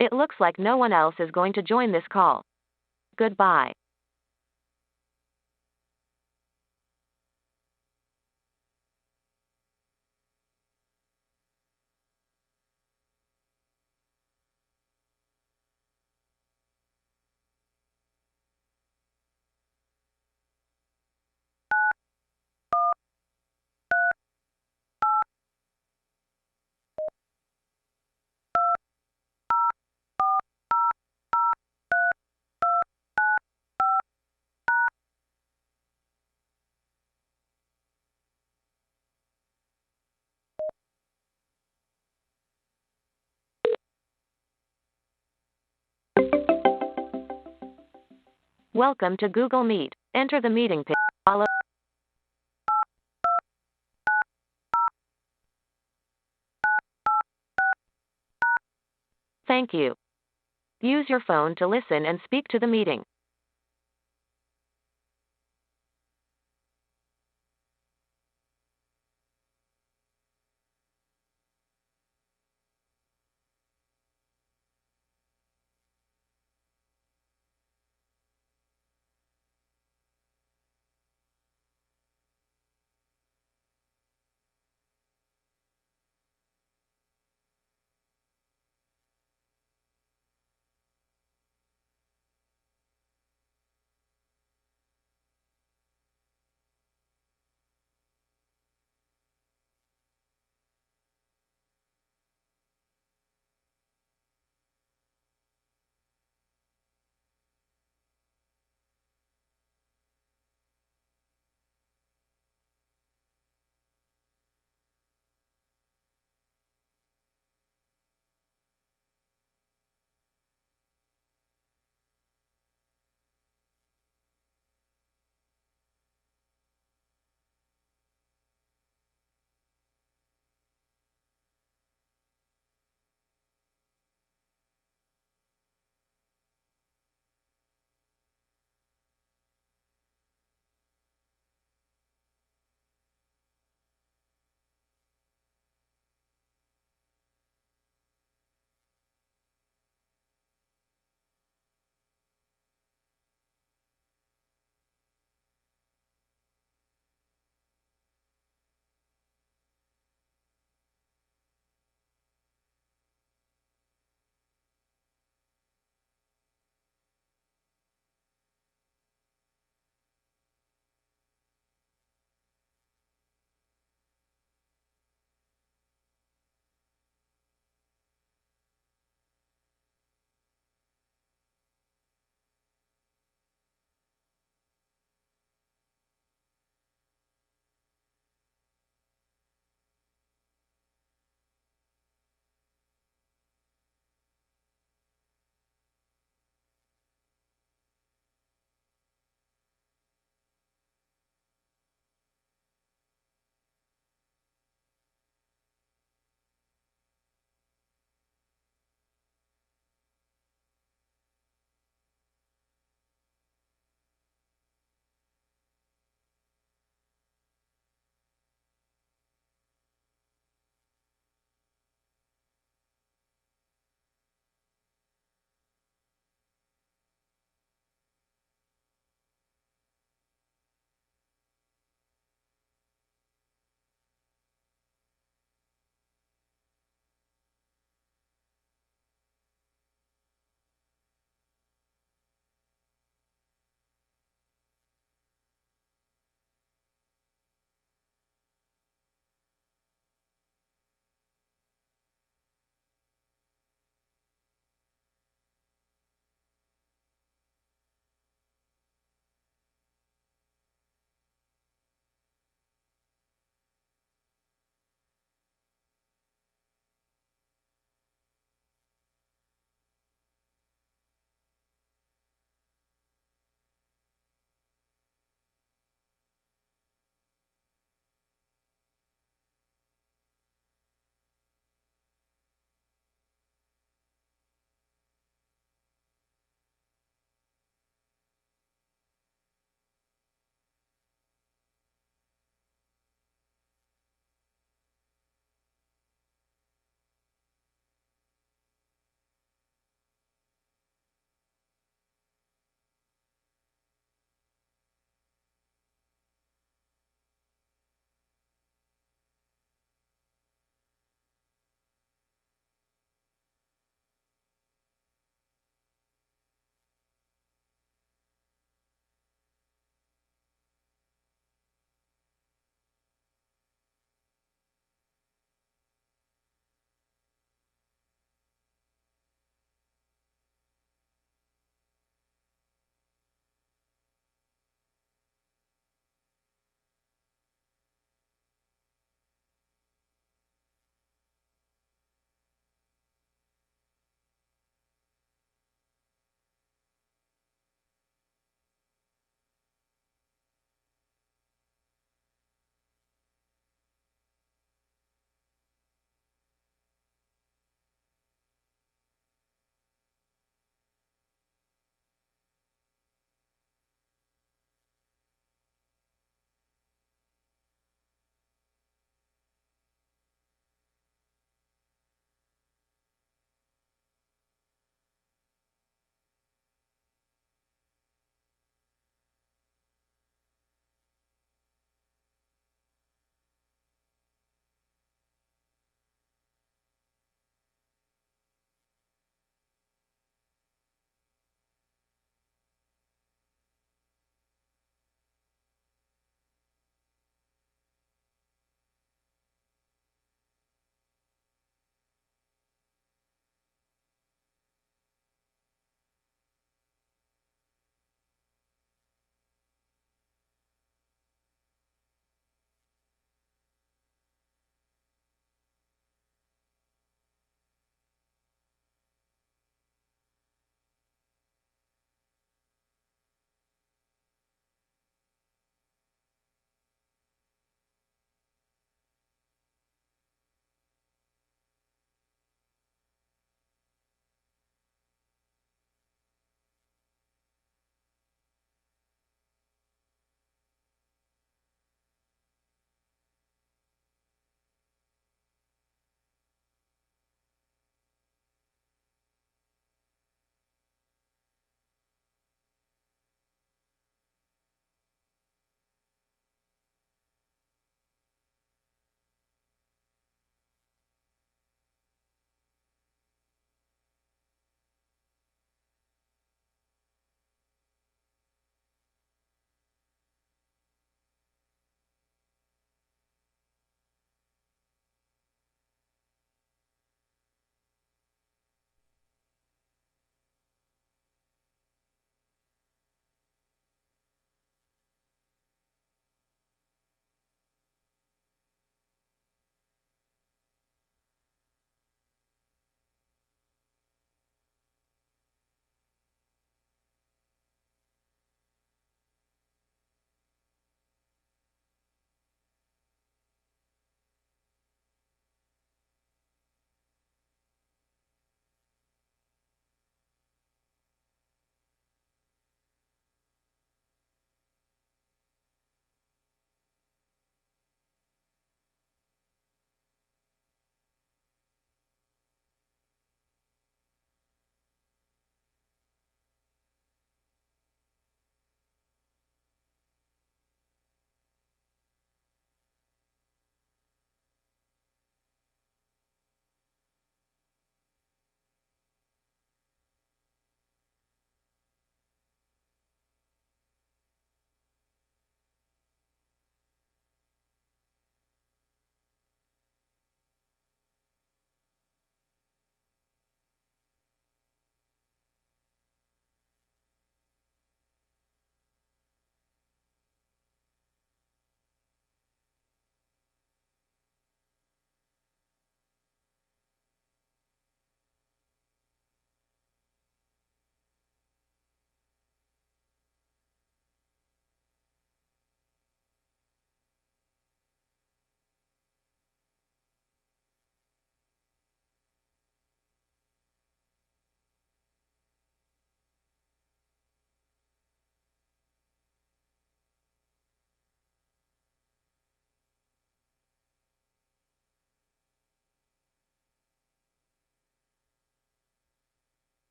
It looks like no one else is going to join this call. Goodbye. Welcome to Google Meet. Enter the meeting pin. Follow. Thank you. Use your phone to listen and speak to the meeting.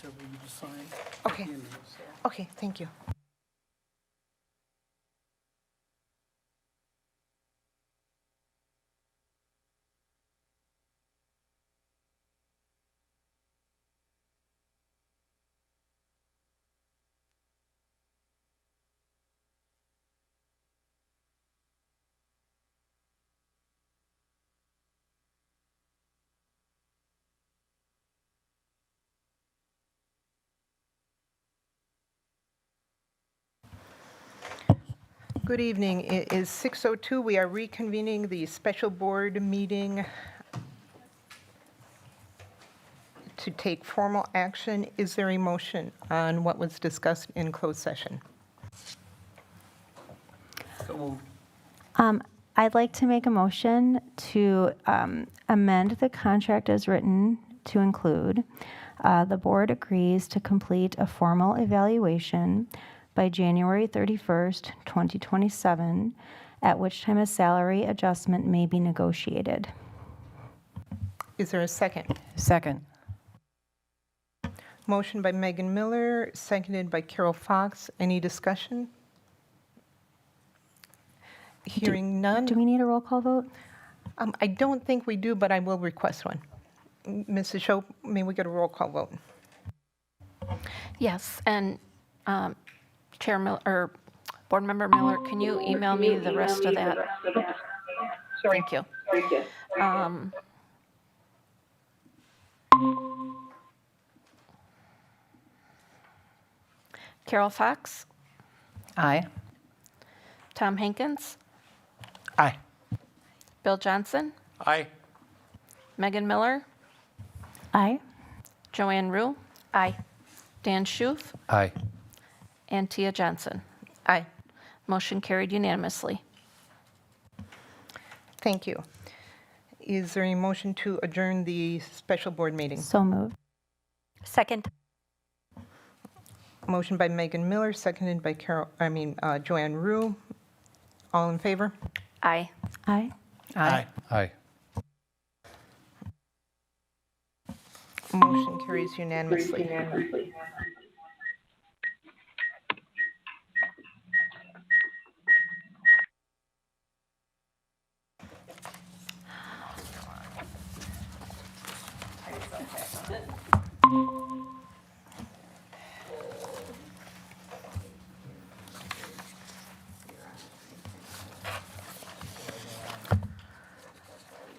several you to sign. Okay. At the end of this, Okay, thank you. Good evening. It is 6:02. We are reconvening the special board meeting to take formal action. Is there a motion on what was discussed in closed session? So moved. I'd like to make a motion to amend the contract as written to include, the board agrees to complete a formal evaluation by January 31st, 2027, at which time a salary adjustment may be negotiated. Is there a second? Second. Motion by Megan Miller, seconded by Carol Fox. Any discussion? Hearing none. Do we need a roll call vote? I don't think we do, but I will request one. Mrs. Shope, may we get a roll call vote? Yes, and Chair Miller, or Board Member Miller, can you email me the rest of that? Thank you. Carol Fox, Aye. Tom Hankins, Aye. Bill Johnson, Aye. Megan Miller, Aye. Joanne Rue. Aye. Dan Schuth, Aye. and Tia Johnson. Aye. Motion carried unanimously. Thank you. Is there a motion to adjourn the special board meeting? So moved. Second. Motion by Megan Miller, seconded by Joanne Rue. All in favor? Aye. Aye. Aye. Aye. Motion carries unanimously.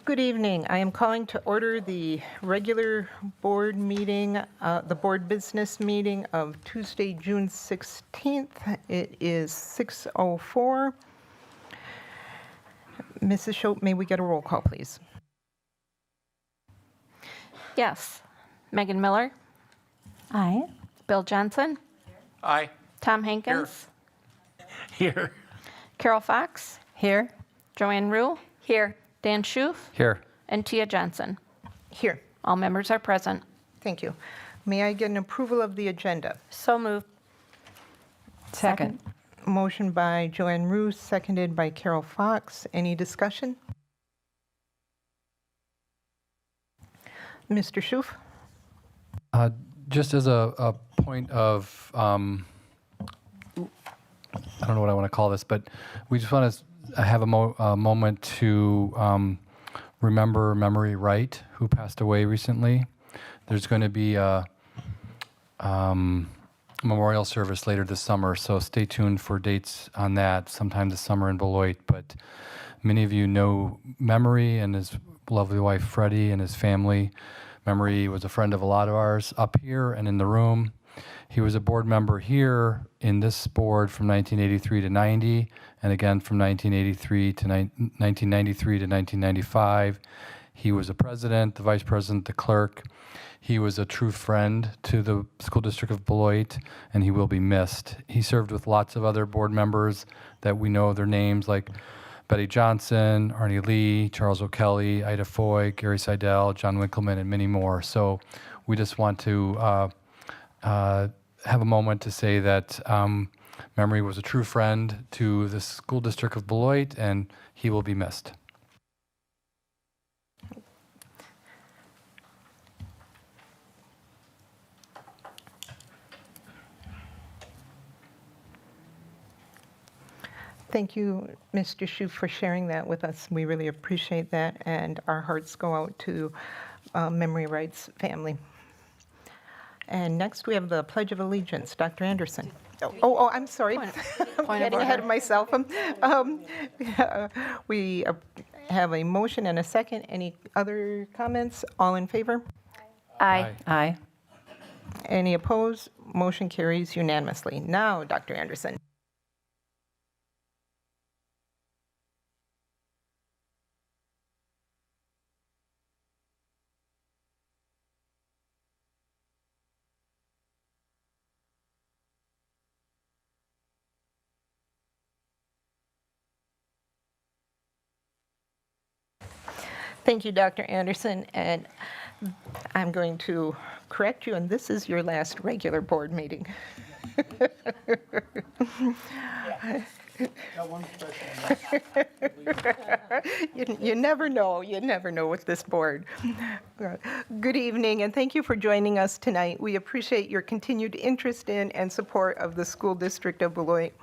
Good evening. I am calling to order the regular board meeting, the board business meeting of Tuesday, June 16th. It is 6:04. Mrs. Shope, may we get a roll call, please? Yes. Megan Miller, Aye. Bill Johnson, Aye. Tom Hankins, Here. Carol Fox, Here. Joanne Rue. Here. Dan Schuth, Here. and Tia Johnson. Here. All members are present. Thank you. May I get an approval of the agenda? So moved. Second. Motion by Joanne Rue, seconded by Carol Fox. Any discussion? Mr. Schuf? Just as a point of, I don't know what I want to call this, but we just want to have a moment to remember Memory Wright, who passed away recently. There's going to be a memorial service later this summer, so stay tuned for dates on that sometime this summer in Beloit. But many of you know Memory and his lovely wife Freddie and his family. Memory was a friend of a lot of ours up here and in the room. He was a board member here in this board from 1983 to 90, and again from 1983 to 1993 to 1995. He was a president, the vice president, the clerk. He was a true friend to the school district of Beloit, and he will be missed. He served with lots of other board members that we know their names, like Betty Johnson, Arnie Lee, Charles O'Kelly, Ida Foy, Gary Seidel, John Winkleman, and many more. So we just want to have a moment to say that Memory was a true friend to the school district of Beloit, and he will be missed. Thank you, Mr. Shu, for sharing that with us. We really appreciate that, and our hearts go out to Memory Rights family. And next, we have the Pledge of Allegiance. Dr. Anderson. Oh, I'm sorry. I'm point of getting ahead order. of myself. We have a motion and a second. Any other comments? All in favor? Aye. Aye. Any opposed? Motion carries unanimously. Now, Dr. Anderson. Thank you, Dr. Anderson, and I'm going to correct you, and this is your last regular board meeting. You never know. You never know with this board. Good evening, and thank you for joining us tonight. We appreciate your continued interest in and support of the School District of Beloit.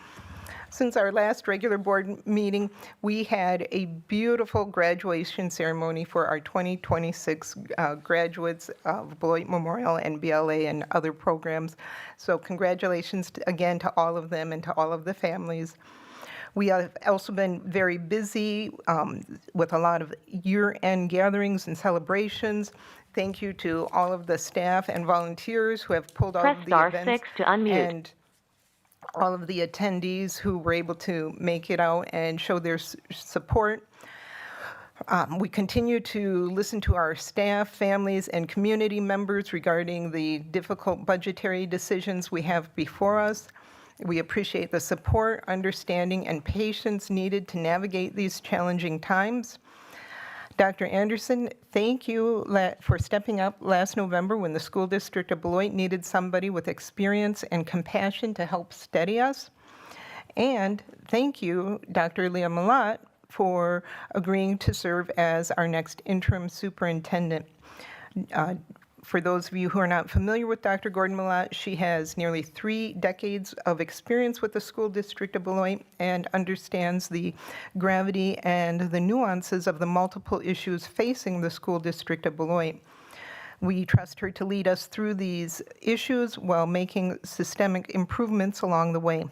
Since our last regular board meeting, we had a beautiful graduation ceremony for our 2026 graduates of Beloit Memorial and BLA and other programs. So congratulations again to all of them and to all of the families. We have also been very busy with a lot of year-end gatherings and celebrations. Thank you to all of the staff and volunteers who have pulled all Press of the star events. 6 to unmute. And all of the attendees who were able to make it out and show their support. We continue to listen to our staff, families, and community members regarding the difficult budgetary decisions we have before us. We appreciate the support, understanding, and patience needed to navigate these challenging times. Dr. Anderson, thank you for stepping up last November when the School District of Beloit needed somebody with experience and compassion to help steady us. And thank you, Dr. Leah Malat, for agreeing to serve as our next interim superintendent. For those of you who are not familiar with Dr. Gordon Malat, she has nearly 3 decades of experience with the School District of Beloit and understands the gravity and the nuances of the multiple issues facing the School District of Beloit. We trust her to lead us through these issues while making systemic improvements along the way.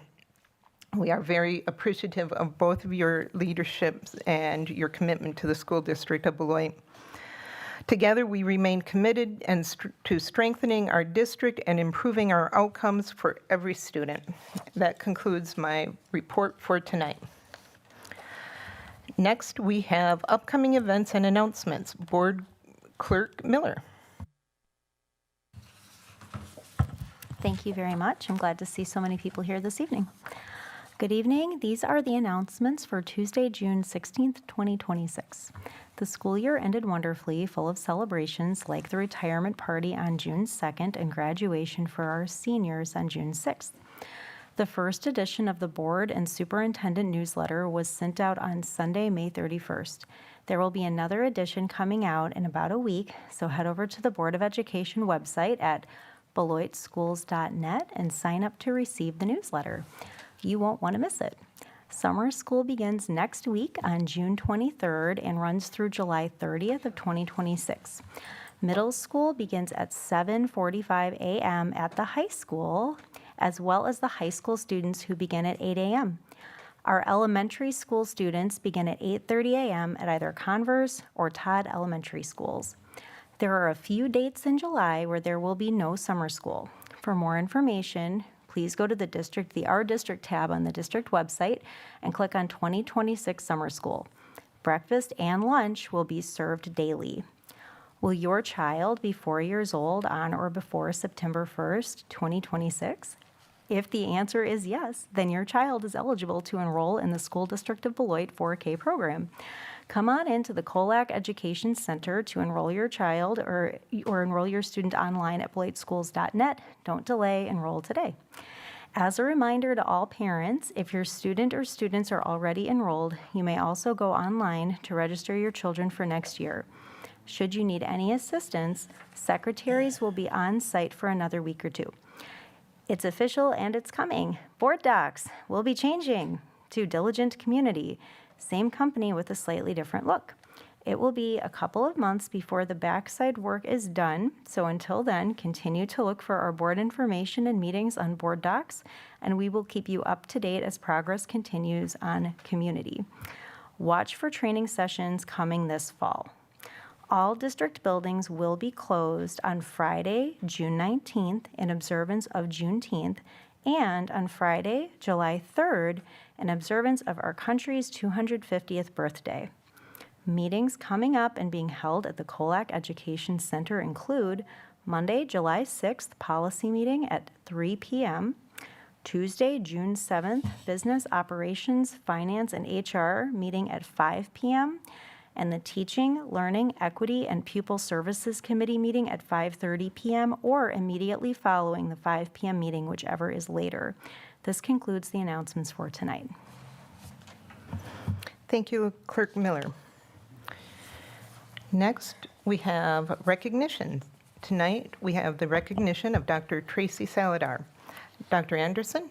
We are very appreciative of both of your leaderships and your commitment to the School District of Beloit. Together, we remain committed to strengthening our district and improving our outcomes for every student. That concludes my report for tonight. Next, we have upcoming events and announcements. Board Clerk Miller. Thank you very much. I'm glad to see so many people here this evening. Good evening. These are the announcements for Tuesday, June 16th, 2026. The school year ended wonderfully, full of celebrations like the retirement party on June 2nd and graduation for our seniors on June 6th. The first edition of the board and superintendent newsletter was sent out on Sunday, May 31st. There will be another edition coming out in about a week, so head over to the Board of Education website at beloitschools.net and sign up to receive the newsletter. You won't want to miss it. Summer school begins next week on June 23rd and runs through July 30th of 2026. Middle school begins at 7:45 a.m. at the high school, as well as the high school students who begin at 8 a.m. Our elementary school students begin at 8:30 a.m. at either Converse or Todd Elementary Schools. There are a few dates in July where there will be no summer school. For more information, please go to the Our District tab on the district website and click on 2026 Summer School. Breakfast and lunch will be served daily. Will your child be 4 years old on or before September 1st, 2026? If the answer is yes, then your child is eligible to enroll in the School District of Beloit 4K program. Come on into the Colac Education Center to enroll your child or enroll your student online at beloitschools.net. Don't delay, enroll today. As a reminder to all parents, if your student or students are already enrolled, you may also go online to register your children for next year. Should you need any assistance, secretaries will be on site for another week or two. It's official and it's coming. Board docs will be changing to Diligent Community, same company with a slightly different look. It will be a couple of months before the backside work is done, so until then, continue to look for our board information and meetings on board docs, and we will keep you up to date as progress continues on Community. Watch for training sessions coming this fall. All district buildings will be closed on Friday, June 19th, in observance of Juneteenth, and on Friday, July 3rd, in observance of our country's 250th birthday. Meetings coming up and being held at the Colac Education Center include Monday, July 6th, policy meeting at 3 p.m., Tuesday, June 7th, business operations, finance, and HR meeting at 5 p.m., and the Teaching, Learning, Equity, and Pupil Services Committee meeting at 5:30 p.m. or immediately following the 5 p.m. meeting, whichever is later. This concludes the announcements for tonight. Thank you, Clerk Miller. Next, we have recognition. Tonight, we have the recognition of Dr. Tracy Saladar. Dr. Anderson?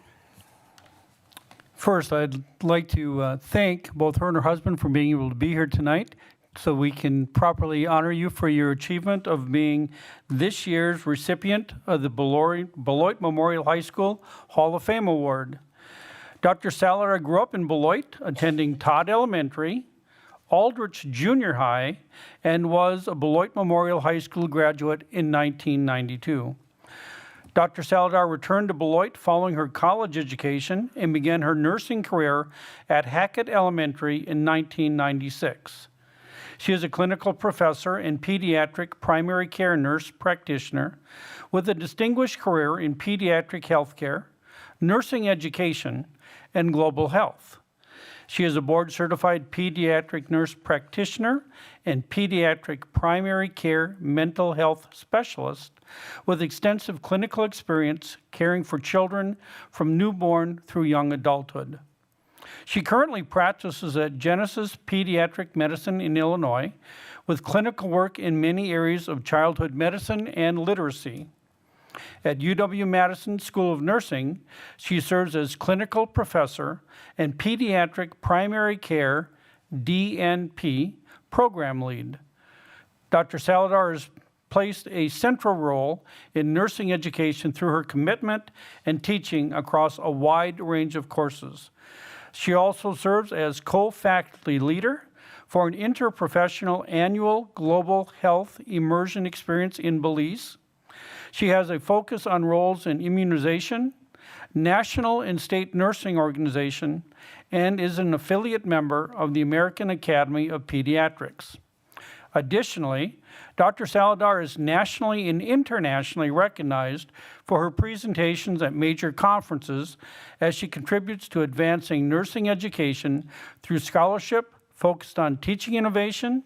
First, I'd like to thank both her and her husband for being able to be here tonight so we can properly honor you for your achievement of being this year's recipient of the Beloit Memorial High School Hall of Fame Award. Dr. Saladar grew up in Beloit, attending Todd Elementary, Aldrich Junior High, and was a Beloit Memorial High School graduate in 1992. Dr. Saladar returned to Beloit following her college education and began her nursing career at Hackett Elementary in 1996. She is a clinical professor and pediatric primary care nurse practitioner with a distinguished career in pediatric healthcare, nursing education, and global health. She is a board-certified pediatric nurse practitioner and pediatric primary care mental health specialist with extensive clinical experience caring for children from newborn through young adulthood. She currently practices at Genesis Pediatric Medicine in Illinois with clinical work in many areas of childhood medicine and literacy. At UW-Madison School of Nursing, she serves as clinical professor and pediatric primary care DNP program lead. Dr. Saladar has placed a central role in nursing education through her commitment and teaching across a wide range of courses. She also serves as co-faculty leader for an interprofessional annual global health immersion experience in Belize. She has a focus on roles in immunization, national and state nursing organization, and is an affiliate member of the American Academy of Pediatrics. Additionally, Dr. Saladar is nationally and internationally recognized for her presentations at major conferences as she contributes to advancing nursing education through scholarship focused on teaching innovation,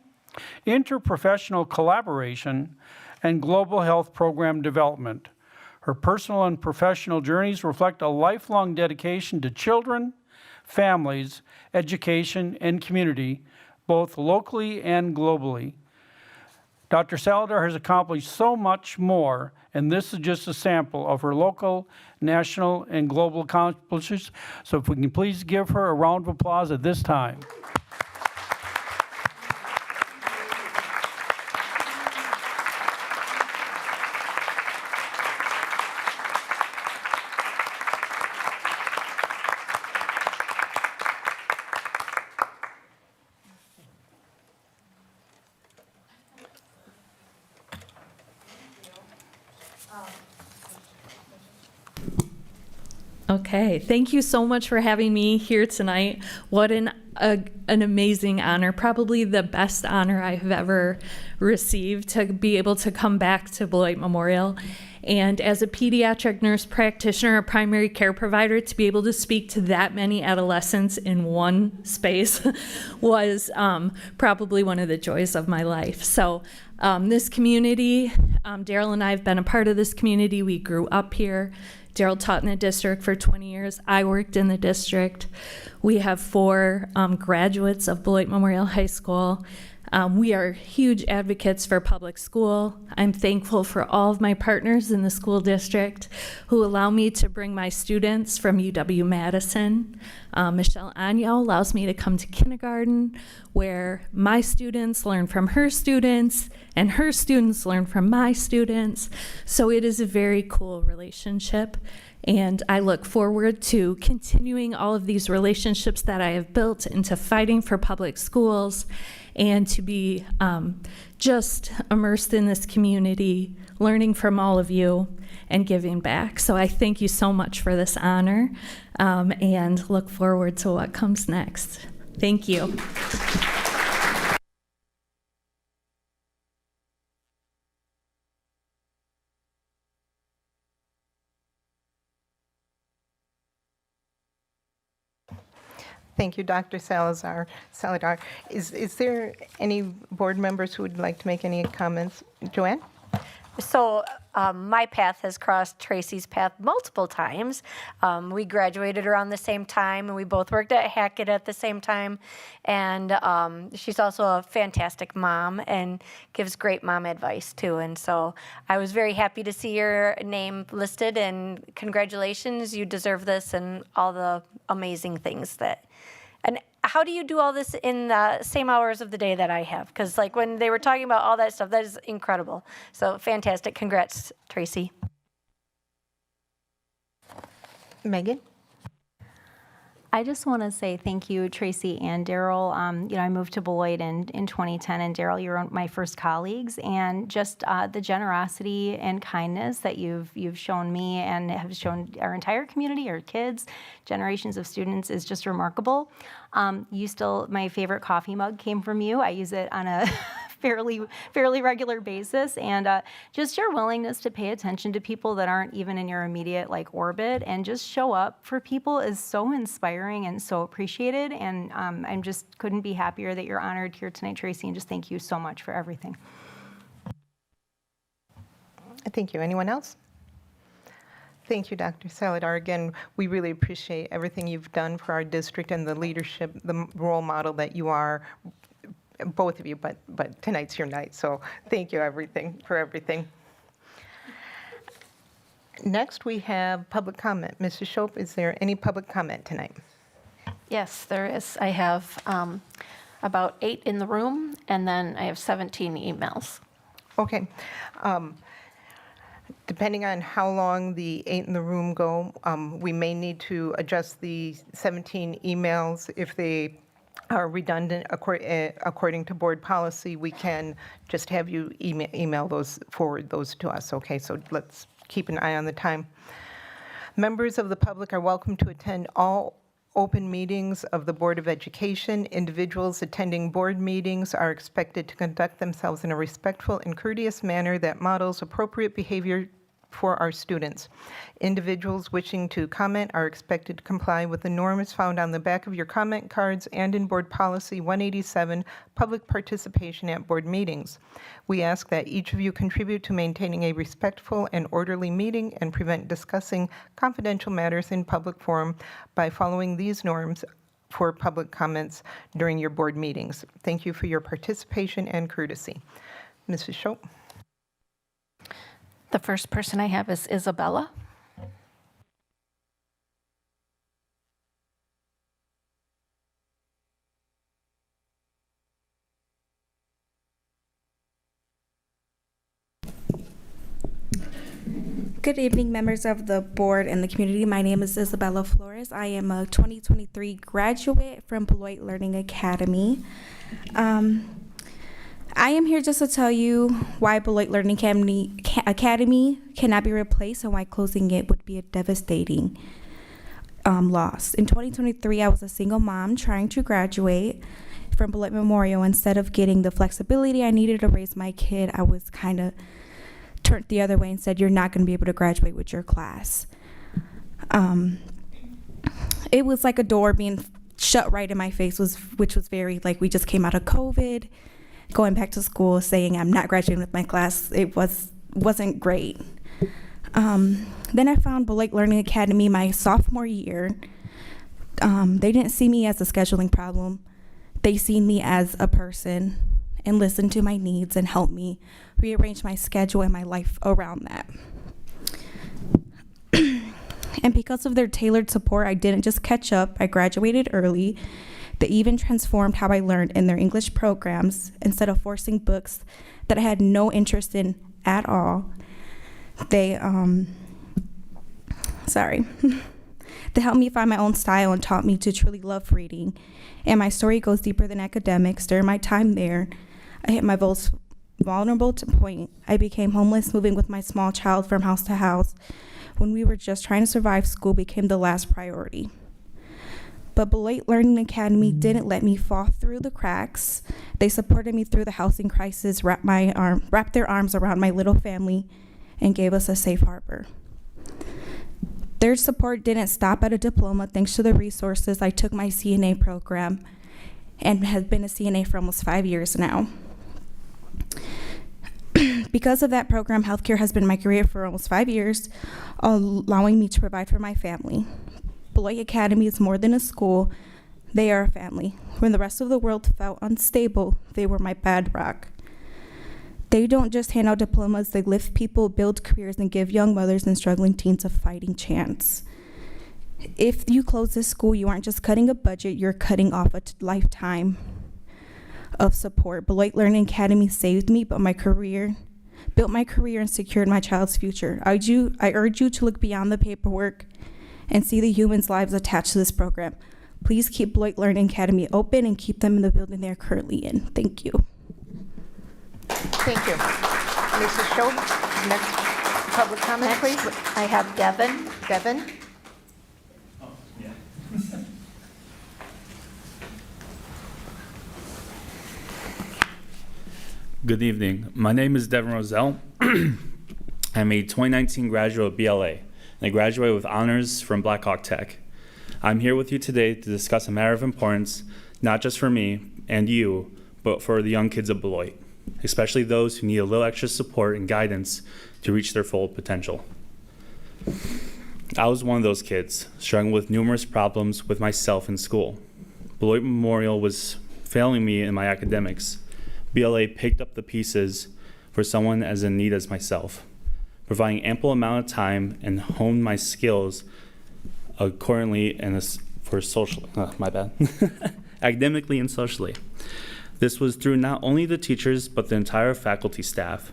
interprofessional collaboration, and global health program development. Her personal and professional journeys reflect a lifelong dedication to children, families, education, and community, both locally and globally. Dr. Saladar has accomplished so much more, and this is just a sample of her local, national, and global accomplishments. So if we can please give her a round of applause at this time. Okay, thank you so much for having me here tonight. What an amazing honor, probably the best honor I have ever received, to be able to come back to Beloit Memorial. And as a pediatric nurse practitioner, a primary care provider, to be able to speak to that many adolescents in one space was probably one of the joys of my life. So this community, Daryl and I have been a part of this community. We grew up here. Daryl taught in the district for 20 years. I worked in the district. We have 4 graduates of Beloit Memorial High School. We are huge advocates for public school. I'm thankful for all of my partners in the school district who allow me to bring my students from UW-Madison. Michelle Agno allows me to come to kindergarten, where my students learn from her students, and her students learn from my students. So it is a very cool relationship. And I look forward to continuing all of these relationships that I have built into fighting for public schools and to be just immersed in this community, learning from all of you and giving back. So I thank you so much for this honor and look forward to what comes next. Thank you. Thank you, Dr. Salazar. Is there any board members who would like to make any comments? Joanne? So my path has crossed Tracy's path multiple times. We graduated around the same time, and we both worked at Hackett at the same time. And she's also a fantastic mom and gives great mom advice, too. And so I was very happy to see your name listed, and congratulations. You deserve this and all the amazing things that... And how do you do all this in the same hours of the day that I have? Because like when they were talking about all that stuff, that is incredible. So fantastic. Congrats, Tracy. Megan? I just want to say thank you, Tracy and Daryl. I moved to Beloit in 2010, and Daryl, you're my first colleagues, and just the generosity and kindness that you've shown me and have shown our entire community, our kids, generations of students is just remarkable. My favorite coffee mug came from you. I use it on a fairly regular basis, and just your willingness to pay attention to people that aren't even in your immediate orbit and just show up for people is so inspiring and so appreciated, and I'm just couldn't be happier that you're honored here tonight, Tracy, and just thank you so much for everything. Thank you. Anyone else? Thank you, Dr. Salazar. Again, we really appreciate everything you've done for our district and the leadership, the role model that you are, both of you, but tonight's your night, so thank you for everything. Next, we have public comment. Mrs. Shope, is there any public comment tonight? Yes, there is. I have about 8 in the room, and then I have 17 emails. Okay. Depending on how long the 8 in the room go, we may need to adjust the 17 emails. If they are redundant according to board policy, we can just have you forward those to us. Okay, so let's keep an eye on the time. Members of the public are welcome to attend all open meetings of the Board of Education. Individuals attending board meetings are expected to conduct themselves in a respectful and courteous manner that models appropriate behavior for our students. Individuals wishing to comment are expected to comply with the norms found on the back of your comment cards and in Board Policy 187, Public Participation at Board Meetings. We ask that each of you contribute to maintaining a respectful and orderly meeting and prevent discussing confidential matters in public forum by following these norms for public comments during your board meetings. Thank you for your participation and courtesy. Mrs. Shope. The first person I have is Isabella. Good evening, members of the board and the community. My name is Isabella Flores. I am a 2023 graduate from Beloit Learning Academy. I am here just to tell you why Beloit Learning Academy cannot be replaced and why closing it would be a devastating loss. In 2023, I was a single mom trying to graduate from Beloit Memorial. Instead of getting the flexibility I needed to raise my kid, I was kind of turned the other way and said, you're not going to be able to graduate with your class. It was like a door being shut right in my face, which was very, we just came out of COVID. Going back to school saying I'm not graduating with my class, it wasn't great. Then I found Beloit Learning Academy my sophomore year. They didn't see me as a scheduling problem. They seen me as a person and listened to my needs and helped me rearrange my schedule and my life around that. And because of their tailored support, I didn't just catch up, I graduated early. They even transformed how I learned in their English programs. Instead of forcing books that I had no interest in at all, they helped me find my own style and taught me to truly love reading. And my story goes deeper than academics. During my time there, I hit my most vulnerable point. I became homeless, moving with my small child from house to house. When we were just trying to survive, school became the last priority. But Beloit Learning Academy didn't let me fall through the cracks. They supported me through the housing crisis, wrapped their arms around my little family, and gave us a safe harbor. Their support didn't stop at a diploma. Thanks to the resources, I took my CNA program and have been a CNA for almost 5 years now. Because of that program, healthcare has been my career for almost 5 years, allowing me to provide for my family. Beloit Academy is more than a school. They are a family. When the rest of the world felt unstable, they were my bedrock. They don't just hand out diplomas, they lift people, build careers, and give young mothers and struggling teens a fighting chance. If you close this school, you aren't just cutting a budget, you're cutting off a lifetime of support. Beloit Learning Academy saved me, built my career and secured my child's future. I urge you to look beyond the paperwork and see the humans' lives attached to this program. Please keep Beloit Learning Academy open and keep them in the building they're currently in. Thank you. Thank you. Mrs. Schultz, next public comment, please. I have Devin. Devin? Good evening. My name is Devin Roselle. I'm a 2019 graduate of BLA, and I graduated with honors from Blackhawk Tech. I'm here with you today to discuss a matter of importance, not just for me and you, but for the young kids of Beloit, especially those who need a little extra support and guidance to reach their full potential. I was one of those kids, struggling with numerous problems with myself in school. Beloit Memorial was failing me in my academics. BLA picked up the pieces for someone as in need as myself, providing ample amount of time and honed my skills accordingly and for academically and socially. This was through not only the teachers, but the entire faculty staff.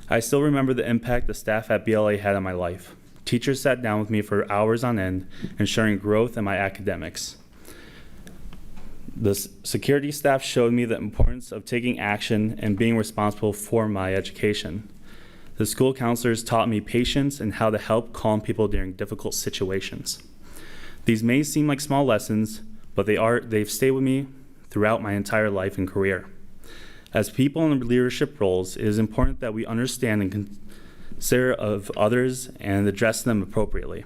I still remember the impact the staff at BLA had on my life. Teachers sat down with me for hours on end, ensuring growth in my academics. The security staff showed me the importance of taking action and being responsible for my education. The school counselors taught me patience and how to help calm people during difficult situations. These may seem like small lessons, but they've stayed with me throughout my entire life and career. As people in leadership roles, it is important that we understand and consider of others and address them appropriately.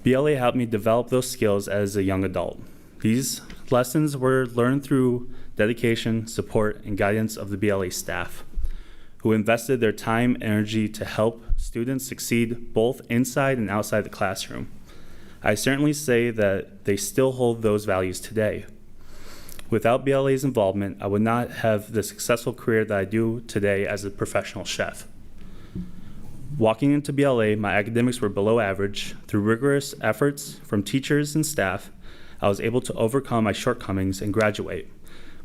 BLA helped me develop those skills as a young adult. These lessons were learned through dedication, support, and guidance of the BLA staff, who invested their time and energy to help students succeed both inside and outside the classroom. I certainly say that they still hold those values today. Without BLA's involvement, I would not have the successful career that I do today as a professional chef. Walking into BLA, my academics were below average. Through rigorous efforts from teachers and staff, I was able to overcome my shortcomings and graduate,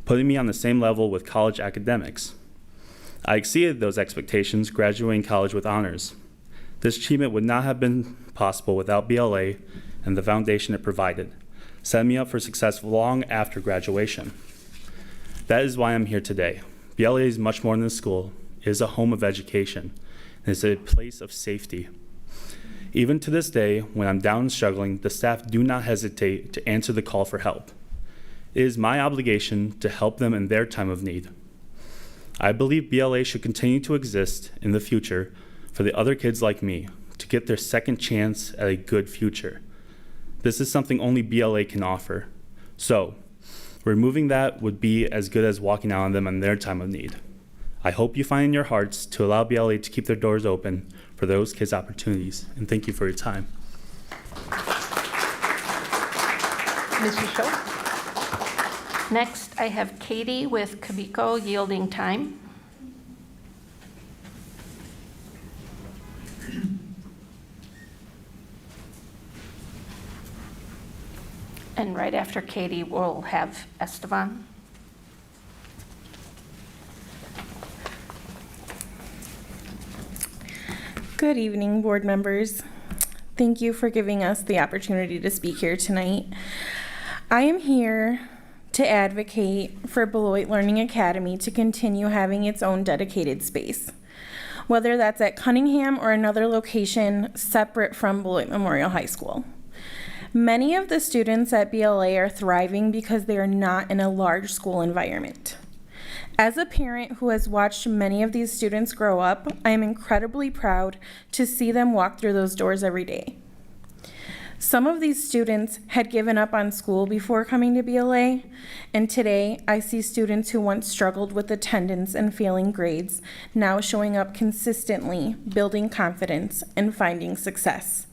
putting me on the same level with college academics. I exceeded those expectations, graduating college with honors. This achievement would not have been possible without BLA and the foundation it provided, setting me up for success long after graduation. That is why I'm here today. BLA is much more than a school. It is a home of education. It is a place of safety. Even to this day, when I'm down and struggling, the staff do not hesitate to answer the call for help. It is my obligation to help them in their time of need. I believe BLA should continue to exist in the future for the other kids like me to get their second chance at a good future. This is something only BLA can offer. So, removing that would be as good as walking out on them in their time of need. I hope you find in your hearts to allow BLA to keep their doors open for those kids' opportunities. And thank you for your time. Mrs. Schultz? Next, I have Katie with Kabico Yielding Time. And right after Katie, we'll have Esteban. Good evening, board members. Thank you for giving us the opportunity to speak here tonight. I am here to advocate for Beloit Learning Academy to continue having its own dedicated space, whether that's at Cunningham or another location separate from Beloit Memorial High School. Many of the students at BLA are thriving because they are not in a large school environment. As a parent who has watched many of these students grow up, I am incredibly proud to see them walk through those doors every day. Some of these students had given up on school before coming to BLA, and today I see students who once struggled with attendance and failing grades now showing up consistently, building confidence, and finding success.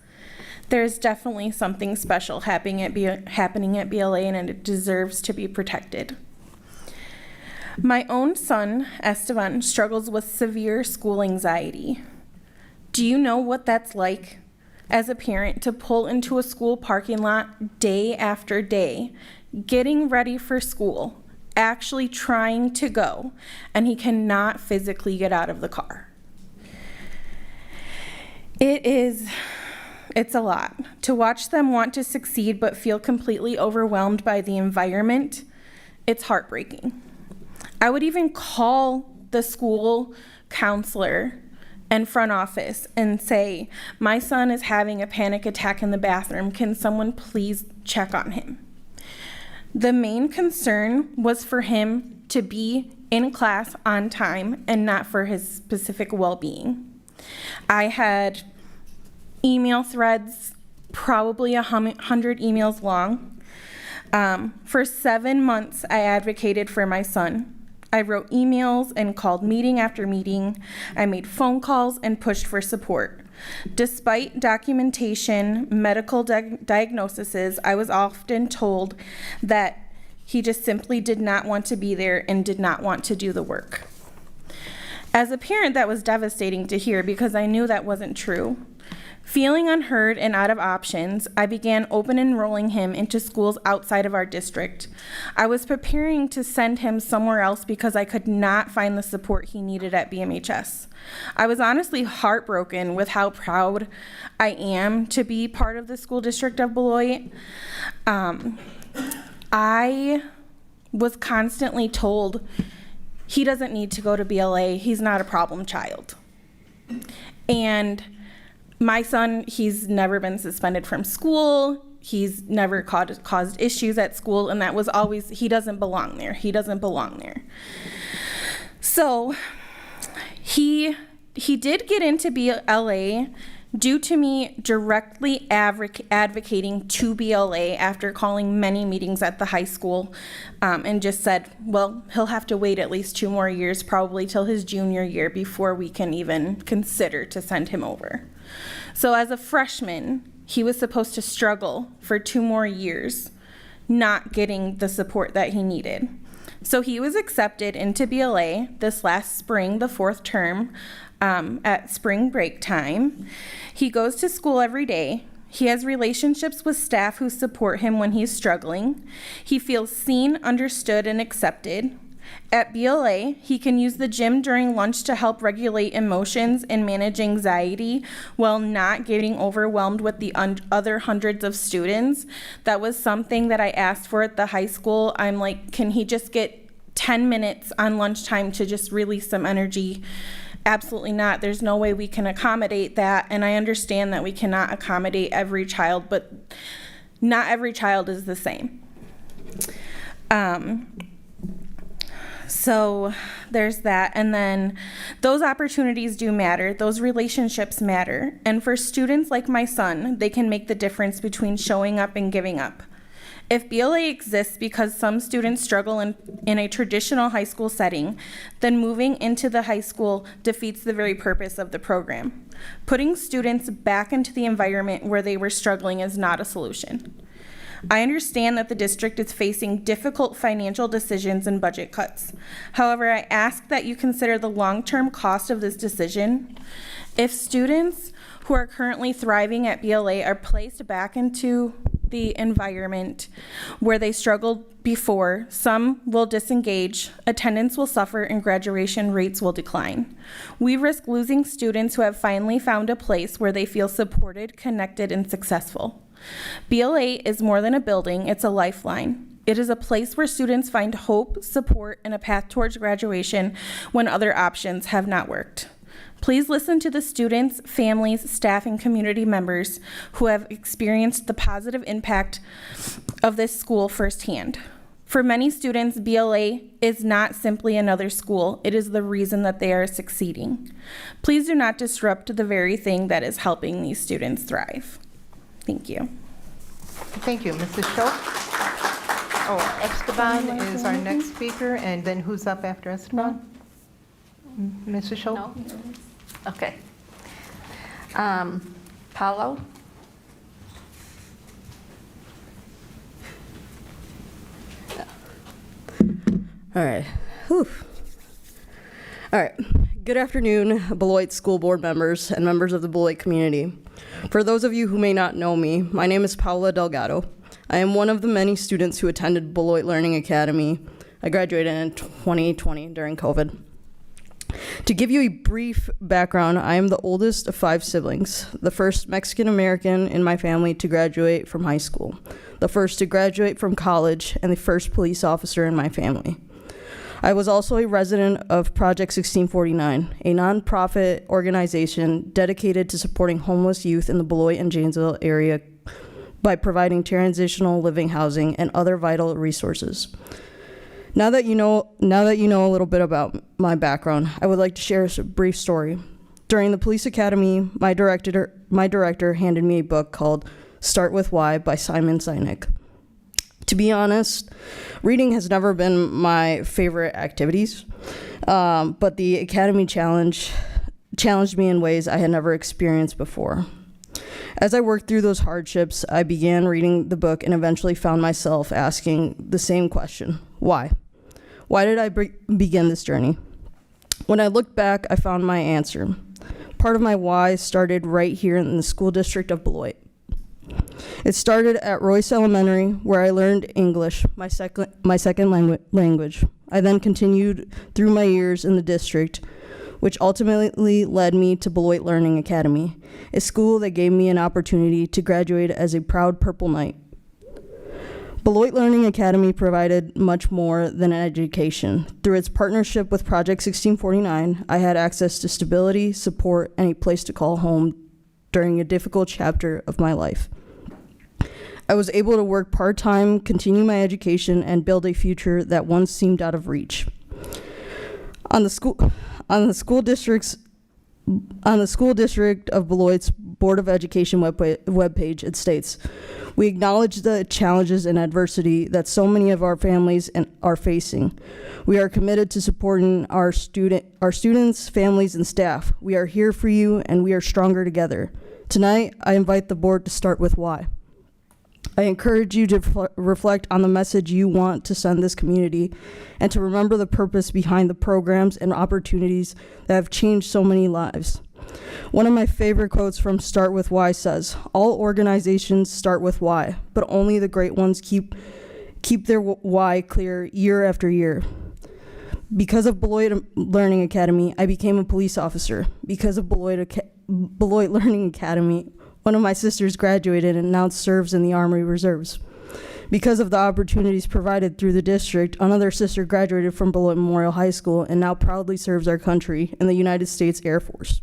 There is definitely something special happening at BLA, and it deserves to be protected. My own son, Esteban, struggles with severe school anxiety. Do you know what that's like as a parent to pull into a school parking lot day after day, getting ready for school, actually trying to go, and he cannot physically get out of the car? It's a lot. To watch them want to succeed but feel completely overwhelmed by the environment, it's heartbreaking. I would even call the school counselor and front office and say, my son is having a panic attack in the bathroom. Can someone please check on him? The main concern was for him to be in class on time and not for his specific well-being. I had email threads, probably 100 emails long. For 7 months, I advocated for my son. I wrote emails and called meeting after meeting. I made phone calls and pushed for support. Despite documentation, medical diagnoses, I was often told that he just simply did not want to be there and did not want to do the work. As a parent, that was devastating to hear because I knew that wasn't true. Feeling unheard and out of options, I began open enrolling him into schools outside of our district. I was preparing to send him somewhere else because I could not find the support he needed at BMHS. I was honestly heartbroken with how proud I am to be part of the school district of Beloit. I was constantly told, he doesn't need to go to BLA, he's not a problem child. And my son, he's never been suspended from school. He's never caused issues at school, and that was always, he doesn't belong there. He doesn't belong there. So he did get into BLA due to me directly advocating to BLA after calling many meetings at the high school, and just said, well, he'll have to wait at least 2 more years, probably till his junior year, before we can even consider to send him over. So as a freshman, he was supposed to struggle for 2 more years, not getting the support that he needed. So he was accepted into BLA this last spring, the 4th term, at spring break time. He goes to school every day. He has relationships with staff who support him when he's struggling. He feels seen, understood, and accepted. At BLA, he can use the gym during lunch to help regulate emotions and manage anxiety while not getting overwhelmed with the other hundreds of students. That was something that I asked for at the high school. I'm like, can he just get 10 minutes on lunchtime to just release some energy? Absolutely not. There's no way we can accommodate that. And I understand that we cannot accommodate every child, but not every child is the same. So there's that. And then those opportunities do matter. Those relationships matter. And for students like my son, they can make the difference between showing up and giving up. If BLA exists because some students struggle in a traditional high school setting, then moving into the high school defeats the very purpose of the program. Putting students back into the environment where they were struggling is not a solution. I understand that the district is facing difficult financial decisions and budget cuts. However, I ask that you consider the long-term cost of this decision. If students who are currently thriving at BLA are placed back into the environment where they struggled before, some will disengage, attendance will suffer, and graduation rates will decline. We risk losing students who have finally found a place where they feel supported, connected, and successful. BLA is more than a building, it's a lifeline. It is a place where students find hope, support, and a path towards graduation when other options have not worked. Please listen to the students, families, staff, and community members who have experienced the positive impact of this school firsthand. For many students, BLA is not simply another school. It is the reason that they are succeeding. Please do not disrupt the very thing that is helping these students thrive. Thank you. Thank you, Mrs. Schultz. Oh, Esteban is our next speaker, and then who's up after Esteban? Mrs. Schultz? No? Okay. Paulo? All right. Whew. All right. Good afternoon, Beloit School Board members and members of the Beloit community. For those of you who may not know me, my name is Paula Delgado. I am one of the many students who attended Beloit Learning Academy. I graduated in 2020 during COVID. To give you a brief background, I am the oldest of 5 siblings, the first Mexican-American in my family to graduate from high school, the first to graduate from college, and the first police officer in my family. I was also a resident of Project 1649, a nonprofit organization dedicated to supporting homeless youth in the Beloit and Janesville area by providing transitional living housing and other vital resources. Now that you know a little bit about my background, I would like to share a brief story. During the police academy, my director handed me a book called Start With Why by Simon Sinek. To be honest, reading has never been my favorite activities, but the Academy challenged me in ways I had never experienced before. As I worked through those hardships, I began reading the book and eventually found myself asking the same question: why? Why did I begin this journey? When I looked back, I found my answer. Part of my why started right here in the school district of Beloit. It started at Royce Elementary, where I learned English, my second language. I then continued through my years in the district, which ultimately led me to Beloit Learning Academy, a school that gave me an opportunity to graduate as a proud Purple Knight. Beloit Learning Academy provided much more than an education. Through its partnership with Project 1649, I had access to stability, support, and a place to call home during a difficult chapter of my life. I was able to work part-time, continue my education, and build a future that once seemed out of reach. On the school district of Beloit's Board of Education webpage, it states, "We acknowledge the challenges and adversity that so many of our families are facing. We are committed to supporting our students, families, and staff. We are here for you, and we are stronger together. Tonight, I invite the board to start with why. I encourage you to reflect on the message you want to send this community and to remember the purpose behind the programs and opportunities that have changed so many lives." One of my favorite quotes from Start With Why says, "All organizations start with why, but only the great ones keep their why clear year after year." Because of Beloit Learning Academy, I became a police officer. Because of Beloit Learning Academy, one of my sisters graduated and now serves in the Army Reserves. Because of the opportunities provided through the district, another sister graduated from Beloit Memorial High School and now proudly serves our country in the United States Air Force.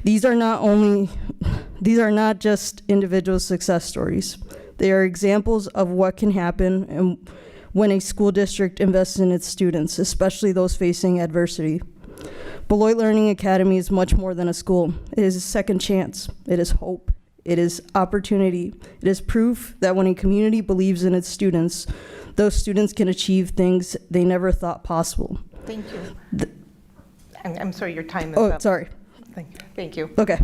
These are not just individual success stories. They are examples of what can happen when a school district invests in its students, especially those facing adversity. Beloit Learning Academy is much more than a school. It is a second chance. It is hope. It is opportunity. It is proof that when a community believes in its students, those students can achieve things they never thought possible. Thank you. I'm sorry, your time is up. Oh, sorry. Thank you. Okay.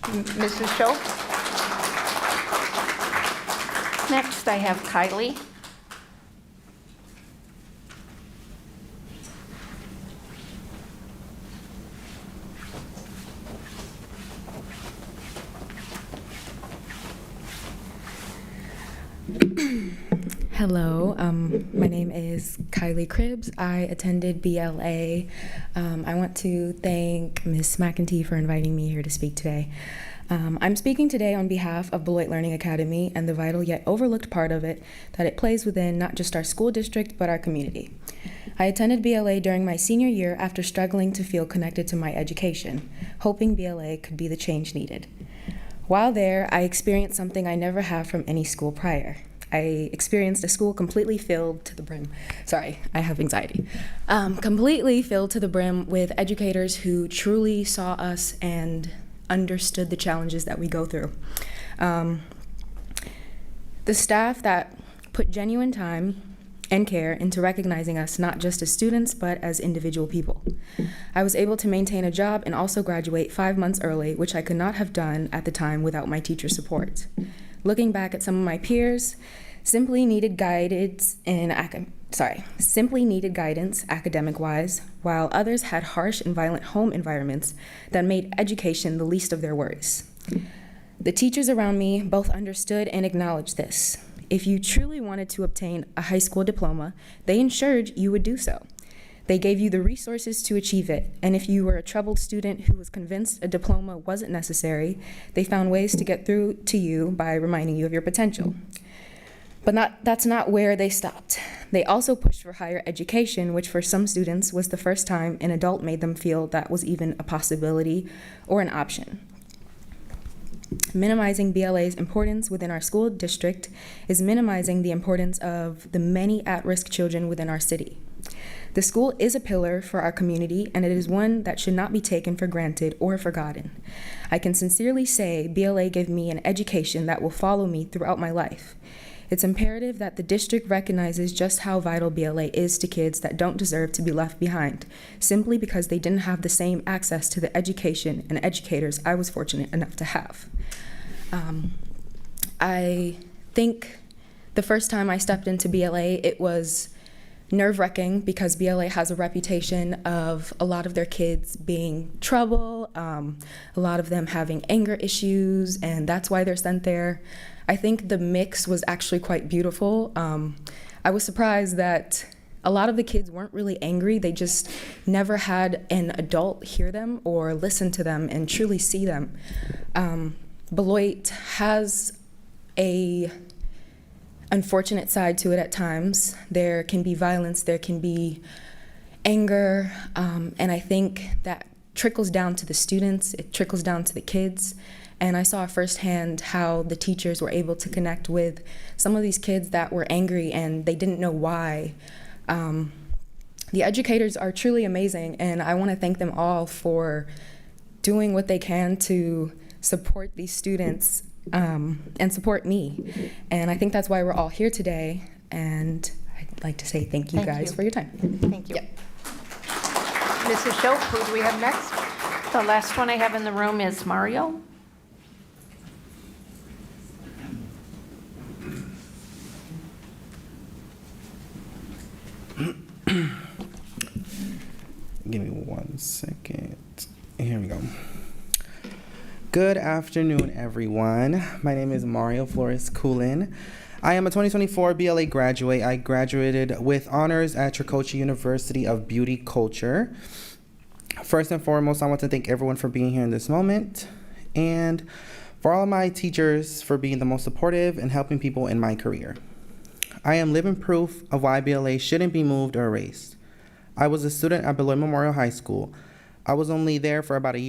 Mrs. Schultz? Next, I have Kylie. Hello, my name is Kylie Cribbs. I attended BLA. I want to thank Ms. McEntee for inviting me here to speak today. I'm speaking today on behalf of Beloit Learning Academy and the vital yet overlooked part of it that it plays within not just our school district, but our community. I attended BLA during my senior year after struggling to feel connected to my education, hoping BLA could be the change needed. While there, I experienced something I never have from any school prior. I experienced a school completely filled to the brim. Sorry, I have anxiety. Completely filled to the brim with educators who truly saw us and understood the challenges that we go through. The staff that put genuine time and care into recognizing us not just as students, but as individual people. I was able to maintain a job and also graduate 5 months early, which I could not have done at the time without my teacher support. Looking back at some of my peers, simply needed guidance academic-wise, while others had harsh and violent home environments that made education the least of their worries. The teachers around me both understood and acknowledged this. If you truly wanted to obtain a high school diploma, they ensured you would do so. They gave you the resources to achieve it, and if you were a troubled student who was convinced a diploma wasn't necessary, they found ways to get through to you by reminding you of your potential. But that's not where they stopped. They also pushed for higher education, which for some students was the first time an adult made them feel that was even a possibility or an option. Minimizing BLA's importance within our school district is minimizing the importance of the many at-risk children within our city. The school is a pillar for our community, and it is one that should not be taken for granted or forgotten. I can sincerely say BLA gave me an education that will follow me throughout my life. It's imperative that the district recognizes just how vital BLA is to kids that don't deserve to be left behind, simply because they didn't have the same access to the education and educators I was fortunate enough to have. I think the first time I stepped into BLA, it was nerve-wracking because BLA has a reputation of a lot of their kids being trouble, a lot of them having anger issues, and that's why they're sent there. I think the mix was actually quite beautiful. I was surprised that a lot of the kids weren't really angry. They just never had an adult hear them or listen to them and truly see them. Beloit has a unfortunate side to it at times. There can be violence, there can be anger, and I think that trickles down to the students, it trickles down to the kids. And I saw firsthand how the teachers were able to connect with some of these kids that were angry and they didn't know why. The educators are truly amazing, and I want to thank them all for doing what they can to support these students and support me. And I think that's why we're all here today, and I'd like to say thank you guys for your time. Thank you. Yep. Mrs. Schultz, who do we have next? The last one I have in the room is Mario. Give me 1 second. Here we go. Good afternoon, everyone. My name is Mario Flores Coolin. I am a 2024 BLA graduate. I graduated with honors at Tricoci University of Beauty Culture. First and foremost, I want to thank everyone for being here in this moment, and for all of my teachers for being the most supportive and helping people in my career. I am living proof of why BLA shouldn't be moved or erased. I was a student at Beloit Memorial High School. I was only there for about 1.5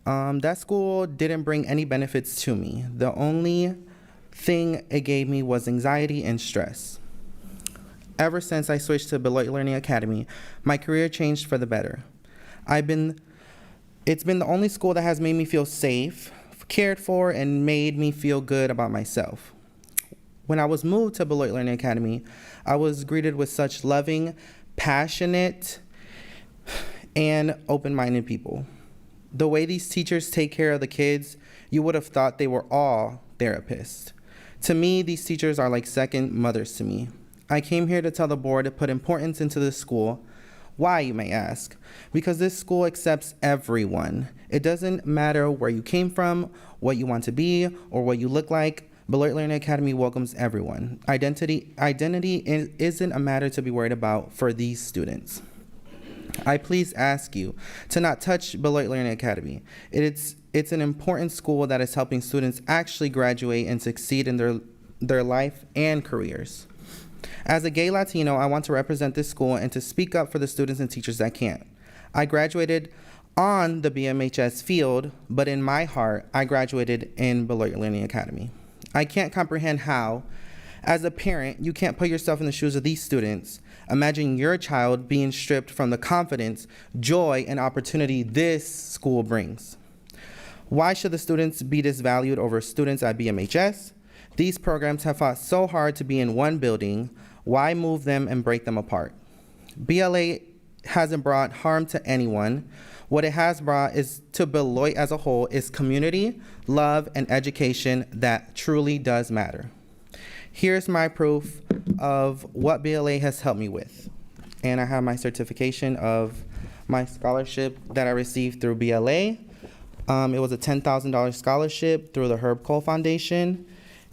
years. That school didn't bring any benefits to me. The only thing it gave me was anxiety and stress. Ever since I switched to Beloit Learning Academy, my career changed for the better. It's been the only school that has made me feel safe, cared for, and made me feel good about myself. When I was moved to Beloit Learning Academy, I was greeted with such loving, passionate, and open-minded people. The way these teachers take care of the kids, you would have thought they were all therapists. To me, these teachers are like second mothers to me. I came here to tell the board to put importance into this school. Why, you may ask? Because this school accepts everyone. It doesn't matter where you came from, what you want to be, or what you look like. Beloit Learning Academy welcomes everyone. Identity isn't a matter to be worried about for these students. I please ask you to not touch Beloit Learning Academy. It's an important school that is helping students actually graduate and succeed in their life and careers. As a gay Latino, I want to represent this school and to speak up for the students and teachers that can't. I graduated on the BMHS field, but in my heart, I graduated in Beloit Learning Academy. I can't comprehend how, as a parent, you can't put yourself in the shoes of these students. Imagine your child being stripped from the confidence, joy, and opportunity this school brings. Why should the students be disvalued over students at BMHS? These programs have fought so hard to be in one building. Why move them and break them apart? BLA hasn't brought harm to anyone. What it has brought is to Beloit as a whole is community, love, and education that truly does matter. Here's my proof of what BLA has helped me with. And I have my certification of my scholarship that I received through BLA. It was a $10,000 scholarship through the Herb Cole Foundation,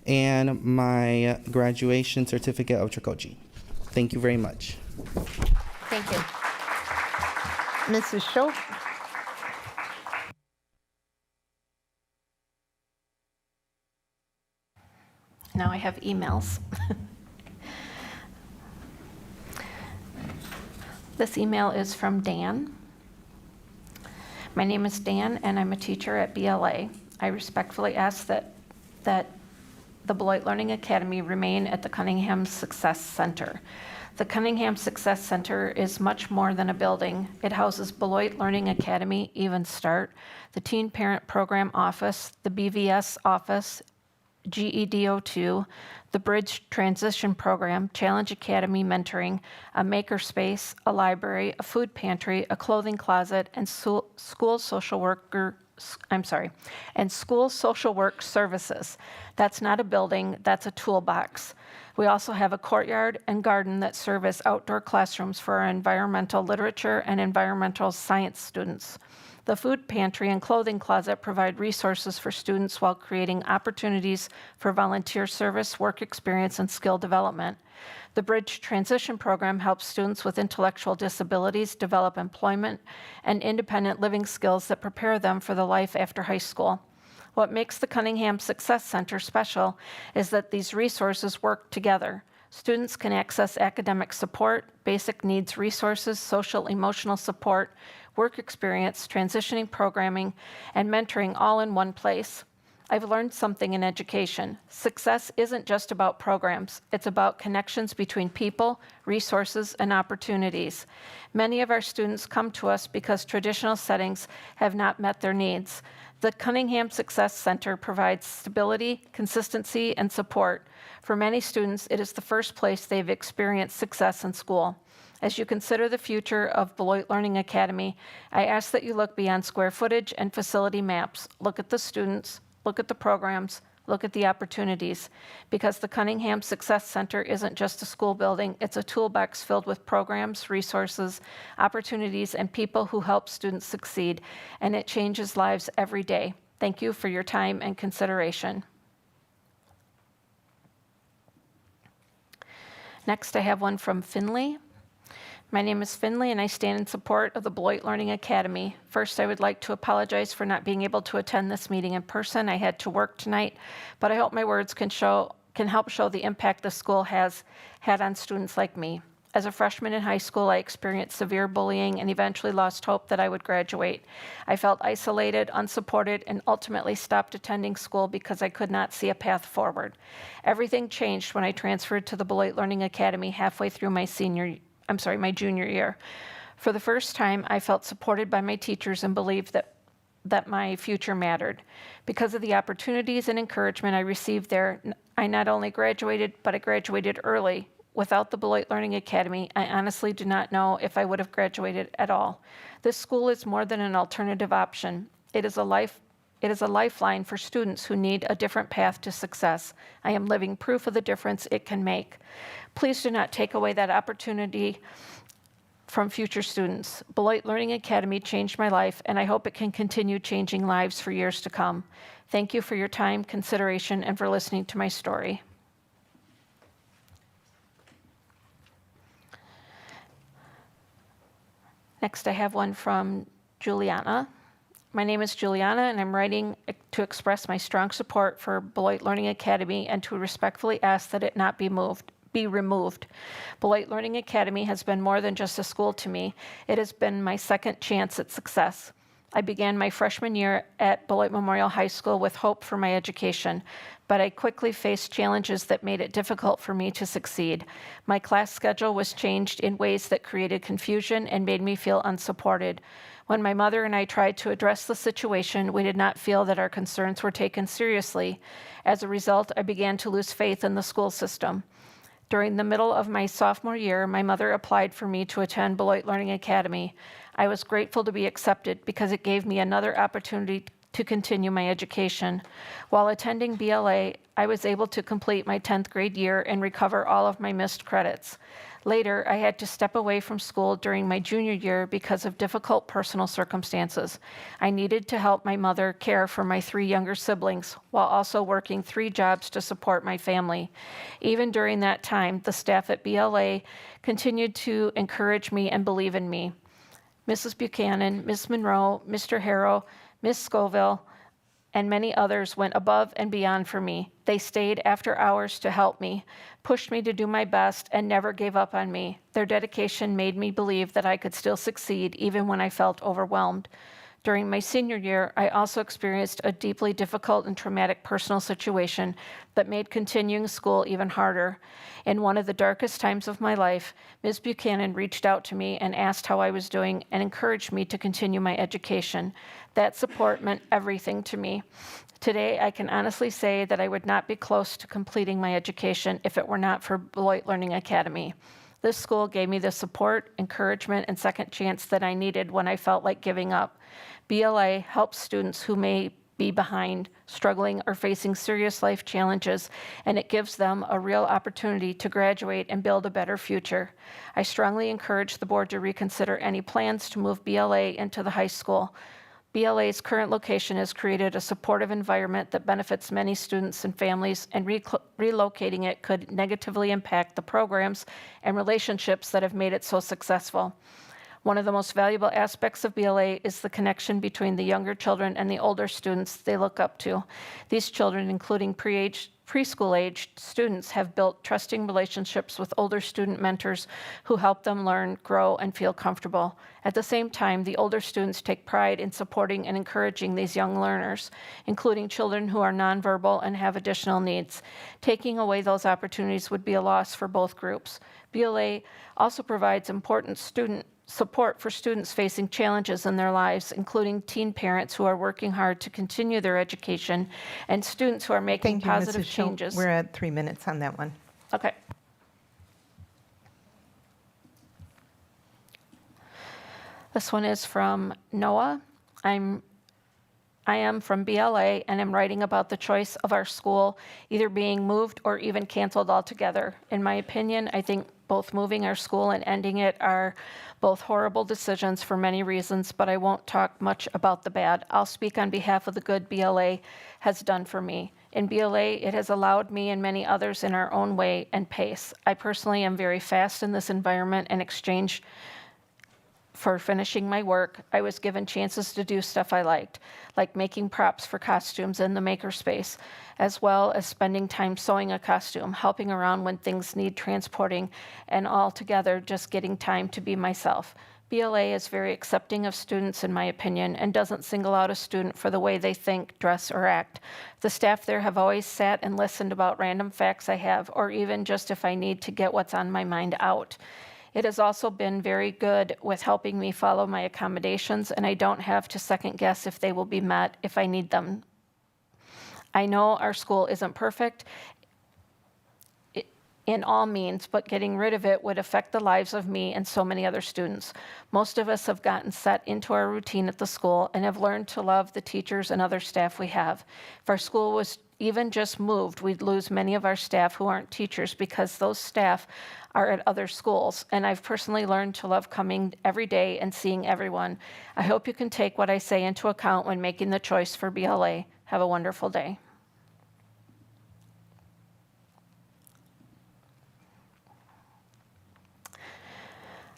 and my graduation certificate of Tricoci. Thank you very much. Thank you. Mrs. Schultz? Now I have emails. This email is from Dan. My name is Dan, and I'm a teacher at BLA. I respectfully ask that the Beloit Learning Academy remain at the Cunningham Success Center. The Cunningham Success Center is much more than a building. It houses Beloit Learning Academy, Even Start, the Teen Parent Program Office, the BVS Office, GEDO2, the Bridge Transition Program, Challenge Academy Mentoring, a makerspace, a library, a food pantry, a clothing closet, and school social work services. That's not a building, that's a toolbox. We also have a courtyard and garden that serve as outdoor classrooms for our environmental literature and environmental science students. The food pantry and clothing closet provide resources for students while creating opportunities for volunteer service, work experience, and skill development. The Bridge Transition Program helps students with intellectual disabilities develop employment and independent living skills that prepare them for the life after high school. What makes the Cunningham Success Center special is that these resources work together. Students can access academic support, basic needs resources, social emotional support, work experience, transitioning programming, and mentoring all in one place. I've learned something in education. Success isn't just about programs. It's about connections between people, resources, and opportunities. Many of our students come to us because traditional settings have not met their needs. The Cunningham Success Center provides stability, consistency, and support. For many students, it is the first place they've experienced success in school. As you consider the future of Beloit Learning Academy, I ask that you look beyond square footage and facility maps. Look at the students, look at the programs, look at the opportunities. Because the Cunningham Success Center isn't just a school building, it's a toolbox filled with programs, resources, opportunities, and people who help students succeed. And it changes lives every day. Thank you for your time and consideration. Next, I have one from Finley. My name is Finley, and I stand in support of the Beloit Learning Academy. First, I would like to apologize for not being able to attend this meeting in person. I had to work tonight, but I hope my words can help show the impact the school has had on students like me. As a freshman in high school, I experienced severe bullying and eventually lost hope that I would graduate. I felt isolated, unsupported, and ultimately stopped attending school because I could not see a path forward. Everything changed when I transferred to the Beloit Learning Academy halfway through my junior year. For the first time, I felt supported by my teachers and believed that my future mattered. Because of the opportunities and encouragement I received there, I not only graduated, but I graduated early. Without the Beloit Learning Academy, I honestly do not know if I would have graduated at all. This school is more than an alternative option. It is It is a lifeline for students who need a different path to success. I am living proof of the difference it can make. Please do not take away that opportunity from future students. Beloit Learning Academy changed my life, and I hope it can continue changing lives for years to come. Thank you for your time, consideration, and for listening to my story. Next, I have one from Juliana. My name is Juliana, and I'm writing to express my strong support for Beloit Learning Academy and to respectfully ask that it not be removed. Beloit Learning Academy has been more than just a school to me. It has been my second chance at success. I began my freshman year at Beloit Memorial High School with hope for my education, but I quickly faced challenges that made it difficult for me to succeed. My class schedule was changed in ways that created confusion and made me feel unsupported. When my mother and I tried to address the situation, we did not feel that our concerns were taken seriously. As a result, I began to lose faith in the school system. During the middle of my sophomore year, my mother applied for me to attend Beloit Learning Academy. I was grateful to be accepted because it gave me another opportunity to continue my education. While attending BLA, I was able to complete my 10th grade year and recover all of my missed credits. Later, I had to step away from school during my junior year because of difficult personal circumstances. I needed to help my mother care for my 3 younger siblings while also working 3 jobs to support my family. Even during that time, the staff at BLA continued to encourage me and believe in me. Mrs. Buchanan, Ms. Monroe, Mr. Harrow, Ms. Scoville, and many others went above and beyond for me. They stayed after hours to help me, pushed me to do my best, and never gave up on me. Their dedication made me believe that I could still succeed even when I felt overwhelmed. During my senior year, I also experienced a deeply difficult and traumatic personal situation that made continuing school even harder. In one of the darkest times of my life, Ms. Buchanan reached out to me and asked how I was doing and encouraged me to continue my education. That support meant everything to me. Today, I can honestly say that I would not be close to completing my education if it were not for Beloit Learning Academy. This school gave me the support, encouragement, and second chance that I needed when I felt like giving up. BLA helps students who may be behind, struggling, or facing serious life challenges, and it gives them a real opportunity to graduate and build a better future. I strongly encourage the board to reconsider any plans to move BLA into the high school. BLA's current location has created a supportive environment that benefits many students and families, and relocating it could negatively impact the programs and relationships that have made it so successful. One of the most valuable aspects of BLA is the connection between the younger children and the older students they look up to. These children, including preschool-aged students, have built trusting relationships with older student mentors who help them learn, grow, and feel comfortable. At the same time, the older students take pride in supporting and encouraging these young learners, including children who are nonverbal and have additional needs. Taking away those opportunities would be a loss for both groups. BLA also provides important student support for students facing challenges in their lives, including teen parents who are working hard to continue their education and students who are making positive changes. We're at 3 minutes on that one. Okay. This one is from Noah. I am from BLA and am writing about the choice of our school either being moved or even canceled altogether. In my opinion, I think both moving our school and ending it are both horrible decisions for many reasons, but I won't talk much about the bad. I'll speak on behalf of the good BLA has done for me. In BLA, it has allowed me and many others in our own way and pace. I personally am very fast in this environment. In exchange for finishing my work, I was given chances to do stuff I liked, like making props for costumes in the makerspace, as well as spending time sewing a costume, helping around when things need transporting, and all together just getting time to be myself. BLA is very accepting of students, in my opinion, and doesn't single out a student for the way they think, dress, or act. The staff there have always sat and listened about random facts I have, or even just if I need to get what's on my mind out. It has also been very good with helping me follow my accommodations, and I don't have to second guess if they will be met if I need them. I know our school isn't perfect. in all means, but getting rid of it would affect the lives of me and so many other students. Most of us have gotten set into our routine at the school and have learned to love the teachers and other staff we have. If our school was even just moved, we'd lose many of our staff who aren't teachers because those staff are at other schools. And I've personally learned to love coming every day and seeing everyone. I hope you can take what I say into account when making the choice for BLA. Have a wonderful day.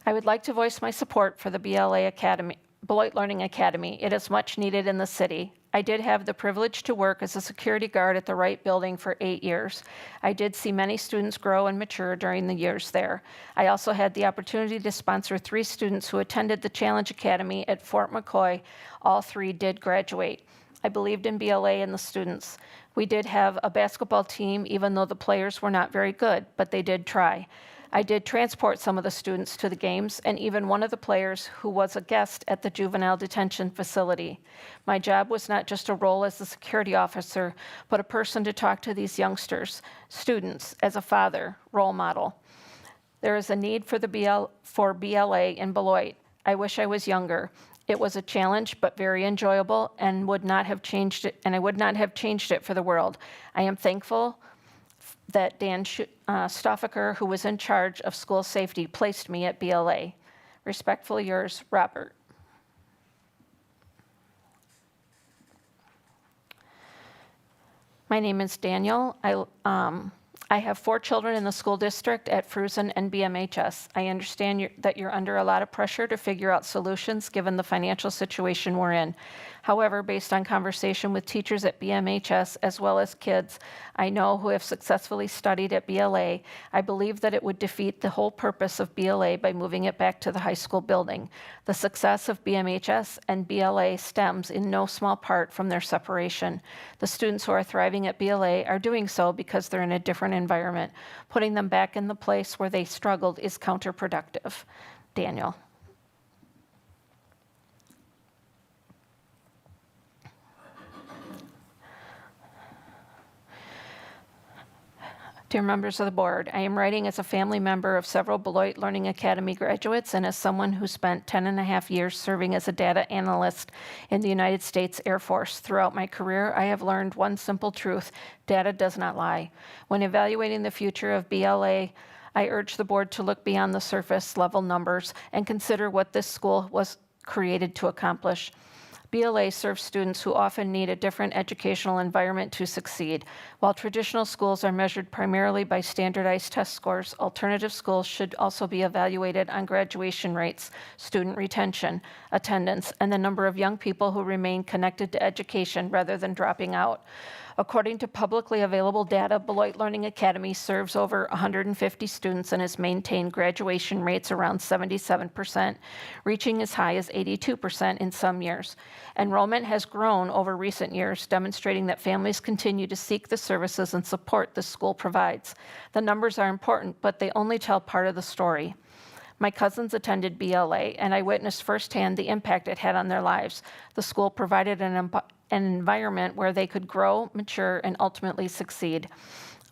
I would like to voice my support for the BLA Academy, Beloit Learning Academy. It is much needed in the city. I did have the privilege to work as a security guard at the Wright Building for 8 years. I did see many students grow and mature during the years there. I also had the opportunity to sponsor 3 students who attended the Challenge Academy at Fort McCoy. All 3 did graduate. I believed in BLA and the students. We did have a basketball team, even though the players were not very good, but they did try. I did transport some of the students to the games, and even one of the players who was a guest at the juvenile detention facility. My job was not just a role as the security officer, but a person to talk to these youngsters, students, as a father, role model. There is a need for BLA in Beloit. I wish I was younger. It was a challenge, but very enjoyable, and I would not have changed it for the world. I am thankful that Dan Stoffaker, who was in charge of school safety, placed me at BLA. Respectfully yours, Robert. My name is Daniel. I have 4 children in the school district at Fruzen and BMHS. I understand that you're under a lot of pressure to figure out solutions given the financial situation we're in. However, based on conversation with teachers at BMHS as well as kids I know who have successfully studied at BLA, I believe that it would defeat the whole purpose of BLA by moving it back to the high school building. The success of BMHS and BLA stems in no small part from their separation. The students who are thriving at BLA are doing so because they're in a different environment. Putting them back in the place where they struggled is counterproductive. Daniel. Dear members of the board, I am writing as a family member of several Beloit Learning Academy graduates and as someone who spent 10.5 years serving as a data analyst in the United States Air Force. Throughout my career, I have learned one simple truth: data does not lie. When evaluating the future of BLA, I urge the board to look beyond the surface level numbers and consider what this school was created to accomplish. BLA serves students who often need a different educational environment to succeed. While traditional schools are measured primarily by standardized test scores, alternative schools should also be evaluated on graduation rates, student retention, attendance, and the number of young people who remain connected to education rather than dropping out. According to publicly available data, Beloit Learning Academy serves over 150 students and has maintained graduation rates around 77%, reaching as high as 82% in some years. Enrollment has grown over recent years, demonstrating that families continue to seek the services and support the school provides. The numbers are important, but they only tell part of the story. My cousins attended BLA, and I witnessed firsthand the impact it had on their lives. The school provided an environment where they could grow, mature, and ultimately succeed.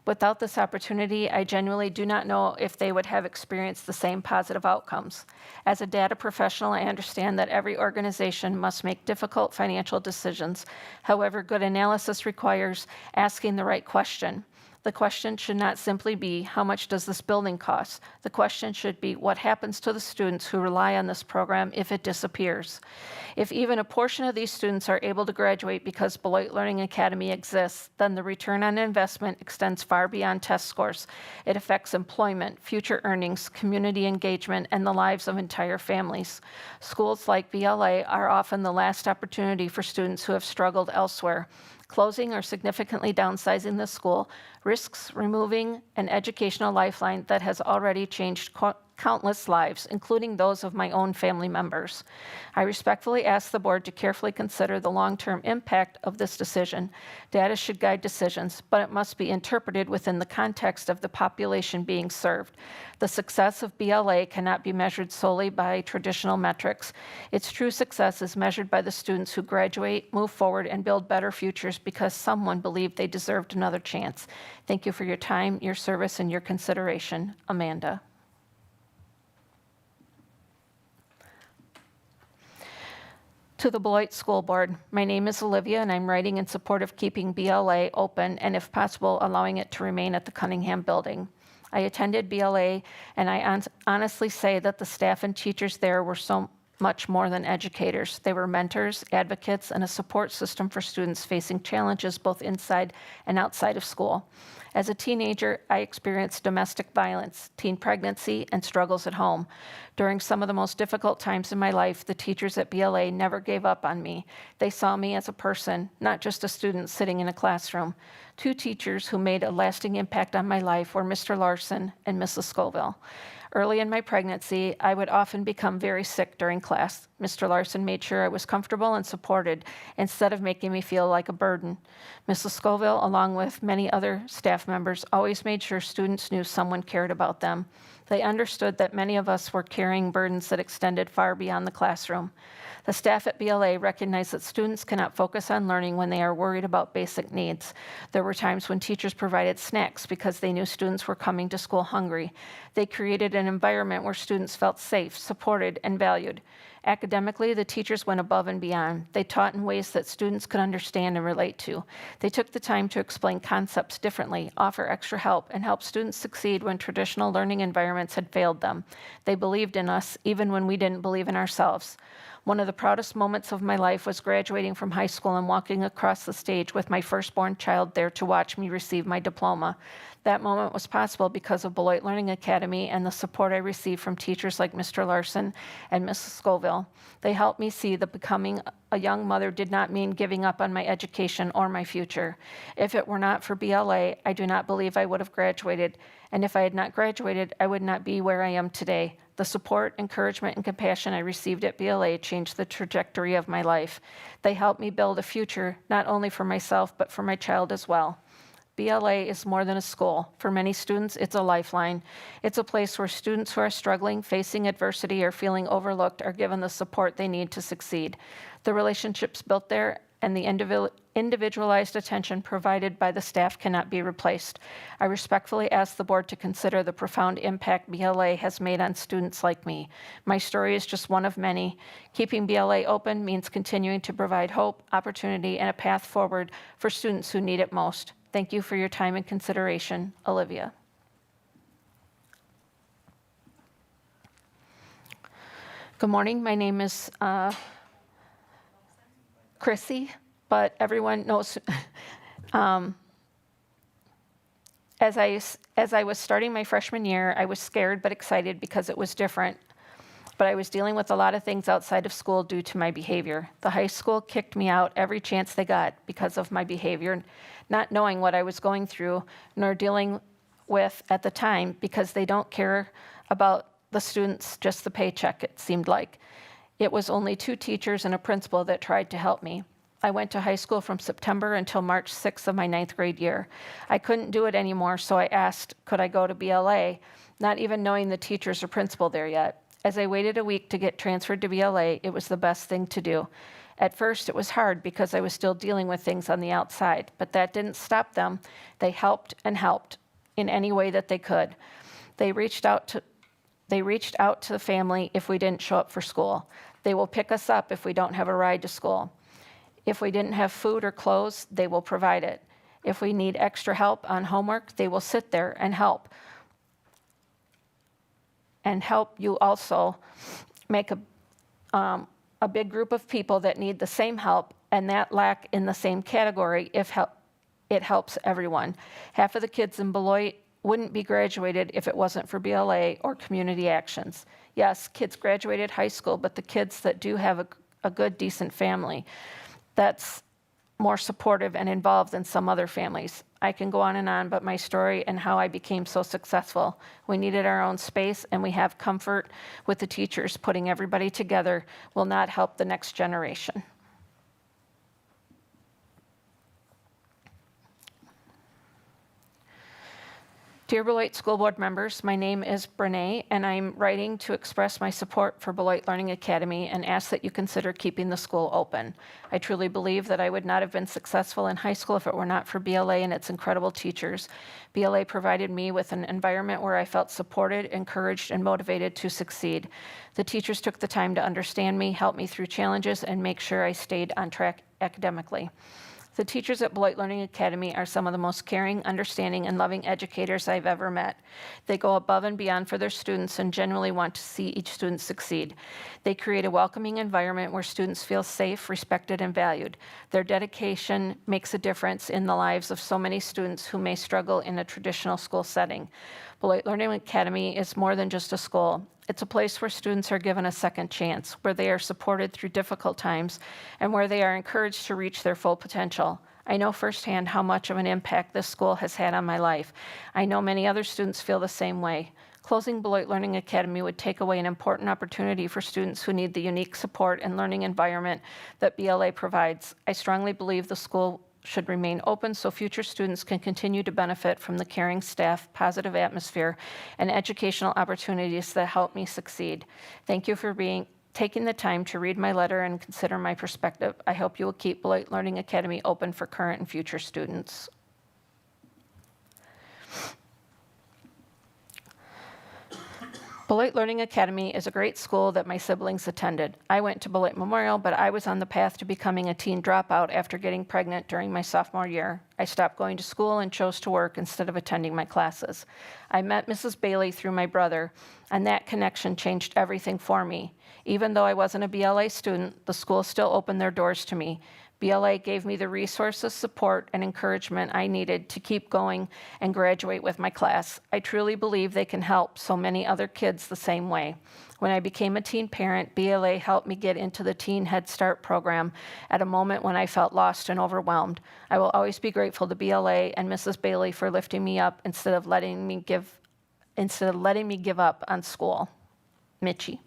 Without this opportunity, I genuinely do not know if they would have experienced the same positive outcomes. As a data professional, I understand that every organization must make difficult financial decisions. However, good analysis requires asking the right question. The question should not simply be, how much does this building cost? The question should be, what happens to the students who rely on this program if it disappears? If even a portion of these students are able to graduate because Beloit Learning Academy exists, then the return on investment extends far beyond test scores. It affects employment, future earnings, community engagement, and the lives of entire families. Schools like BLA are often the last opportunity for students who have struggled elsewhere. Closing or significantly downsizing the school risks removing an educational lifeline that has already changed countless lives, including those of my own family members. I respectfully ask the board to carefully consider the long-term impact of this decision. Data should guide decisions, but it must be interpreted within the context of the population being served. The success of BLA cannot be measured solely by traditional metrics. Its true success is measured by the students who graduate, move forward, and build better futures because someone believed they deserved another chance. Thank you for your time, your service, and your consideration. Amanda. To the Beloit School Board, my name is Olivia, and I'm writing in support of keeping BLA open and, if possible, allowing it to remain at the Cunningham Building. I attended BLA, and I honestly say that the staff and teachers there were so much more than educators. They were mentors, advocates, and a support system for students facing challenges both inside and outside of school. As a teenager, I experienced domestic violence, teen pregnancy, and struggles at home. During some of the most difficult times in my life, the teachers at BLA never gave up on me. They saw me as a person, not just a student sitting in a classroom. Two teachers who made a lasting impact on my life were Mr. Larson and Mrs. Scoville. Early in my pregnancy, I would often become very sick during class. Mr. Larson made sure I was comfortable and supported instead of making me feel like a burden. Mrs. Scoville, along with many other staff members, always made sure students knew someone cared about them. They understood that many of us were carrying burdens that extended far beyond the classroom. The staff at BLA recognized that students cannot focus on learning when they are worried about basic needs. There were times when teachers provided snacks because they knew students were coming to school hungry. They created an environment where students felt safe, supported, and valued. Academically, the teachers went above and beyond. They taught in ways that students could understand and relate to. They took the time to explain concepts differently, offer extra help, and help students succeed when traditional learning environments had failed them. They believed in us, even when we didn't believe in ourselves. One of the proudest moments of my life was graduating from high school and walking across the stage with my firstborn child there to watch me receive my diploma. That moment was possible because of Beloit Learning Academy and the support I received from teachers like Mr. Larson and Mrs. Scoville. They helped me see that becoming a young mother did not mean giving up on my education or my future. If it were not for BLA, I do not believe I would have graduated, and if I had not graduated, I would not be where I am today. The support, encouragement, and compassion I received at BLA changed the trajectory of my life. They helped me build a future, not only for myself, but for my child as well. BLA is more than a school. For many students, it's a lifeline. It's a place where students who are struggling, facing adversity, or feeling overlooked are given the support they need to succeed. The relationships built there and the individualized attention provided by the staff cannot be replaced. I respectfully ask the board to consider the profound impact BLA has made on students like me. My story is just one of many. Keeping BLA open means continuing to provide hope, opportunity, and a path forward for students who need it most. Thank you for your time and consideration. Olivia. Good morning. My name is Chrissy, but everyone knows. As I was starting my freshman year, I was scared but excited because it was different. But I was dealing with a lot of things outside of school due to my behavior. The high school kicked me out every chance they got because of my behavior, not knowing what I was going through, nor dealing with at the time because they don't care about the students, just the paycheck, it seemed like. It was only 2 teachers and a principal that tried to help me. I went to high school from September until March 6th of my 9th grade year. I couldn't do it anymore, so I asked, could I go to BLA, not even knowing the teachers or principal there yet. As I waited a week to get transferred to BLA, it was the best thing to do. At first, it was hard because I was still dealing with things on the outside, but that didn't stop them. They helped and helped in any way that they could. They reached out to the family if we didn't show up for school. They will pick us up if we don't have a ride to school. If we didn't have food or clothes, they will provide it. If we need extra help on homework, they will sit there and help. And help you also make a big group of people that need the same help and that lack in the same category if it helps everyone. Half of the kids in Beloit wouldn't be graduated if it wasn't for BLA or community actions. Yes, kids graduated high school, but the kids that do have a good, decent family, that's more supportive and involved than some other families. I can go on, but my story and how I became so successful. We needed our own space, and we have comfort with the teachers. Putting everybody together will not help the next generation. Dear Beloit School Board members, my name is Brene, and I'm writing to express my support for Beloit Learning Academy and ask that you consider keeping the school open. I truly believe that I would not have been successful in high school if it were not for BLA and its incredible teachers. BLA provided me with an environment where I felt supported, encouraged, and motivated to succeed. The teachers took the time to understand me, help me through challenges, and make sure I stayed on track academically. The teachers at Beloit Learning Academy are some of the most caring, understanding, and loving educators I've ever met. They go above and beyond for their students and genuinely want to see each student succeed. They create a welcoming environment where students feel safe, respected, and valued. Their dedication makes a difference in the lives of so many students who may struggle in a traditional school setting. Beloit Learning Academy is more than just a school. It's a place where students are given a second chance, where they are supported through difficult times, and where they are encouraged to reach their full potential. I know firsthand how much of an impact this school has had on my life. I know many other students feel the same way. Closing Beloit Learning Academy would take away an important opportunity for students who need the unique support and learning environment that BLA provides. I strongly believe the school should remain open so future students can continue to benefit from the caring staff, positive atmosphere, and educational opportunities that help me succeed. Thank you for taking the time to read my letter and consider my perspective. I hope you will keep Beloit Learning Academy open for current and future students. Beloit Learning Academy is a great school that my siblings attended. I went to Beloit Memorial, but I was on the path to becoming a teen dropout after getting pregnant during my sophomore year. I stopped going to school and chose to work instead of attending my classes. I met Mrs. Bailey through my brother, and that connection changed everything for me. Even though I wasn't a BLA student, the school still opened their doors to me. BLA gave me the resources, support, and encouragement I needed to keep going and graduate with my class. I truly believe they can help so many other kids the same way. When I became a teen parent, BLA helped me get into the Teen Head Start program at a moment when I felt lost and overwhelmed. I will always be grateful to BLA and Mrs. Bailey for lifting me up instead of letting me give up on school. Mitchie.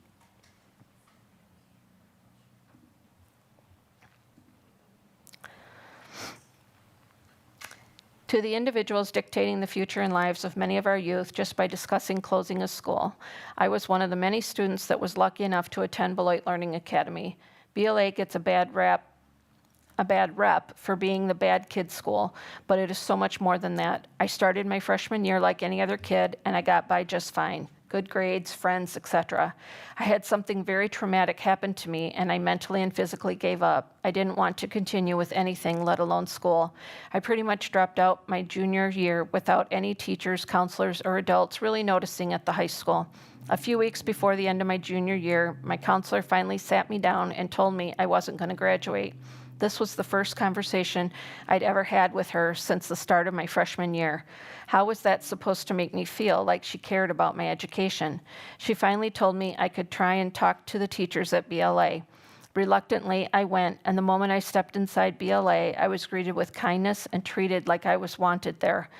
To the individuals dictating the future and lives of many of our youth just by discussing closing a school, I was one of the many students that was lucky enough to attend Beloit Learning Academy. BLA gets a bad rep for being the bad kid school, but it is so much more than that. I started my freshman year like any other kid, and I got by just fine. Good grades, friends, etc. I had something very traumatic happen to me, and I mentally and physically gave up. I didn't want to continue with anything, let alone school. I pretty much dropped out my junior year without any teachers, counselors, or adults really noticing at the high school. A few weeks before the end of my junior year, my counselor finally sat me down and told me I wasn't going to graduate. This was the first conversation I'd ever had with her since the start of my freshman year. How was that supposed to make me feel like she cared about my education? She finally told me I could try and talk to the teachers at BLA. Reluctantly, I went, and the moment I stepped inside BLA, I was greeted with kindness and treated like I was wanted there.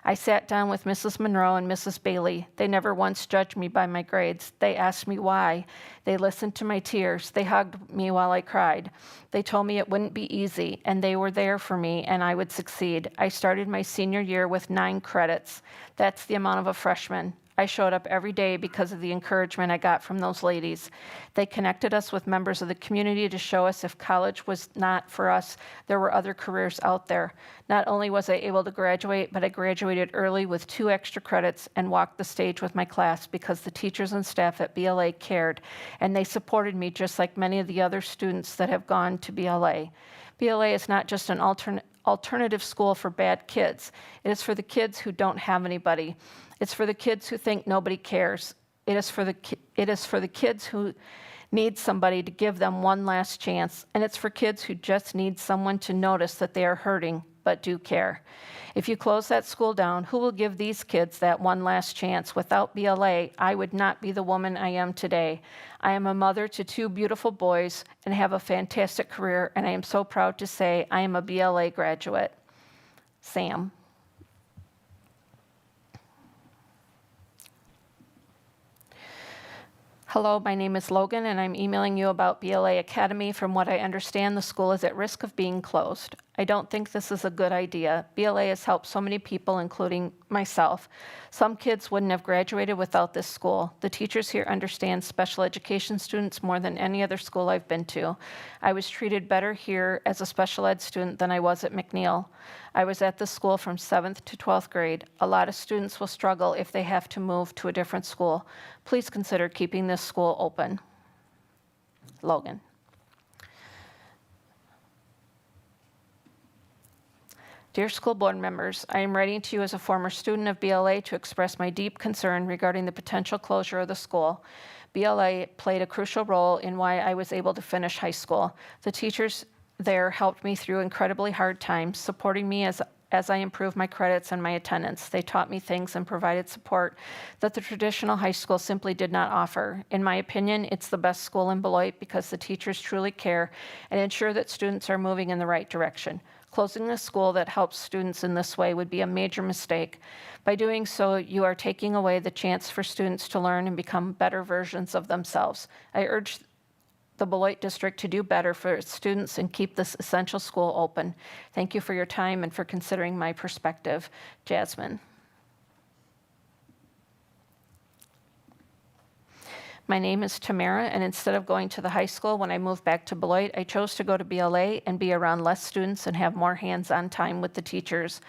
I sat down with Mrs. Monroe and Mrs. Bailey. They never once judged me by my grades. They asked me why. They listened to my tears. They hugged me while I cried. They told me it wouldn't be easy, and they were there for me, and I would succeed. I started my senior year with 9 credits. That's the amount of a freshman. I showed up every day because of the encouragement I got from those ladies. They connected us with members of the community to show us if college was not for us, there were other careers out there. Not only was I able to graduate, but I graduated early with 2 extra credits and walked the stage with my class because the teachers and staff at BLA cared, and they supported me just like many of the other students that have gone to BLA. BLA is not just an alternative school for bad kids. It is for the kids who don't have anybody. It's for the kids who think nobody cares. It is for the kids who need somebody to give them one last chance. And it's for kids who just need someone to notice that they are hurting but do care. If you close that school down, who will give these kids that one last chance? Without BLA, I would not be the woman I am today. I am a mother to 2 beautiful boys and have a fantastic career, and I am so proud to say I am a BLA graduate. Sam. Hello, my name is Logan, and I'm emailing you about BLA Academy. From what I understand, the school is at risk of being closed. I don't think this is a good idea. BLA has helped so many people, including myself. Some kids wouldn't have graduated without this school. The teachers here understand special education students more than any other school I've been to. I was treated better here as a special ed student than I was at McNeil. I was at this school from 7th to 12th grade. A lot of students will struggle if they have to move to a different school. Please consider keeping this school open. Logan. Dear school board members, I am writing to you as a former student of BLA to express my deep concern regarding the potential closure of the school. BLA played a crucial role in why I was able to finish high school. The teachers there helped me through incredibly hard times, supporting me as I improved my credits and my attendance. They taught me things and provided support that the traditional high school simply did not offer. In my opinion, it's the best school in Beloit because the teachers truly care and ensure that students are moving in the right direction. Closing a school that helps students in this way would be a major mistake. By doing so, you are taking away the chance for students to learn and become better versions of themselves. I urge the Beloit District to do better for its students and keep this essential school open. Thank you for your time and for considering my perspective. Jasmine. My name is Tamara, and instead of going to the high school when I moved back to Beloit, I chose to go to BLA and be around less students and have more hands-on time with the teachers.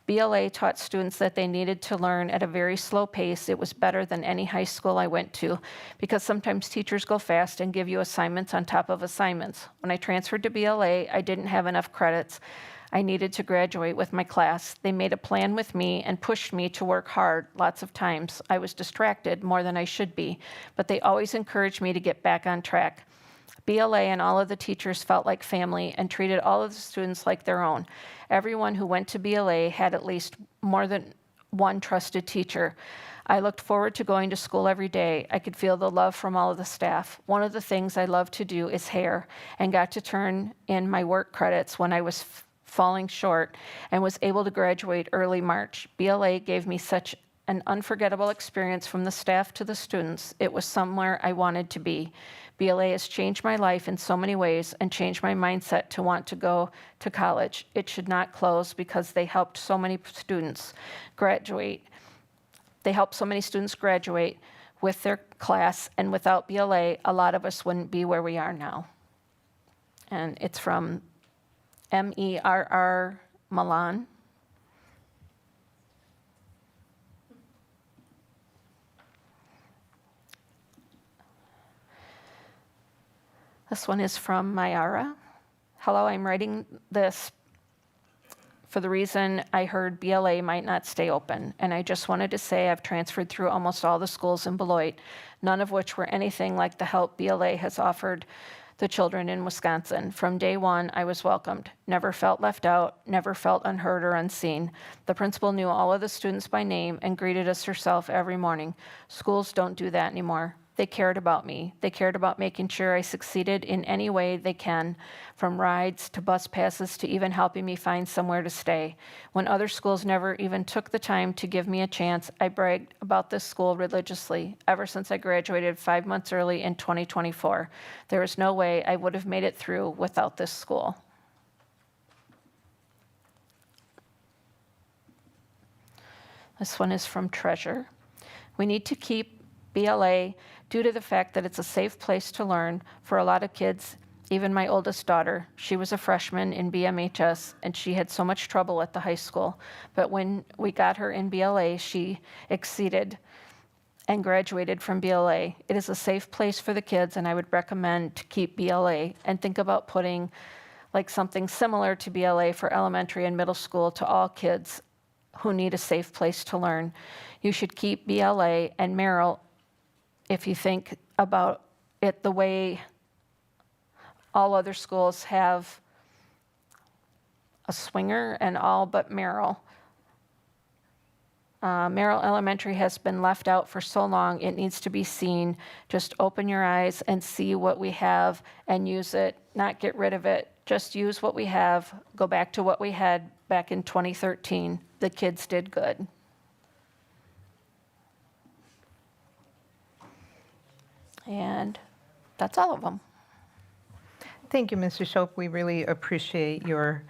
BLA taught students that they needed to learn at a very slow pace. It was better than any high school I went to because sometimes teachers go fast and give you assignments on top of assignments. When I transferred to BLA, I didn't have enough credits. I needed to graduate with my class. They made a plan with me and pushed me to work hard lots of times. I was distracted more than I should be, but they always encouraged me to get back on track. BLA and all of the teachers felt like family and treated all of the students like their own. Everyone who went to BLA had at least more than one trusted teacher. I looked forward to going to school every day. I could feel the love from all of the staff. One of the things I love to do is hair and got to turn in my work credits when I was falling short and was able to graduate early March. BLA gave me such an unforgettable experience from the staff to the students. It was somewhere I wanted to be. BLA has changed my life in so many ways and changed my mindset to want to go to college. It should not close because they helped so many students graduate. They helped so many students graduate with their class, and without BLA, a lot of us wouldn't be where we are now. And it's from MERR Milan. This one is from Mayara. Hello, I'm writing this for the reason I heard BLA might not stay open. And I just wanted to say I've transferred through almost all the schools in Beloit, none of which were anything like the help BLA has offered the children in Wisconsin. From day one, I was welcomed, never felt left out, never felt unheard or unseen. The principal knew all of the students by name and greeted us herself every morning. Schools don't do that anymore. They cared about me. They cared about making sure I succeeded in any way they can, from rides to bus passes to even helping me find somewhere to stay. When other schools never even took the time to give me a chance, I bragged about this school religiously ever since I graduated 5 months early in 2024. There is no way I would have made it through without this school. This one is from Treasure. We need to keep BLA due to the fact that it's a safe place to learn for a lot of kids, even my oldest daughter. She was a freshman in BMHS, and she had so much trouble at the high school. But when we got her in BLA, she exceeded and graduated from BLA. It is a safe place for the kids, and I would recommend to keep BLA and think about putting like something similar to BLA for elementary and middle school to all kids who need a safe place to learn. You should keep BLA and Merrill if you think about it the way all other schools have a swinger and all but Merrill. Merrill Elementary has been left out for so long, it needs to be seen. Just open your eyes and see what we have and use it, not get rid of it. Just use what we have, go back to what we had back in 2013. The kids did good. And that's all of them. Thank you, Mr. Shope. We really appreciate your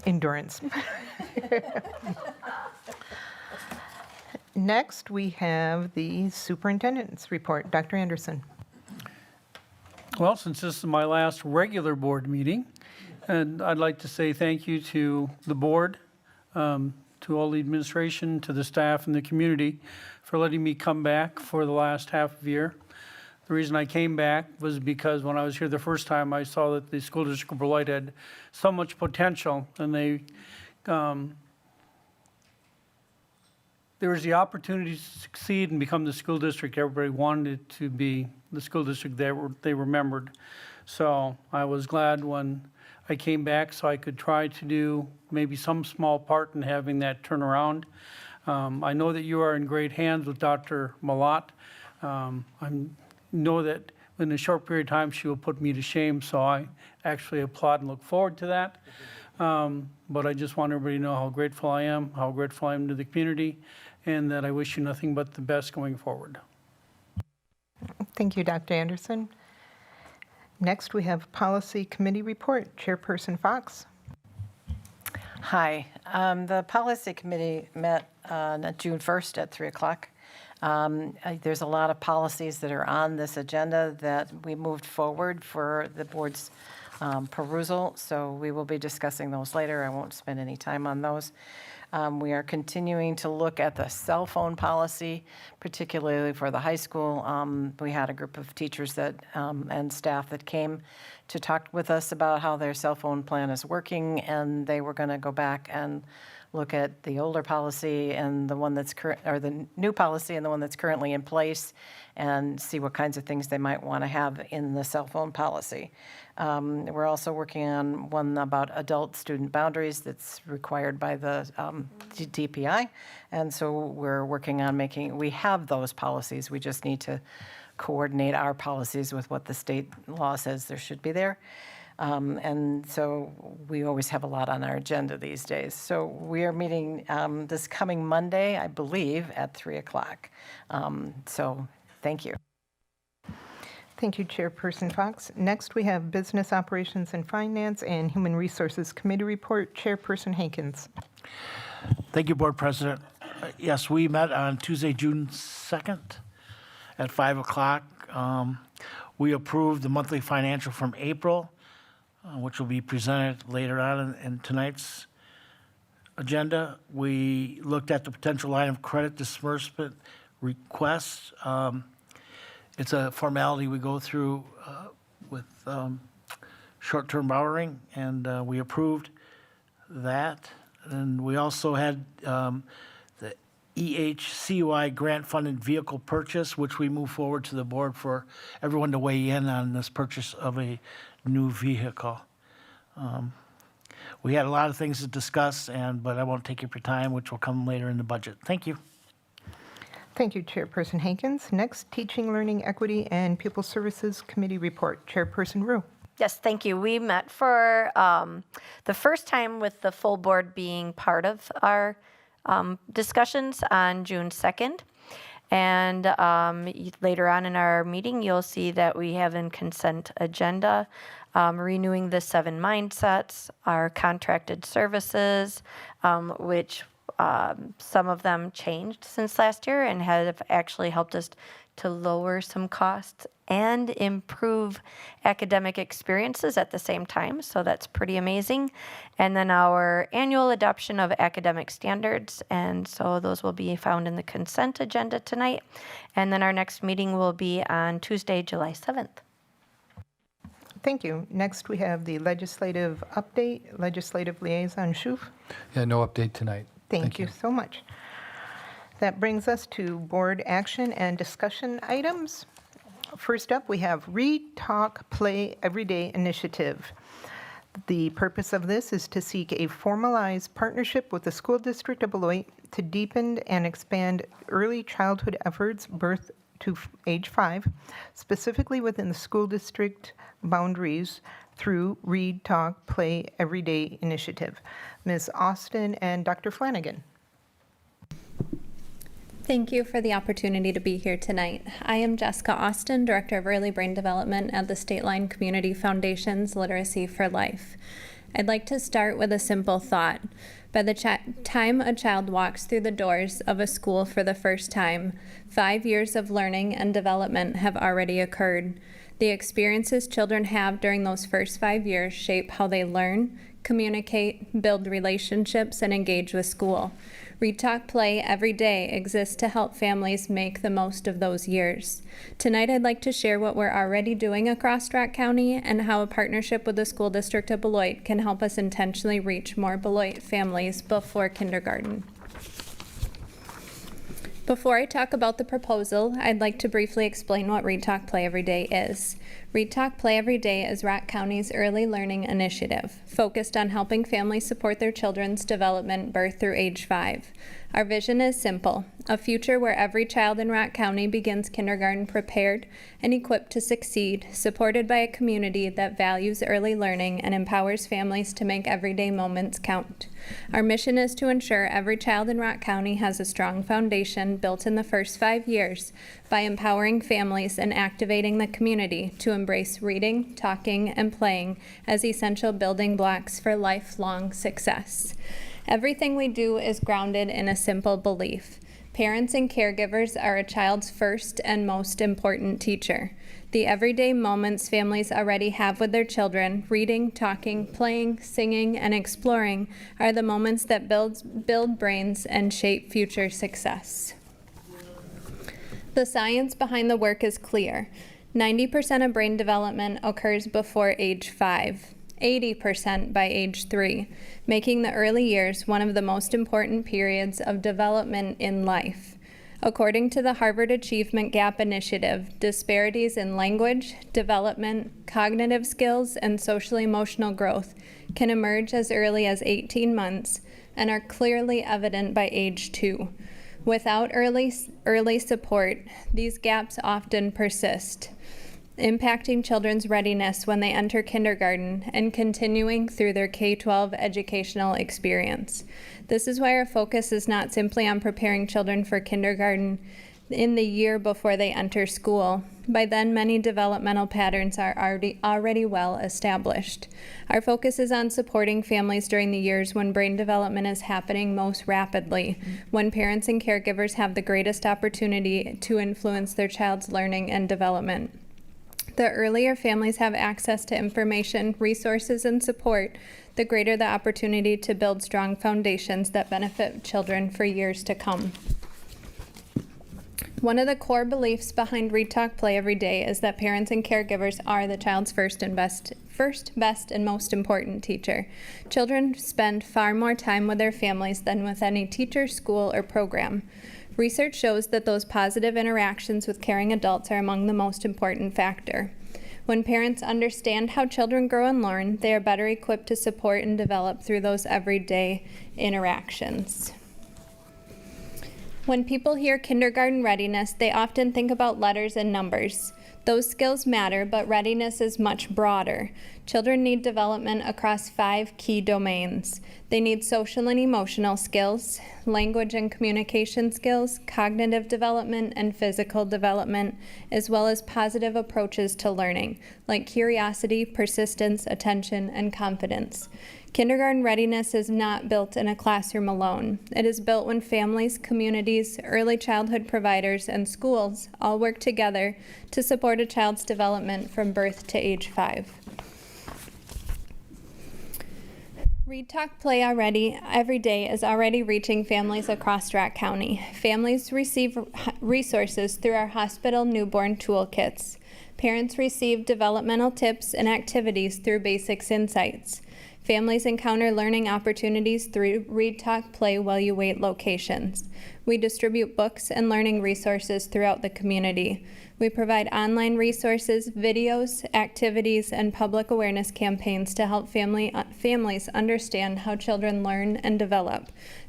endurance. Next, we have the superintendent's report. Dr. Anderson. Well, since this is my last regular board meeting, and I'd like to say thank you to the board, to all the administration, to the staff and the community for letting me come back for the last half of the year. The reason I came back was because when I was here the first time, I saw that the school district of Beloit had so much potential, and there was the opportunity to succeed and become the school district everybody wanted it to be, the school district they remembered. So I was glad when I came back so I could try to do maybe some small part in having that turnaround. I know that you are in great hands with Dr. Malott. I know that in a short period of time she will put me to shame, so I actually applaud and look forward to that. But I just want everybody to know how grateful I am to the community, and that I wish you nothing but the best going forward. Thank you, Dr. Anderson. Next, we have Policy Committee Report. Chairperson Fox. Hi. The Policy Committee met on June 1st at 3 o'clock. There's a lot of policies that are on this agenda that we moved forward for the board's perusal, so we will be discussing those later. I won't spend any time on those. We are continuing to look at the cell phone policy, particularly for the high school. We had a group of teachers that and staff that came to talk with us about how their cell phone plan is working, and they were going to go back and look at the older policy and the one that's the new policy and the one that's currently in place, and see what kinds of things they might want to have in the cell phone policy. We're also working on one about adult student boundaries that's required by the DPI, and so we're working on we have those policies, we just need to coordinate our policies with what the state law says there should be there. And so we always have a lot on our agenda these days. So we are meeting this coming Monday, I believe, at 3 o'clock. So thank you. Thank you, Chairperson Fox. Next, we have Business Operations and Finance and Human Resources Committee Report. Chairperson Hankins. Thank you, Board President. Yes, we met on Tuesday, June 2nd at 5 o'clock. We approved the monthly financial from April, which will be presented later on in tonight's agenda. We looked at the potential line of credit disbursement requests. It's a formality we go through with short-term borrowing, and we approved that. And we also had the EHCY grant-funded vehicle purchase, which we move forward to the board for everyone to weigh in on this purchase of a new vehicle. We had a lot of things to discuss, but I won't take up your time, which will come later in the budget. Thank you. Thank you, Chairperson Hankins. Next, Teaching, Learning, Equity, and Pupil Services Committee Report. Chairperson Rue. Yes, thank you. We met for the first time with the full board being part of our discussions on June 2nd. And later on in our meeting, you'll see that we have in consent agenda renewing the 7 mindsets, our contracted services, which some of them changed since last year and have actually helped us to lower some costs and improve academic experiences at the same time. So that's pretty amazing. And then our annual adoption of academic standards. And so those will be found in the consent agenda tonight. And then our next meeting will be on Tuesday, July 7th. Thank you. Next, we have the legislative update. Legislative Liaison Schuf. Yeah, no update tonight. Thank you so much. That brings us to board action and discussion items. First up, we have Read, Talk, Play Everyday initiative. The purpose of this is to seek a formalized partnership with the School District of Beloit to deepen and expand early childhood efforts birth to age 5, specifically within the school district boundaries through Read, Talk, Play Everyday initiative. Ms. Austin and Dr. Flanagan. Thank you for the opportunity to be here tonight. I am Jessica Austin, Director of Early Brain Development at the State Line Community Foundation's Literacy for Life. I'd like to start with a simple thought. By the time a child walks through the doors of a school for the first time, 5 years of learning and development have already occurred. The experiences children have during those first 5 years shape how they learn, communicate, build relationships, and engage with school. Read, Talk, Play every day exists to help families make the most of those years. Tonight I'd like to share what we're already doing across Rock County and how a partnership with the School District of Beloit can help us intentionally reach more Beloit families before kindergarten. Before I talk about the proposal, I'd like to briefly explain what Read, Talk, Play Every Day is. Read, Talk, Play Every Day is Rock County's early learning initiative, focused on helping families support their children's development birth through age 5. Our vision is simple, a future where every child in Rock County begins kindergarten prepared and equipped to succeed, supported by a community that values early learning and empowers families to make everyday moments count. Our mission is to ensure every child in Rock County has a strong foundation built in the first 5 years by empowering families and activating the community to embrace reading, talking, and playing as essential building blocks for lifelong success. Everything we do is grounded in a simple belief. Parents and caregivers are a child's first and most important teacher. The everyday moments families already have with their children, reading, talking, playing, singing, and exploring, are the moments that build brains and shape future success. The science behind the work is clear. 90% of brain development occurs before age 5. 80% by age 3, making the early years one of the most important periods of development in life. According to the Harvard Achievement Gap Initiative, disparities in language, development, cognitive skills, and social-emotional growth can emerge as early as 18 months and are clearly evident by age 2. Without early support, these gaps often persist, impacting children's readiness when they enter kindergarten and continuing through their K-12 educational experience. This is why our focus is not simply on preparing children for kindergarten in the year before they enter school. By then, many developmental patterns are already well established. Our focus is on supporting families during the years when brain development is happening most rapidly, when parents and caregivers have the greatest opportunity to influence their child's learning and development. The earlier families have access to information, resources, and support, the greater the opportunity to build strong foundations that benefit children for years to come. One of the core beliefs behind Read, Talk, Play Every Day is that parents and caregivers are the child's first, best, and most important teacher. Children spend far more time with their families than with any teacher, school, or program. Research shows that those positive interactions with caring adults are among the most important factor. When parents understand how children grow and learn, they are better equipped to support and develop through those everyday interactions. When people hear kindergarten readiness, they often think about letters and numbers. Those skills matter, but readiness is much broader. Children need development across 5 key domains. They need social and emotional skills, language and communication skills, cognitive development, and physical development, as well as positive approaches to learning, like curiosity, persistence, attention, and confidence. Kindergarten readiness is not built in a classroom alone. It is built when families, communities, early childhood providers, and schools all work together to support a child's development from birth to age 5. Read, Talk, Play Every Day is already reaching families across Rock County. Families receive resources through our hospital newborn toolkits. Parents receive developmental tips and activities through Basics Insights. Families encounter learning opportunities through Read, Talk, Play While You Wait locations. We distribute books and learning resources throughout the community. We provide online resources, videos, activities, and public awareness campaigns to help families understand how children learn and develop.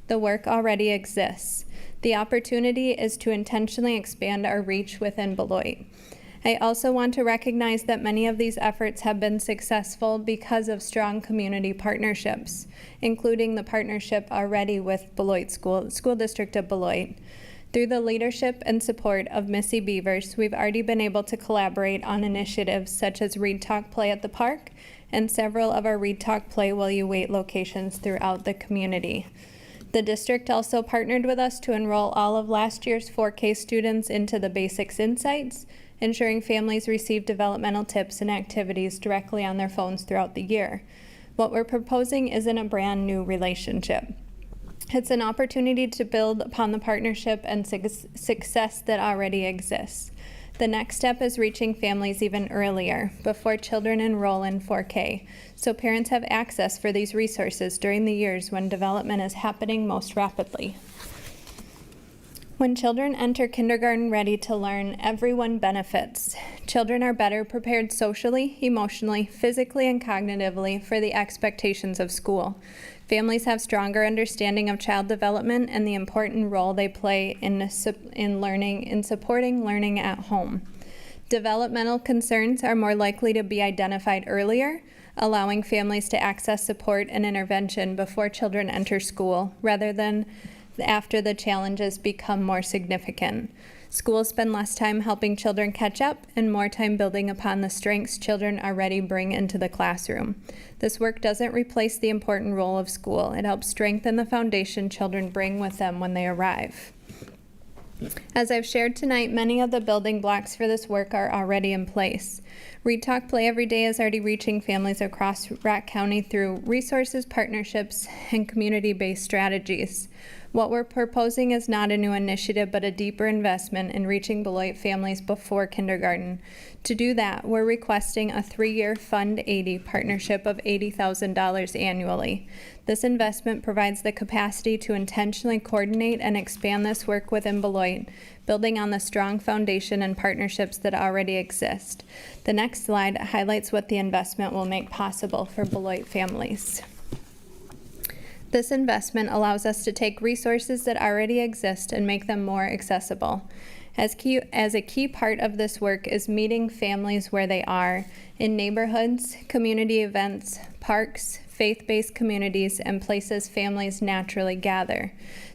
The work already exists. The opportunity is to intentionally expand our reach within Beloit. I also want to recognize that many of these efforts have been successful because of strong community partnerships, including the partnership already with Beloit School District of Beloit. Through the leadership and support of Missy Beavers, we've already been able to collaborate on initiatives such as Read Talk Play at the park and several of our Read Talk Play While You Wait locations throughout the community. The district also partnered with us to enroll all of last year's 4K students into the Basics Insights, ensuring families receive developmental tips and activities directly on their phones throughout the year. What we're proposing isn't a brand new relationship. It's an opportunity to build upon the partnership and success that already exists. The next step is reaching families even earlier, before children enroll in 4K, so parents have access for these resources during the years when development is happening most rapidly. When children enter kindergarten ready to learn, everyone benefits. Children are better prepared socially, emotionally, physically, and cognitively for the expectations of school. Families have stronger understanding of child development and the important role they play in supporting learning at home. Developmental concerns are more likely to be identified earlier, allowing families to access support and intervention before children enter school, rather than after the challenges become more significant. Schools spend less time helping children catch up and more time building upon the strengths children already bring into the classroom. This work doesn't replace the important role of school. It helps strengthen the foundation children bring with them when they arrive. As I've shared tonight, many of the building blocks for this work are already in place. Read Talk Play Every Day is already reaching families across Rat County through resources, partnerships, and community-based strategies. What we're proposing is not a new initiative, but a deeper investment in reaching Beloit families before kindergarten. To do that, we're requesting a 3-year Fund 80 partnership of $80,000 annually. This investment provides the capacity to intentionally coordinate and expand this work within Beloit, building on the strong foundation and partnerships that already exist. The next slide highlights what the investment will make possible for Beloit families. This investment allows us to take resources that already exist and make them more accessible. As a key part of this work is meeting families where they are in neighborhoods, community events, parks, faith-based communities, and places families naturally gather.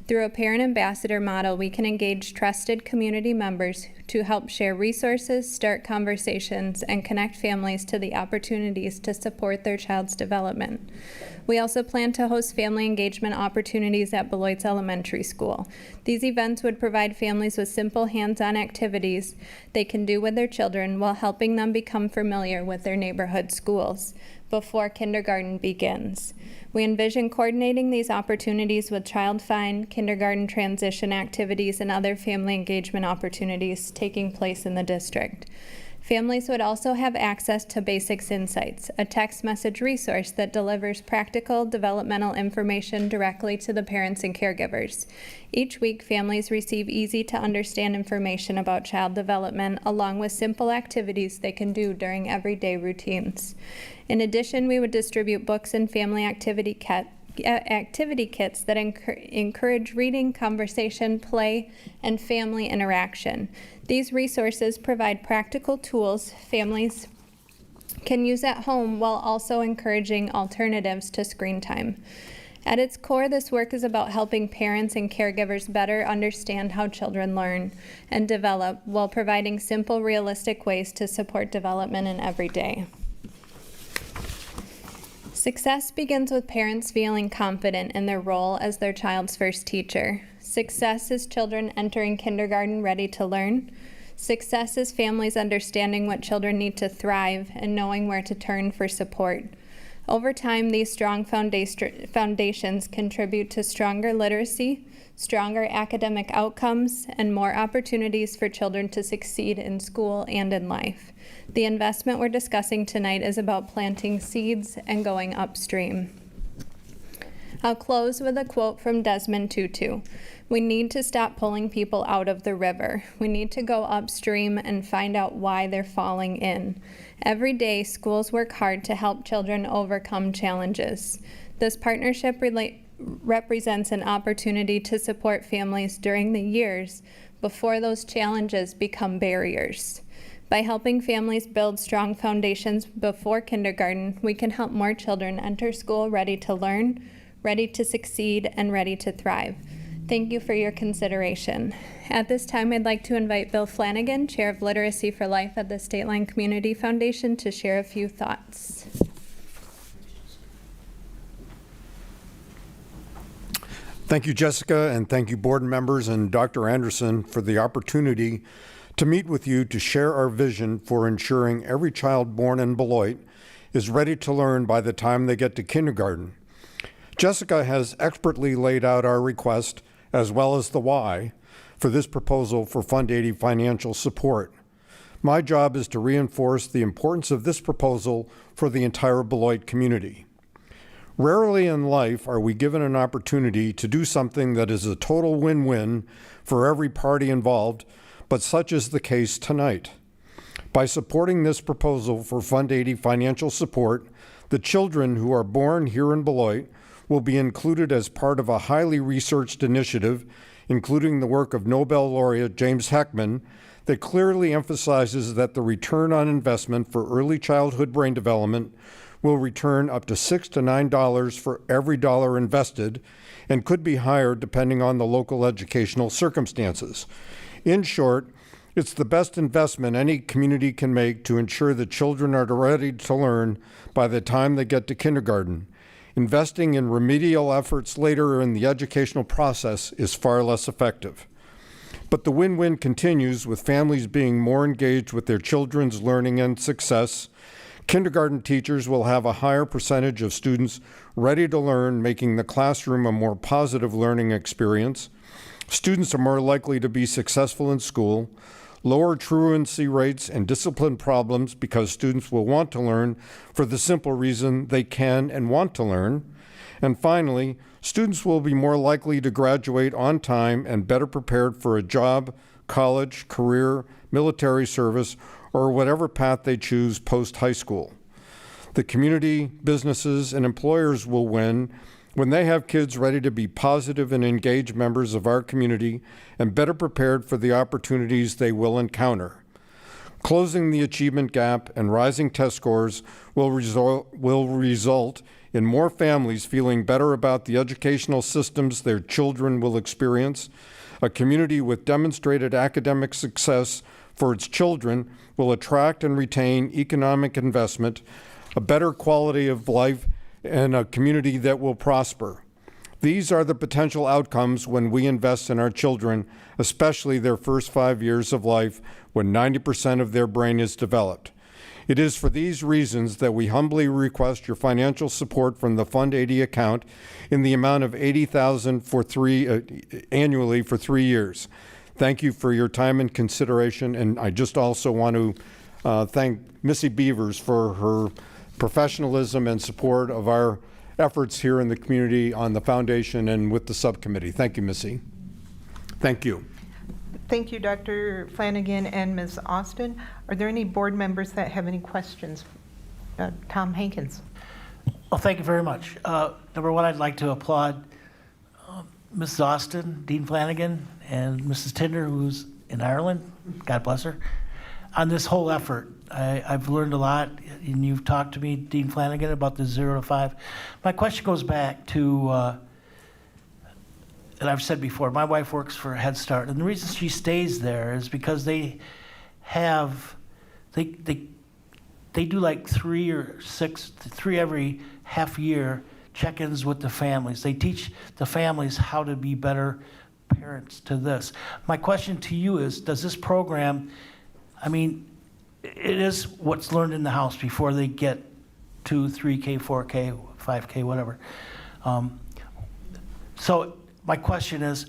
Through a parent ambassador model, we can engage trusted community members to help share resources, start conversations, and connect families to the opportunities to support their child's development. We also plan to host family engagement opportunities at Beloit's elementary school. These events would provide families with simple hands-on activities they can do with their children while helping them become familiar with their neighborhood schools before kindergarten begins. We envision coordinating these opportunities with Child Find, kindergarten transition activities, and other family engagement opportunities taking place in the district. Families would also have access to Basics Insights, a text message resource that delivers practical developmental information directly to the parents and caregivers. Each week, families receive easy-to-understand information about child development, along with simple activities they can do during everyday routines. In addition, we would distribute books and family activity kits that encourage reading, conversation, play, and family interaction. These resources provide practical tools families can use at home while also encouraging alternatives to screen time. At its core, this work is about helping parents and caregivers better understand how children learn and develop while providing simple, realistic ways to support development in every day. Success begins with parents feeling confident in their role as their child's first teacher. Success is children entering kindergarten ready to learn. Success is families understanding what children need to thrive and knowing where to turn for support. Over time, these strong foundations contribute to stronger literacy, stronger academic outcomes, and more opportunities for children to succeed in school and in life. The investment we're discussing tonight is about planting seeds and going upstream. I'll close with a quote from Desmond Tutu. "We need to stop pulling people out of the river. We need to go upstream and find out why they're falling in. Every day, schools work hard to help children overcome challenges. This partnership represents an opportunity to support families during the years before those challenges become barriers. By helping families build strong foundations before kindergarten, we can help more children enter school ready to learn, ready to succeed, and ready to thrive. Thank you for your consideration. At this time, I'd like to invite Bill Flanagan, Chair of Literacy for Life at the State Line Community Foundation, to share a few thoughts. Thank you, Jessica, and thank you, board members and Dr. Anderson, for the opportunity to meet with you to share our vision for ensuring every child born in Beloit is ready to learn by the time they get to kindergarten. Jessica has expertly laid out our request, as well as the why, for this proposal for Fund 80 financial support. My job is to reinforce the importance of this proposal for the entire Beloit community. Rarely in life are we given an opportunity to do something that is a total win-win for every party involved, but such is the case tonight. By supporting this proposal for Fund 80 financial support, the children who are born here in Beloit will be included as part of a highly researched initiative, including the work of Nobel laureate James Heckman, that clearly emphasizes that the return on investment for early childhood brain development will return up to $6 to $9 for every dollar invested, and could be higher depending on the local educational circumstances. In short, it's the best investment any community can make to ensure that children are ready to learn by the time they get to kindergarten. Investing in remedial efforts later in the educational process is far less effective. But the win-win continues with families being more engaged with their children's learning and success. Kindergarten teachers will have a higher percentage of students ready to learn, making the classroom a more positive learning experience. Students are more likely to be successful in school. Lower truancy rates and discipline problems because students will want to learn for the simple reason they can and want to learn. And finally, students will be more likely to graduate on time and better prepared for a job, college, career, military service, or whatever path they choose post-high school. The community, businesses, and employers will win when they have kids ready to be positive and engaged members of our community and better prepared for the opportunities they will encounter. Closing the achievement gap and rising test scores will result in more families feeling better about the educational systems their children will experience. A community with demonstrated academic success for its children will attract and retain economic investment, a better quality of life, and a community that will prosper. These are the potential outcomes when we invest in our children, especially their first 5 years of life when 90% of their brain is developed. It is for these reasons that we humbly request your financial support from the Fund 80 account in the amount of $80,000 annually for 3 years. Thank you for your time and consideration, and I just also want to thank Missy Beavers for her professionalism and support of our efforts here in the community on the foundation and with the subcommittee. Thank you, Missy. Thank you. Thank you, Dr. Flanagan and Ms. Austin. Are there any board members that have any questions? Tom Hankins. Well, thank you very much. Number one, I'd like to applaud Mrs. Austin, Dean Flanagan, and Mrs. Tinder, who's in Ireland, God bless her, on this whole effort. I've learned a lot, and you've talked to me, Dean Flanagan, about the 0 to 5. My question goes back to, and I've said before, my wife works for Head Start, and the reason she stays there is because they do like 3 or 6, 3 every half year check-ins with the families. They teach the families how to be better parents to this. My question to you is, does this program, I mean, it is what's learned in the house before they get to 3K, 4K, 5K, whatever. So my question is,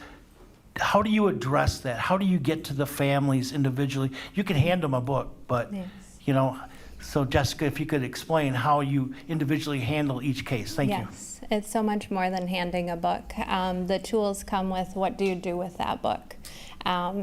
how do you address that? How do you get to the families individually? You can hand them a book, but, you know, so Jessica, if you could explain how you individually handle each case. Thank you. Yes, it's so much more than handing a book. The tools come with what do you do with that book.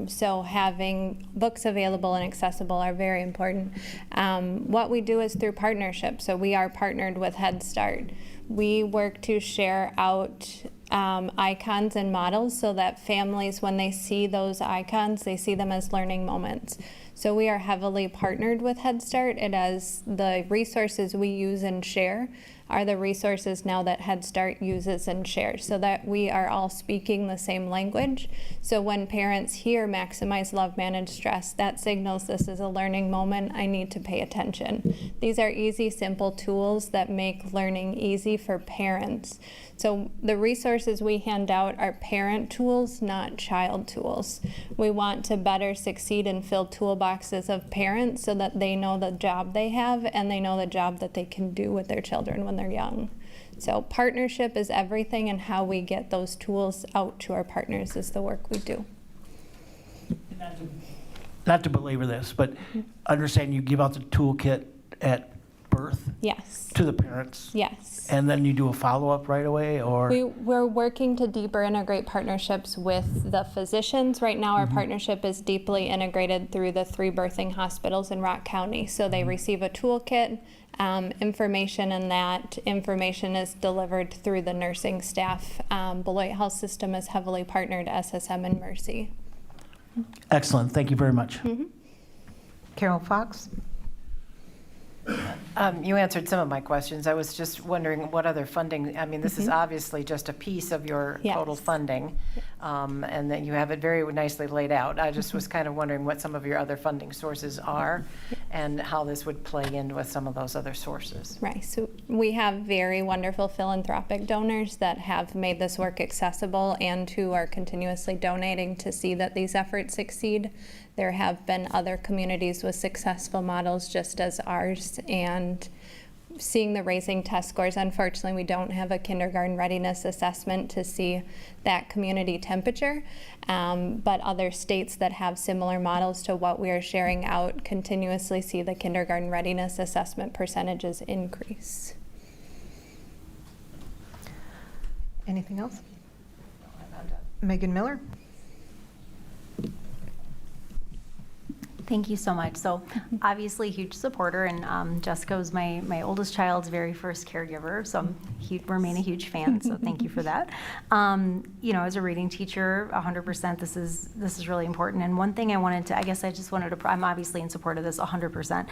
So having books available and accessible are very important. What we do is through partnership. So we are partnered with Head Start. We work to share out icons and models so that families, when they see those icons, they see them as learning moments. So we are heavily partnered with Head Start, and as the resources we use and share are the resources now that Head Start uses and shares, so that we are all speaking the same language. So when parents hear maximize love, manage stress, that signals this is a learning moment, I need to pay attention. These are easy, simple tools that make learning easy for parents. So the resources we hand out are parent tools, not child tools. We want to better succeed and fill toolboxes of parents so that they know the job they have and they know the job that they can do with their children when they're young. So partnership is everything, and how we get those tools out to our partners is the work we do. Not to belabor this, but understand you give out the toolkit at birth? Yes. To the parents? Yes. And then you do a follow-up right away, or? We're working to deeper integrate partnerships with the physicians. Right now, our partnership is deeply integrated through the 3 birthing hospitals in Rock County. So they receive a toolkit, information, and that information is delivered through the nursing staff. Beloit Health System is heavily partnered SSM and Mercy. Excellent. Thank you very much. Carol Fox. You answered some of my questions. I was just wondering what other funding, I mean, this is obviously just a piece of your total funding, and that you have it very nicely laid out. I just was kind of wondering what some of your other funding sources are and how this would play in with some of those other sources. Right, so we have very wonderful philanthropic donors that have made this work accessible and who are continuously donating to see that these efforts succeed. There have been other communities with successful models just as ours, and seeing the raising test scores. Unfortunately, we don't have a kindergarten readiness assessment to see that community temperature, but other states that have similar models to what we are sharing out continuously see the kindergarten readiness assessment percentages increase. Anything else? Megan Miller. Thank you so much. So obviously huge supporter, and Jessica was my oldest child's very first caregiver, so remain a huge fan, so thank you for that. You know, as a reading teacher, 100%, this is really important. And one thing I wanted to, I'm obviously in support of this 100%.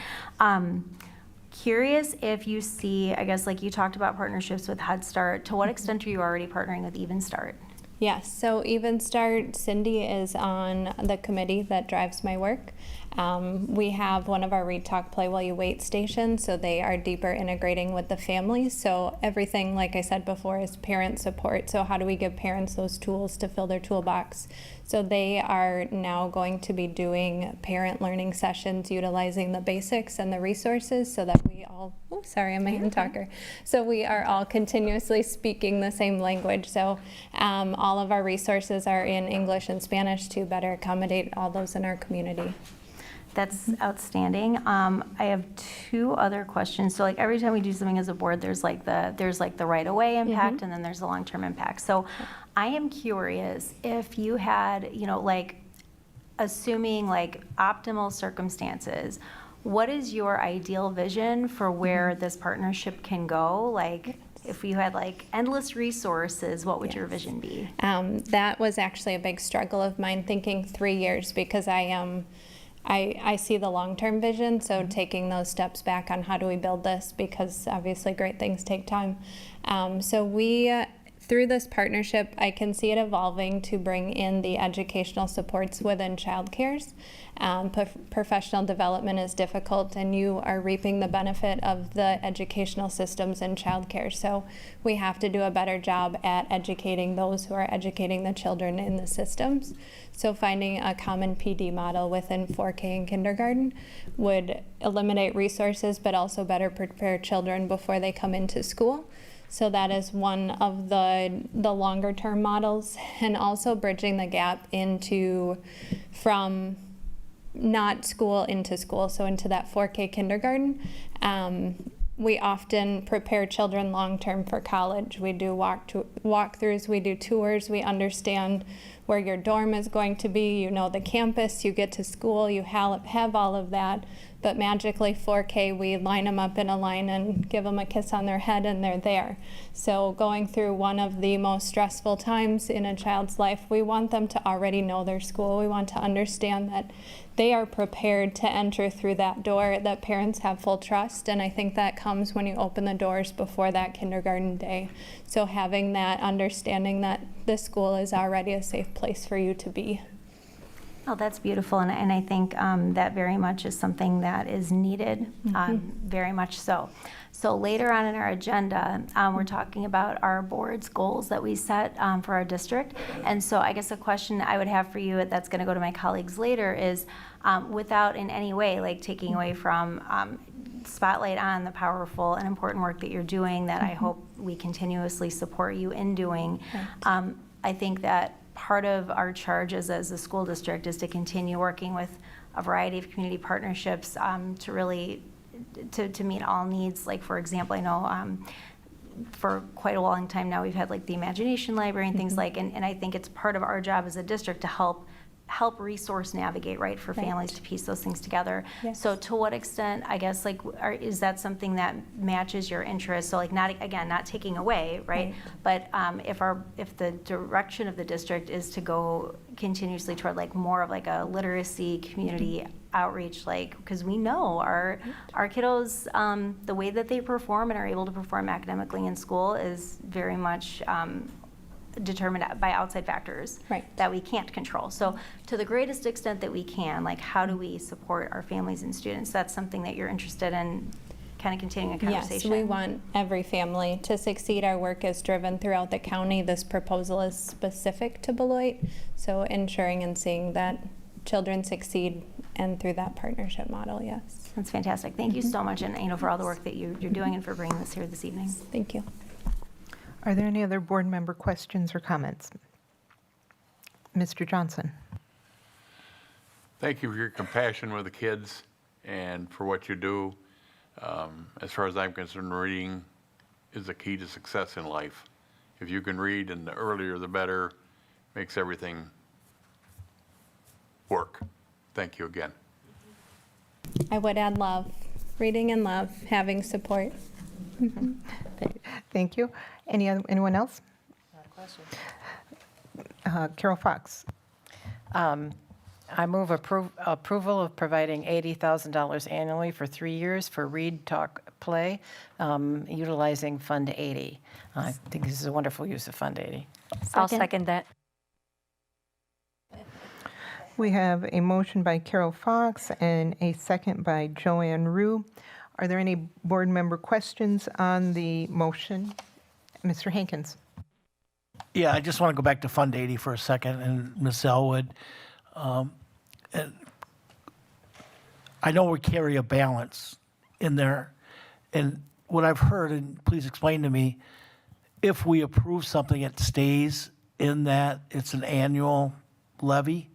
Curious if you see, I guess like you talked about partnerships with Head Start, to what extent are you already partnering with Even Start? Yes, so Even Start, Cindy is on the committee that drives my work. We have one of our Read, Talk, Play While You Wait stations, so they are deeper integrating with the families. So everything, like I said before, is parent support. So how do we give parents those tools to fill their toolbox? So they are now going to be doing parent learning sessions utilizing the basics and the resources so that we all, I'm a hand talker. So we are all continuously speaking the same language. So all of our resources are in English and Spanish to better accommodate all those in our community. That's outstanding. I have 2 other questions. So like every time we do something as a board, there's like the right away impact, and then there's the long-term impact. So I am curious if you had, you know, like assuming like optimal circumstances, what is your ideal vision for where this partnership can go? Like if you had like endless resources, what would your vision be? That was actually a big struggle of mine, thinking 3 years, because I see the long-term vision, so taking those steps back on how do we build this, because obviously great things take time. So through this partnership, I can see it evolving to bring in the educational supports within childcares. Professional development is difficult, and you are reaping the benefit of the educational systems in childcare. So we have to do a better job at educating those who are educating the children in the systems. So finding a common PD model within 4K and kindergarten would eliminate resources, but also better prepare children before they come into school. So that is one of the longer term models, and also bridging the gap from not school into school, so into that 4K kindergarten. We often prepare children long-term for college. We do walkthroughs, we do tours, we understand where your dorm is going to be, you know the campus, you get to school, you have all of that. but magically 4K, we line them up in a line and give them a kiss on their head and they're there. So going through one of the most stressful times in a child's life, we want them to already know their school. We want to understand that they are prepared to enter through that door, that parents have full trust, and I think that comes when you open the doors before that kindergarten day. So having that understanding that the school is already a safe place for you to be. Oh, that's beautiful, and I think that very much is something that is needed, very much so. So later on in our agenda, we're talking about our board's goals that we set for our district. And so I guess a question I would have for you that's going to go to my colleagues later is, without in any way like taking away from spotlight on the powerful and important work that you're doing that I hope we continuously support you in doing. I think that part of our charges as a school district is to continue working with a variety of community partnerships to really to meet all needs. Like, for example, I know for quite a long time now we've had like the Imagination Library and things like, and I think it's part of our job as a district to help resource navigate, right, for families to piece those things together. Yes. So to what extent, I guess, like, is that something that matches your interest? So like, not taking away, right? But if the direction of the district is to go continuously toward like more of like a literacy community outreach, like, because we know our kiddos, the way that they perform and are able to perform academically in school is very much determined by outside factors that we can't control. So to the greatest extent that we can, like, how do we support our families and students? That's something that you're interested in kind of continuing a conversation. Yes, we want every family to succeed. Our work is driven throughout the county. This proposal is specific to Beloit, so ensuring and seeing that children succeed and through that partnership model, yes. That's fantastic. Thank you so much, and for all the work that you're doing and for bringing this here this evening. Thank you. Are there any other board member questions or comments? Mr. Johnson. Thank you for your compassion with the kids and for what you do. As far as I'm concerned, reading is the key to success in life. If you can read, and the earlier the better, makes everything work. Thank you again. I would add love, reading and love, having support. Thank you. Anyone else? Carol Fox. I move approval of providing $80,000 annually for 3 years for Read, Talk, Play, utilizing Fund 80. I think this is a wonderful use of Fund 80. I'll second that. We have a motion by Carol Fox and a second by Joanne Rue. Are there any board member questions on the motion? Mr. Hankins. Yeah, I just want to go back to Fund 80 for a second, and Ms. Elwood. And I know we carry a balance in there, and what I've heard, and please explain to me, if we approve something, it stays in that, it's an annual levy?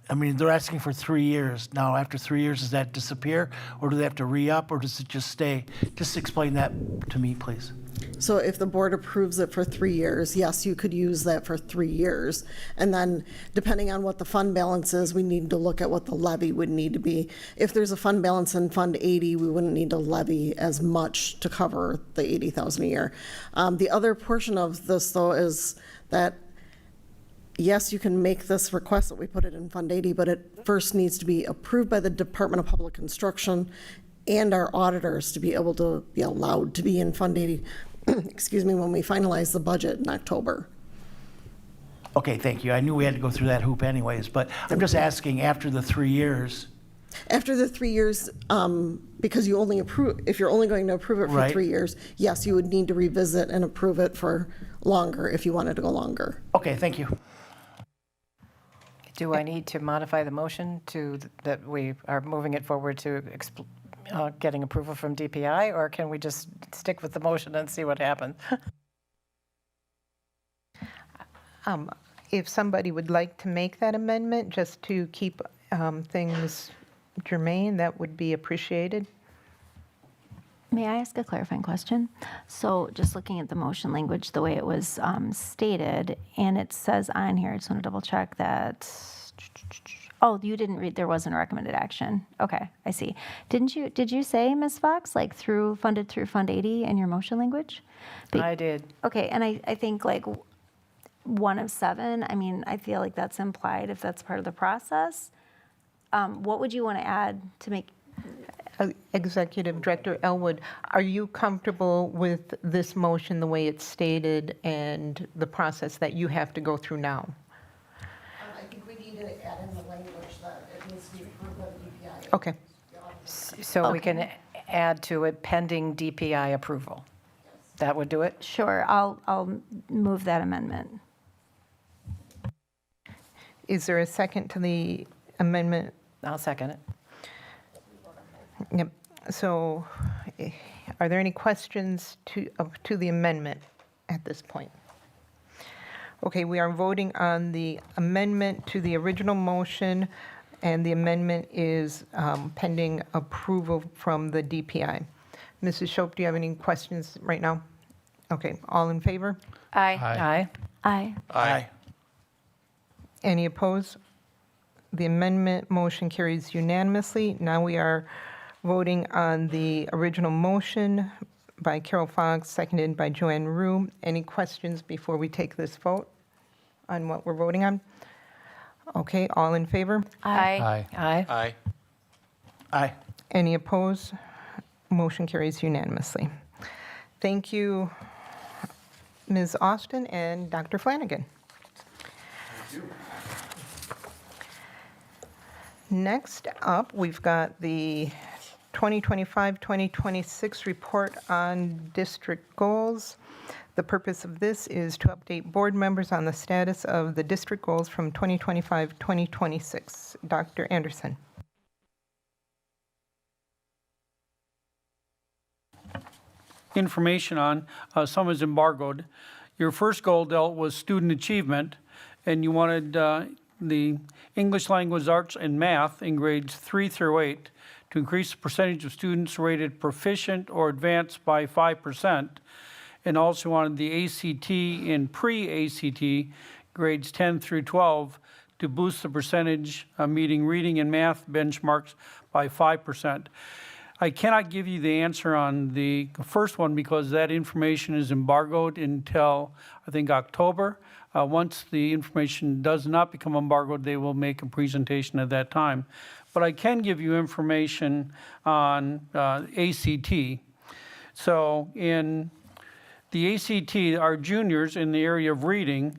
I mean, they're asking for 3 years. Now, after 3 years, does that disappear, or do they have to re-up, or does it just stay? Just explain that to me, please. So if the board approves it for 3 years, yes, you could use that for 3 years. And then depending on what the fund balance is, we need to look at what the levy would need to be. If there's a fund balance in Fund 80, we wouldn't need to levy as much to cover the $80,000 a year. The other portion of this, though, is that yes, you can make this request that we put it in Fund 80, but it first needs to be approved by the Department of Public Instruction and our auditors to be able to be allowed to be in Fund 80, excuse me, when we finalize the budget in October. Okay, thank you. I knew we had to go through that hoop anyways, but I'm just asking, after the 3 years. After the 3 years, because you only approve, if you're only going to approve it for Right. 3 years, yes, you would need to revisit and approve it for longer if you wanted to go longer. Okay, thank you. Do I need to modify the motion to that we are moving it forward to getting approval from DPI, or can we just stick with the motion and see what happens? If somebody would like to make that amendment, just to keep things germane, that would be appreciated. May I ask a clarifying question? So just looking at the motion language, the way it was stated, and it says on here, I just want to double check that Oh, you didn't read, there wasn't a recommended action. Okay, I see. Did you say, Ms. Fox, like funded through Fund 80 in your motion language? I did. Okay, and I think like 1 of 7, I mean, I feel like that's implied if that's part of the process. What would you want to add to make? Executive Director Elwood, are you comfortable with this motion the way it's stated and the process that you have to go through now? I think we need to add in the language that it needs to be approved by the DPI. Okay. So we can add to it pending DPI approval. That would do it? Sure, I'll move that amendment. Is there a second to the amendment? I'll second it. Yep. So are there any questions to the amendment at this point? Okay, we are voting on the amendment to the original motion, and the amendment is pending approval from the DPI. Mrs. Shope, do you have any questions right now? Okay, all in favor? Aye. Aye. Aye. Aye. Any opposed? The amendment motion carries unanimously. Now we are voting on the original motion by Carol Fox, seconded by Joanne Rue. Any questions before we take this vote on what we're voting on? Okay, all in favor? Aye. Aye. Aye. Aye. Any opposed? Motion carries unanimously. Thank you, Ms. Austin and Dr. Flanagan. Next up, we've got the 2025-2026 report on district goals. The purpose of this is to update board members on the status of the district goals from 2025-2026. Dr. Anderson. Information on, some is embargoed. Your first goal dealt with student achievement, and you wanted the English language, arts, and math in grades 3 through 8 to increase the percentage of students rated proficient or advanced by 5%, and also wanted the ACT and pre-ACT grades 10 through 12 to boost the percentage meeting reading and math benchmarks by 5%. I cannot give you the answer on the first one because that information is embargoed until, I think, October. Once the information does not become embargoed, they will make a presentation at that time. But I can give you information on ACT. So in the ACT, our juniors in the area of reading,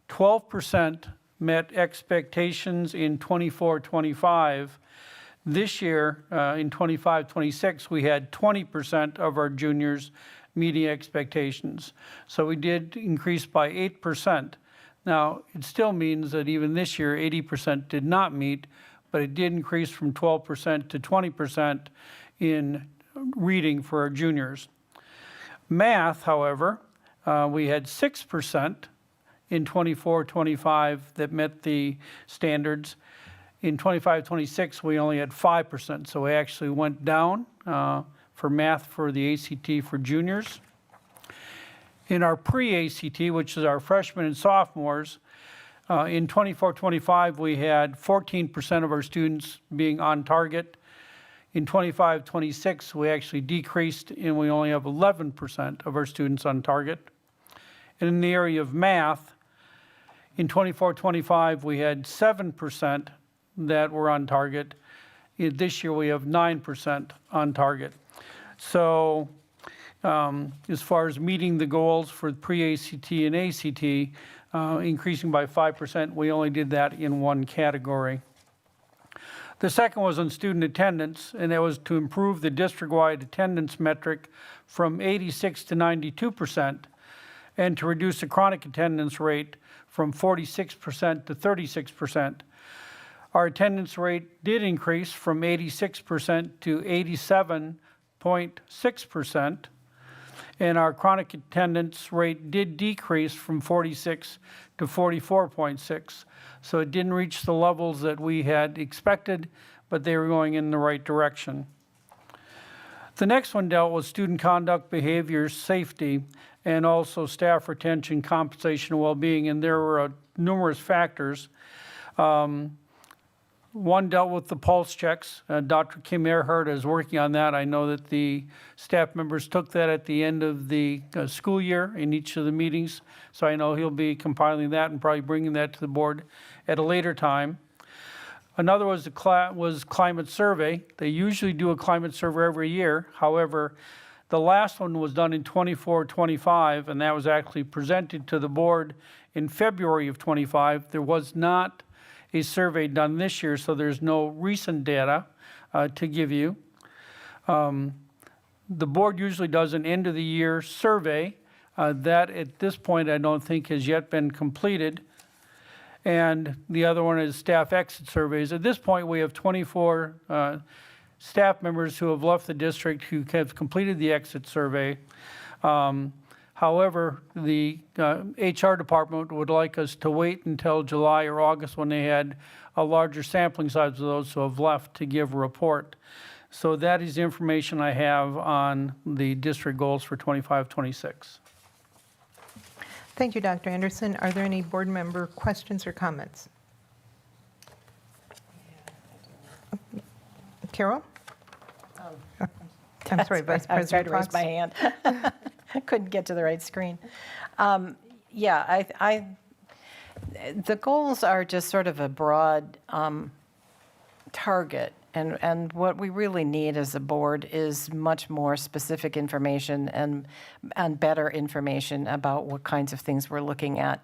12% met expectations in 24-25. This year, in 25-26, we had 20% of our juniors meeting expectations. So we did increase by 8%. Now, it still means that even this year, 80% did not meet, but it did increase from 12% to 20% in reading for our juniors. Math, however, we had 6% in 24-25 that met the standards. In 25-26, we only had 5%, so we actually went down for math for the ACT for juniors. In our pre-ACT, which is our freshmen and sophomores, in 24-25, we had 14% of our students being on target. In 25-26, we actually decreased, and we only have 11% of our students on target. And in the area of math, in 24-25, we had 7% that were on target. This year we have 9% on target. So as far as meeting the goals for pre-ACT and ACT, increasing by 5%, we only did that in one category. The second was on student attendance, and that was to improve the district-wide attendance metric from 86 to 92%, and to reduce the chronic attendance rate from 46% to 36%. Our attendance rate did increase from 86% to 87.6%, and our chronic attendance rate did decrease from 46 to 44.6. So it didn't reach the levels that we had expected, but they were going in the right direction. The next one dealt with student conduct, behavior, safety, and also staff retention, compensation, and well-being, and there were numerous factors. One dealt with the pulse checks. Dr. Kim Earhart is working on that. I know that the staff members took that at the end of the school year in each of the meetings. So I know he'll be compiling that and probably bringing that to the board at a later time. Another was was climate survey. They usually do a climate survey every year. However, the last one was done in 24-25, and that was actually presented to the board in February of 25. There was not a survey done this year, so there's no recent data to give you. The board usually does an end of the year survey. That at this point I don't think has yet been completed. And the other one is staff exit surveys. At this point we have 24 staff members who have left the district who have completed the exit survey. However, the HR department would like us to wait until July or August when they had a larger sampling size of those who have left to give a report. So that is the information I have on the district goals for 25-26. Thank you, Dr. Anderson. Are there any board member questions or comments? Carol? I'm sorry, Vice I was trying President to raise Fox. my hand. I couldn't get to the right screen. The goals are just sort of a broad target. And what we really need as a board is much more specific information and better information about what kinds of things we're looking at.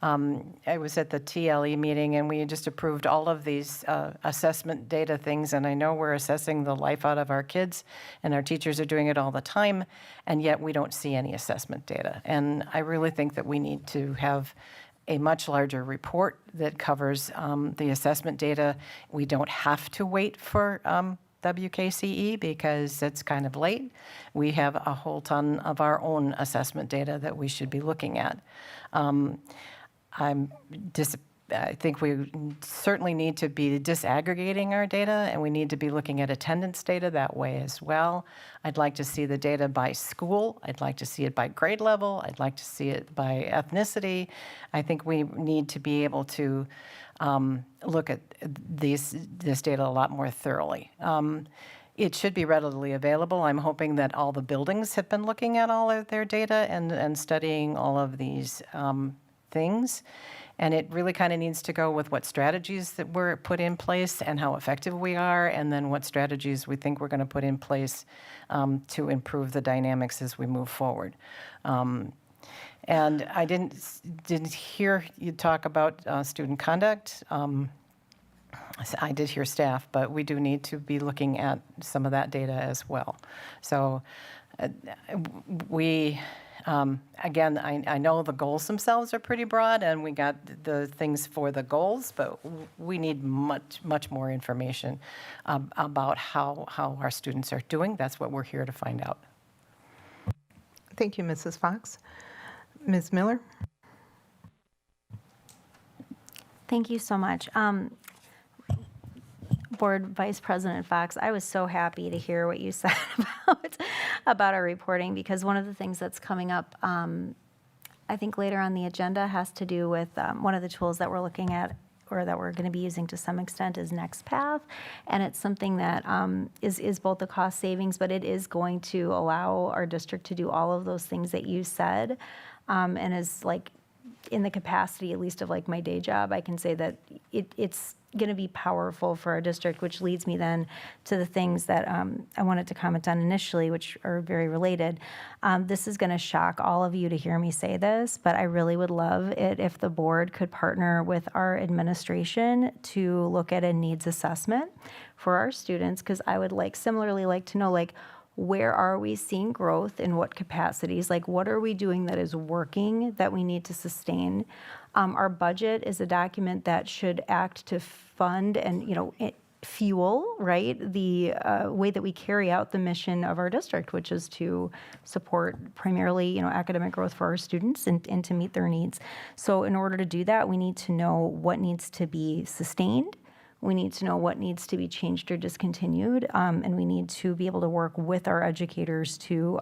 I was at the TLE meeting and we just approved all of these assessment data things, and I know we're assessing the life out of our kids and our teachers are doing it all the time, and yet we don't see any assessment data. And I really think that we need to have a much larger report that covers the assessment data. We don't have to wait for WKCE because it's kind of late. We have a whole ton of our own assessment data that we should be looking at. I think we certainly need to be disaggregating our data, and we need to be looking at attendance data that way as well. I'd like to see the data by school. I'd like to see it by grade level. I'd like to see it by ethnicity. I think we need to be able to look at this data a lot more thoroughly. It should be readily available. I'm hoping that all the buildings have been looking at all of their data and studying all of these things. And it really kind of needs to go with what strategies that were put in place and how effective we are, and then what strategies we think we're going to put in place to improve the dynamics as we move forward. And I didn't hear you talk about student conduct. I did hear staff, but we do need to be looking at some of that data as well. So again, I know the goals themselves are pretty broad, and we got the things for the goals, but we need much more information about how our students are doing. That's what we're here to find out. Thank you, Mrs. Fox. Ms. Miller? Thank you so much. Board Vice President Fox, I was so happy to hear what you said about our reporting, because one of the things that's coming up, I think later on the agenda, has to do with one of the tools that we're looking at, or that we're going to be using to some extent, is NextPath. And it's something that is both the cost savings, but it is going to allow our district to do all of those things that you said, and is like, in the capacity, at least of like my day job, I can say that it's going to be powerful for our district, which leads me then to the things that I wanted to comment on initially, which are very related. This is going to shock all of you to hear me say this, but I really would love it if the board could partner with our administration to look at a needs assessment for our students, because I would similarly like to know, where are we seeing growth, in what capacities? What are we doing that is working that we need to sustain? Our budget is a document that should act to fund and, fuel, right, the way that we carry out the mission of our district, which is to support primarily, academic growth for our students and to meet their needs. So in order to do that, we need to know what needs to be sustained. We need to know what needs to be changed or discontinued, and we need to be able to work with our educators to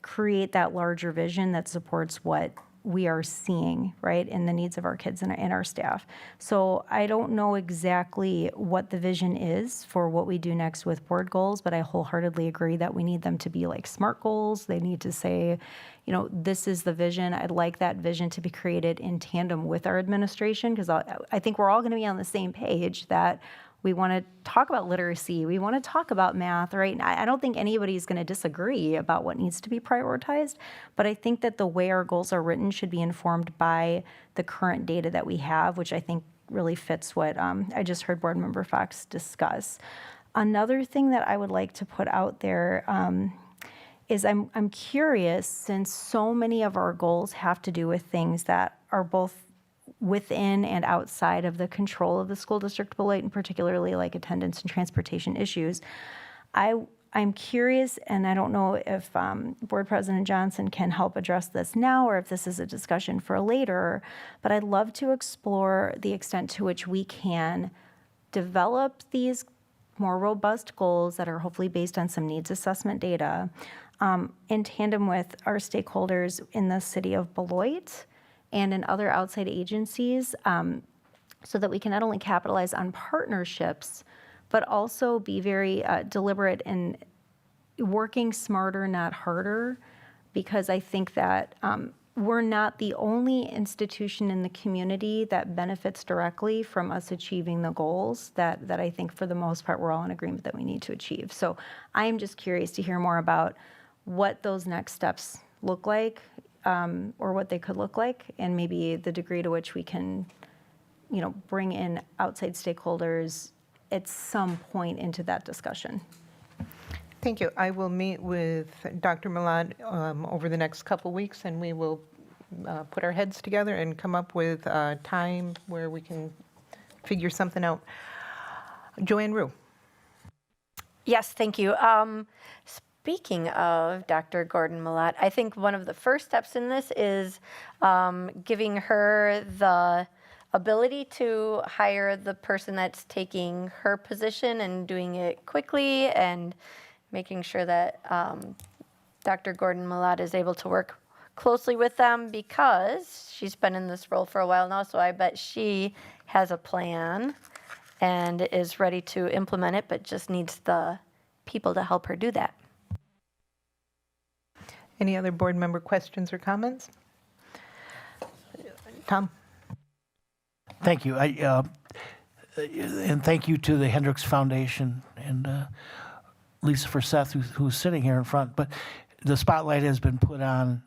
create that larger vision that supports what we are seeing, right, in the needs of our kids and our staff. So I don't know exactly what the vision is for what we do next with board goals, but I wholeheartedly agree that we need them to be like SMART goals. They need to say, you know, this is the vision. I'd like that vision to be created in tandem with our administration, because I think we're all going to be on the same page that we want to talk about literacy. We want to talk about math, right? And I don't think anybody's going to disagree about what needs to be prioritized, but I think that the way our goals are written should be informed by the current data that we have, which I think really fits what I just heard Board Member Fox discuss. Another thing that I would like to put out there is I'm curious, since so many of our goals have to do with things that are both within and outside of the control of the school district Beloit, and particularly like attendance and transportation issues. I'm curious, and I don't know if Board President Johnson can help address this now or if this is a discussion for later, but I'd love to explore the extent to which we can develop these more robust goals that are hopefully based on some needs assessment data in tandem with our stakeholders in the city of Beloit and in other outside agencies, so that we can not only capitalize on partnerships, but also be very deliberate in working smarter, not harder, because I think that we're not the only institution in the community that benefits directly from us achieving the goals that I think for the most part we're all in agreement that we need to achieve. So I am just curious to hear more about what those next steps look like, or what they could look like, and maybe the degree to which we can, you know, bring in outside stakeholders at some point into that discussion. Thank you. I will meet with Dr. Milat over the next couple weeks, and we will put our heads together and come up with a time where we can figure something out. Joanne Rue. Yes, thank you. Speaking of Dr. Gordon Milat, I think one of the first steps in this is giving her the ability to hire the person that's taking her position and doing it quickly, and making sure that Dr. Gordon Milat is able to work closely with them, because she's been in this role for a while now, so I bet she has a plan and is ready to implement it, but just needs the people to help her do that. Any other board member questions or comments? Tom? Thank you. And thank you to the Hendricks Foundation and Lisa Forseth, who's sitting here in front. But the spotlight has been put on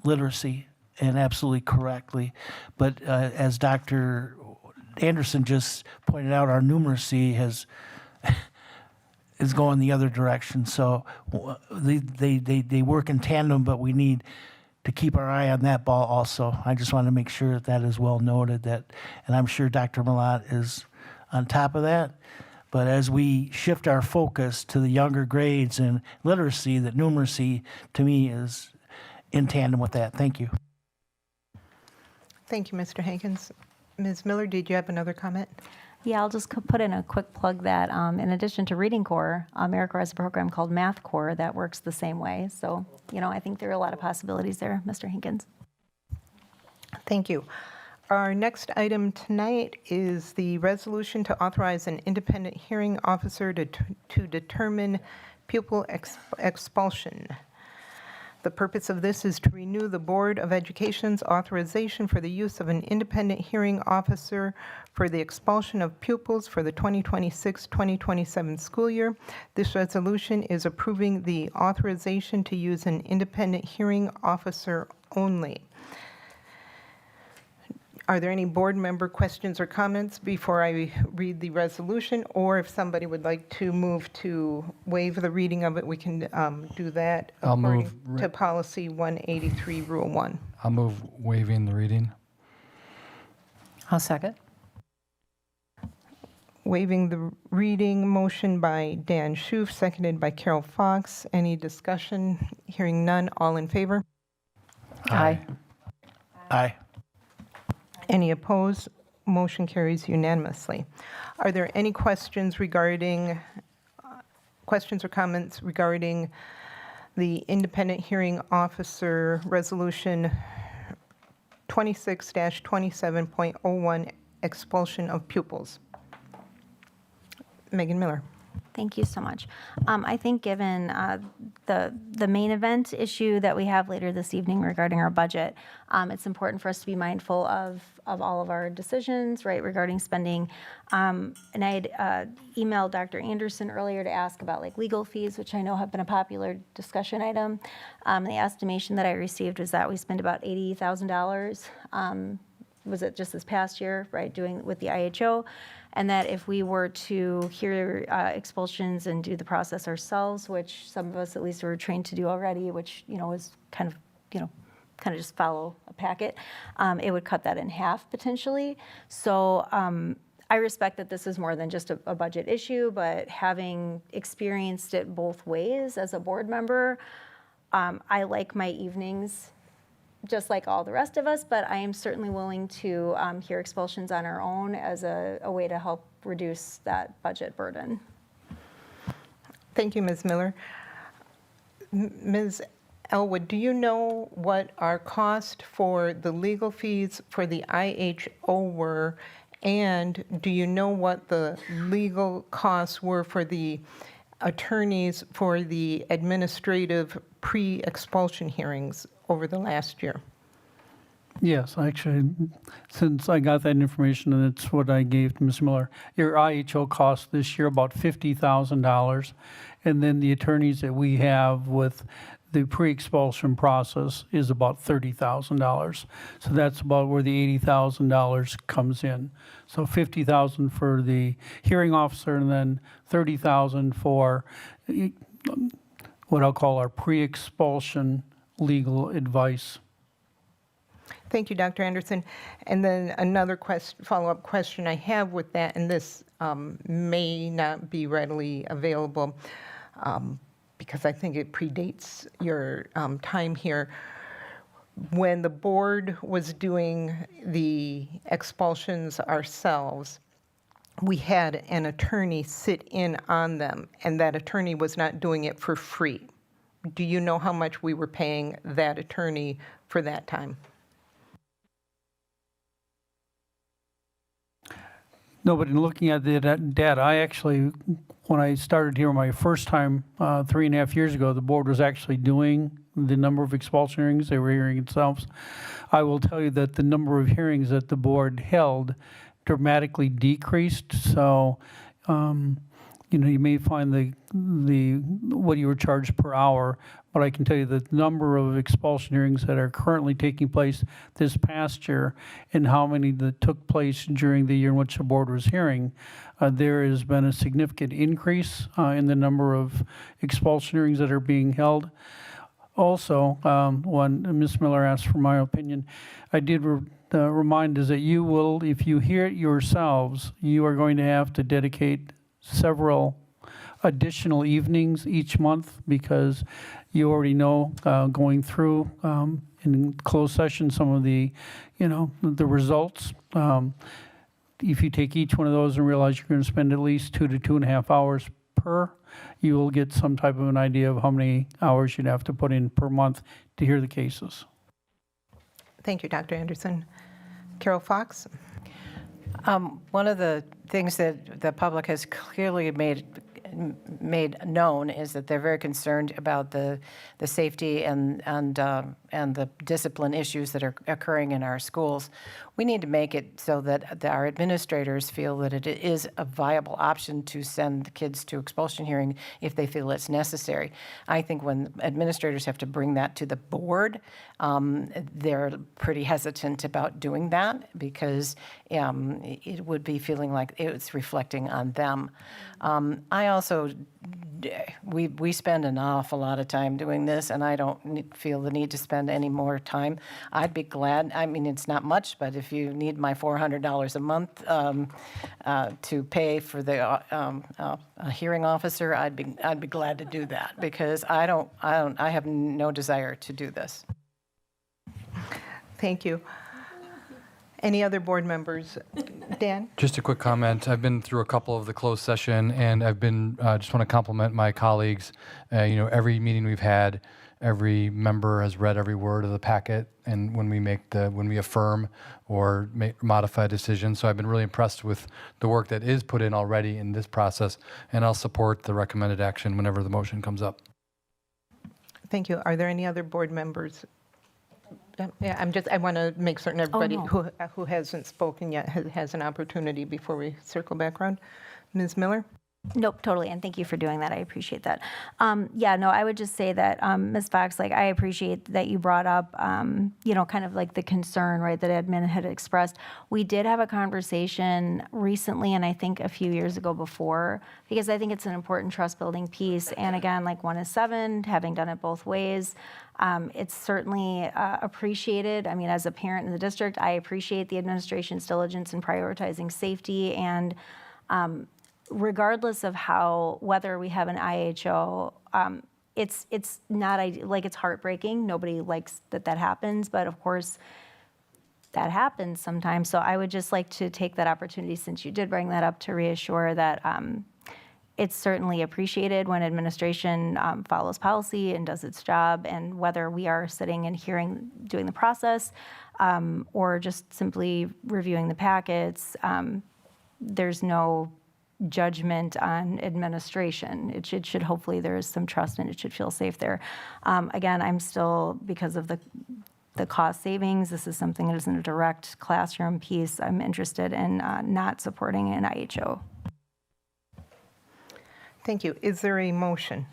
literacy, and absolutely correctly. But as Dr. Anderson just pointed out, our numeracy is going the other direction. So they work in tandem, but we need to keep our eye on that ball also. I just want to make sure that is well noted, and I'm sure Dr. Milat is on top of that. But as we shift our focus to the younger grades and literacy, that numeracy to me is in tandem with that. Thank you. Thank you, Mr. Hankins. Ms. Miller, did you have another comment? Yeah, I'll just put in a quick plug that in addition to Reading Corps, AmeriCorps has a program called Math Corps that works the same way. So, you know, I think there are a lot of possibilities there, Mr. Hankins. Thank you. Our next item tonight is the resolution to authorize an independent hearing officer to determine pupil expulsion. The purpose of this is to renew the Board of Education's authorization for the use of an independent hearing officer for the expulsion of pupils for the 2026-2027 school year. This resolution is approving the authorization to use an independent hearing officer only. Are there any board member questions or comments before I read the resolution? Or if somebody would like to move to waive the reading of it, we can do that I'll according move to Policy 183, Rule 1. I'll move waiving the reading. I'll second. Waiving the reading, motion by Dan Schoof, seconded by Carol Fox. Any discussion? Hearing none, all in favor? Aye. Aye. Any opposed? Motion carries unanimously. Are there any questions or comments regarding the independent hearing officer resolution 26-27.01 expulsion of pupils. Megan Miller. Thank you so much. I think given the main event issue that we have later this evening regarding our budget, it's important for us to be mindful of all of our decisions, right, regarding spending. And I had emailed Dr. Anderson earlier to ask about like legal fees, which I know have been a popular discussion item. The estimation that I received was that we spend about $80,000. Was it just this past year, right, doing with the IHO? And that if we were to hear expulsions and do the process ourselves, which some of us at least were trained to do already, which, is kind of just follow a packet, it would cut that in half potentially. So I respect that this is more than just a budget issue, but having experienced it both ways as a board member, I like my evenings just like all the rest of us, but I am certainly willing to hear expulsions on our own as a way to help reduce that budget burden. Thank you, Ms. Miller. Ms. Elwood, do you know what our cost for the legal fees for the IHO were, and do you know what the legal costs were for the attorneys for the administrative pre-expulsion hearings over the last year? Yes, actually, since I got that information, and it's what I gave to Ms. Miller, your IHO cost this year about $50,000, and then the attorneys that we have with the pre-expulsion process is about $30,000. So that's about where the $80,000 comes in. So $50,000 for the hearing officer, and then $30,000 for what I'll call our pre-expulsion legal advice. Thank you, Dr. Anderson. And then another follow-up question I have with that, and this may not be readily available because I think it predates your time here. When the board was doing the expulsions ourselves, we had an attorney sit in on them, and that attorney was not doing it for free. Do you know how much we were paying that attorney for that time? No, but in looking at the data, I actually, when I started here my first time 3.5 years ago, the board was actually doing the number of expulsion hearings. They were hearing themselves. I will tell you that the number of hearings that the board held dramatically decreased. So, you may find the what you were charged per hour, but I can tell you that the number of expulsion hearings that are currently taking place this past year and how many that took place during the year in which the board was hearing, there has been a significant increase in the number of expulsion hearings that are being held. Also, when Ms. Miller asked for my opinion, I did remind us that you will, if you hear it yourselves, you are going to have to dedicate several additional evenings each month, because you already know going through in closed session some of the, the results. If you take each one of those and realize you're going to spend at least 2 to 2.5 hours per, you will get some type of an idea of how many hours you'd have to put in per month to hear the cases. Thank you, Dr. Anderson. Carol Fox. One of the things that the public has clearly made known is that they're very concerned about the safety and the discipline issues that are occurring in our schools. We need to make it so that our administrators feel that it is a viable option to send the kids to expulsion hearing if they feel it's necessary. I think when administrators have to bring that to the board, they're pretty hesitant about doing that because it would be feeling like it's reflecting on them. I also, we spend an awful lot of time doing this, and I don't feel the need to spend any more time. I'd be glad, I mean, it's not much, but if you need my $400 a month to pay for the a hearing officer, I'd be glad to do that, because I have no desire to do this. Thank you. Any other board members? Dan? Just a quick comment. I've been through a couple of the closed session, and I've been just want to compliment my colleagues. Every meeting we've had, every member has read every word of the packet, and when we affirm or modify a decision. So I've been really impressed with the work that is put in already in this process, and I'll support the recommended action whenever the motion comes up. Thank you. Are there any other board members? Yeah, I want to make certain everybody no. who hasn't spoken yet has an opportunity before we circle back around. Ms. Miller? Nope, totally, and thank you for doing that. I appreciate that. I would just say that, Ms. Fox, I appreciate that you brought up, kind of like the concern, right, that admin had expressed. We did have a conversation recently, and I think a few years ago before, because I think it's an important trust-building piece. And again, 1 is 7, having done it both ways, it's certainly appreciated. I mean, as a parent in the district, I appreciate the administration's diligence in prioritizing safety and regardless of whether we have an IHO, it's not ideal. It's heartbreaking. Nobody likes that happens, but of course, that happens sometimes. So I would just like to take that opportunity, since you did bring that up, to reassure that it's certainly appreciated when administration follows policy and does its job, and whether we are sitting and doing the process, or just simply reviewing the packets, there's no judgment on administration. It should hopefully there is some trust and it should feel safe there. Again, I'm still, because of the cost savings, this is something that isn't a direct classroom piece. I'm interested in not supporting an IHO. Thank you. Is there a motion?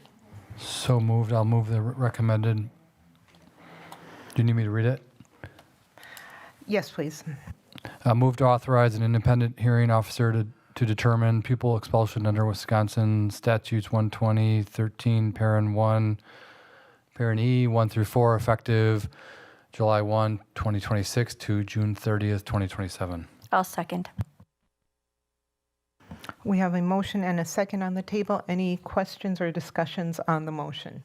So moved. I'll move the recommended. Do you need me to read it? Yes, please. Move to authorize an independent hearing officer to determine pupil expulsion under Wisconsin Statutes 120-13, Parent 1, Parent E 1 through 4, effective July 1, 2026 to June 30th, 2027. I'll second. We have a motion and a second on the table. Any questions or discussions on the motion?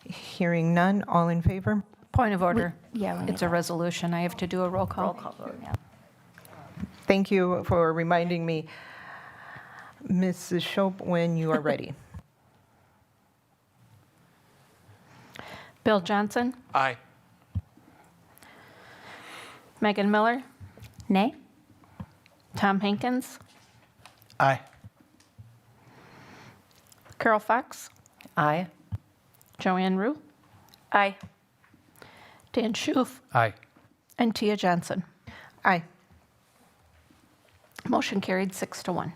Hearing none, all in favor? Point of order. Yeah. It's a resolution. I have to do a roll call. Roll call vote, yeah. Thank you for reminding me. Mrs. Shope, when you are ready. Bill Johnson, Aye. Megan Miller, Nay? Tom Hankins, Aye. Carol Fox, Aye. Joanne Rue, Aye. Dan Schoof, Aye. and Tia Johnson. Aye. Motion carried 6-1.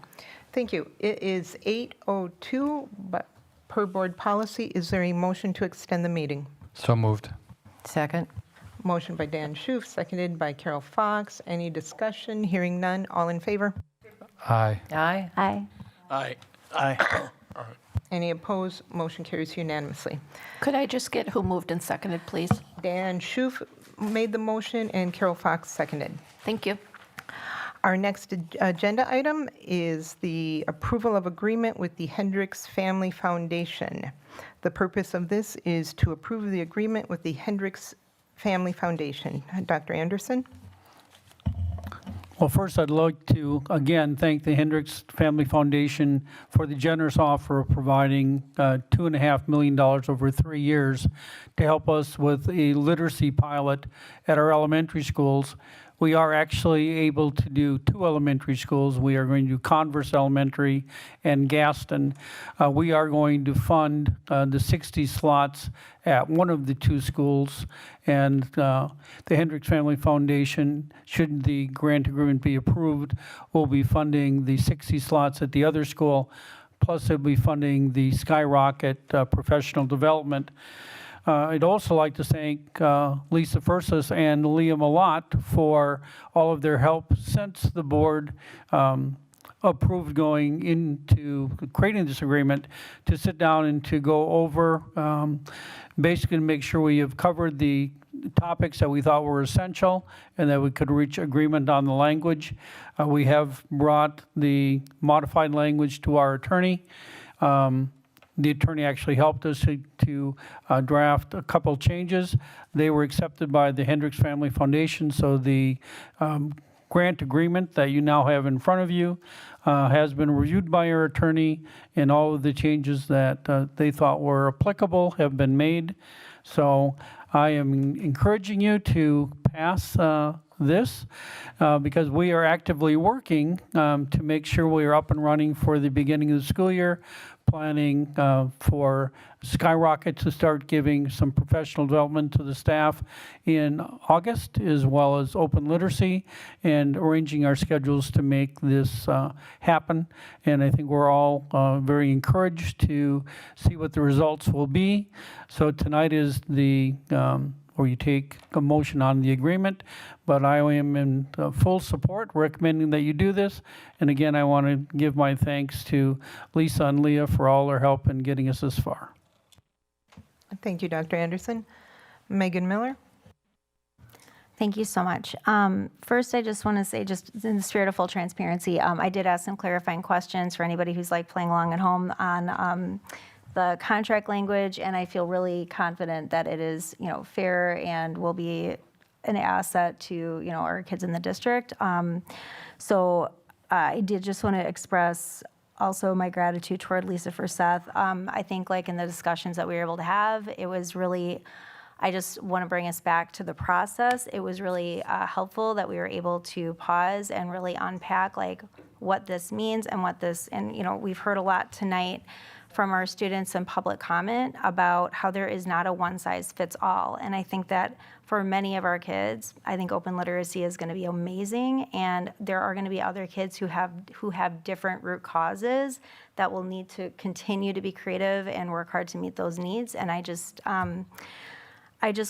Thank you. It is 8:02, but per board policy, is there a motion to extend the meeting? So moved. Second. Motion by Dan Schoof, seconded by Carol Fox. Any discussion? Hearing none, all in favor? Aye. Aye. Aye. Aye. Aye. Any opposed? Motion carries unanimously. Could I just get who moved and seconded, please? Dan Schoof made the motion and Carol Fox seconded. Thank you. Our next agenda item is the approval of agreement with the Hendricks Family Foundation. The purpose of this is to approve the agreement with the Hendricks Family Foundation. Dr. Anderson? Well, first, I'd like to, again, thank the Hendricks Family Foundation for the generous offer of providing $2.5 million over 3 years to help us with a literacy pilot at our elementary schools. We are actually able to do 2 elementary schools. We are going to do Converse Elementary and Gaston. We are going to fund the 60 slots at one of the 2 schools, and the Hendricks Family Foundation, should the grant agreement be approved, will be funding the 60 slots at the other school, plus they'll be funding the Skyrocket professional development. I'd also like to thank Lisa Fursus and Liam Malott for all of their help since the board approved going into creating this agreement, to sit down and to go over, basically to make sure we have covered the topics that we thought were essential and that we could reach agreement on the language. We have brought the modified language to our attorney. The attorney actually helped us to draft a couple changes. They were accepted by the Hendricks Family Foundation, so the grant agreement that you now have in front of you has been reviewed by our attorney, and all of the changes that they thought were applicable have been made. So I am encouraging you to pass this because we are actively working to make sure we are up and running for the beginning of the school year, planning for Skyrocket to start giving some professional development to the staff in August, as well as open literacy, and arranging our schedules to make this happen. And I think we're all very encouraged to see what the results will be. So tonight is the or you take a motion on the agreement, but I am in full support, recommending that you do this. And again, I want to give my thanks to Lisa and Leah for all their help in getting us this far. Thank you, Dr. Anderson. Megan Miller. Thank you so much. First, I just want to say, just in the spirit of full transparency, I did ask some clarifying questions for anybody who's like playing along at home on the contract language, and I feel really confident that it is, fair and will be an asset to, our kids in the district. So I did just want to express also my gratitude toward Lisa for Seth. I think like in the discussions that we were able to have, it was really, I just want to bring us back to the process. It was really helpful that we were able to pause and really unpack like what this means and what this, and we've heard a lot tonight from our students in public comment about how there is not a one-size-fits-all. And I think that for many of our kids, I think open literacy is going to be amazing, and there are going to be other kids who have different root causes that will need to continue to be creative and work hard to meet those needs. And I just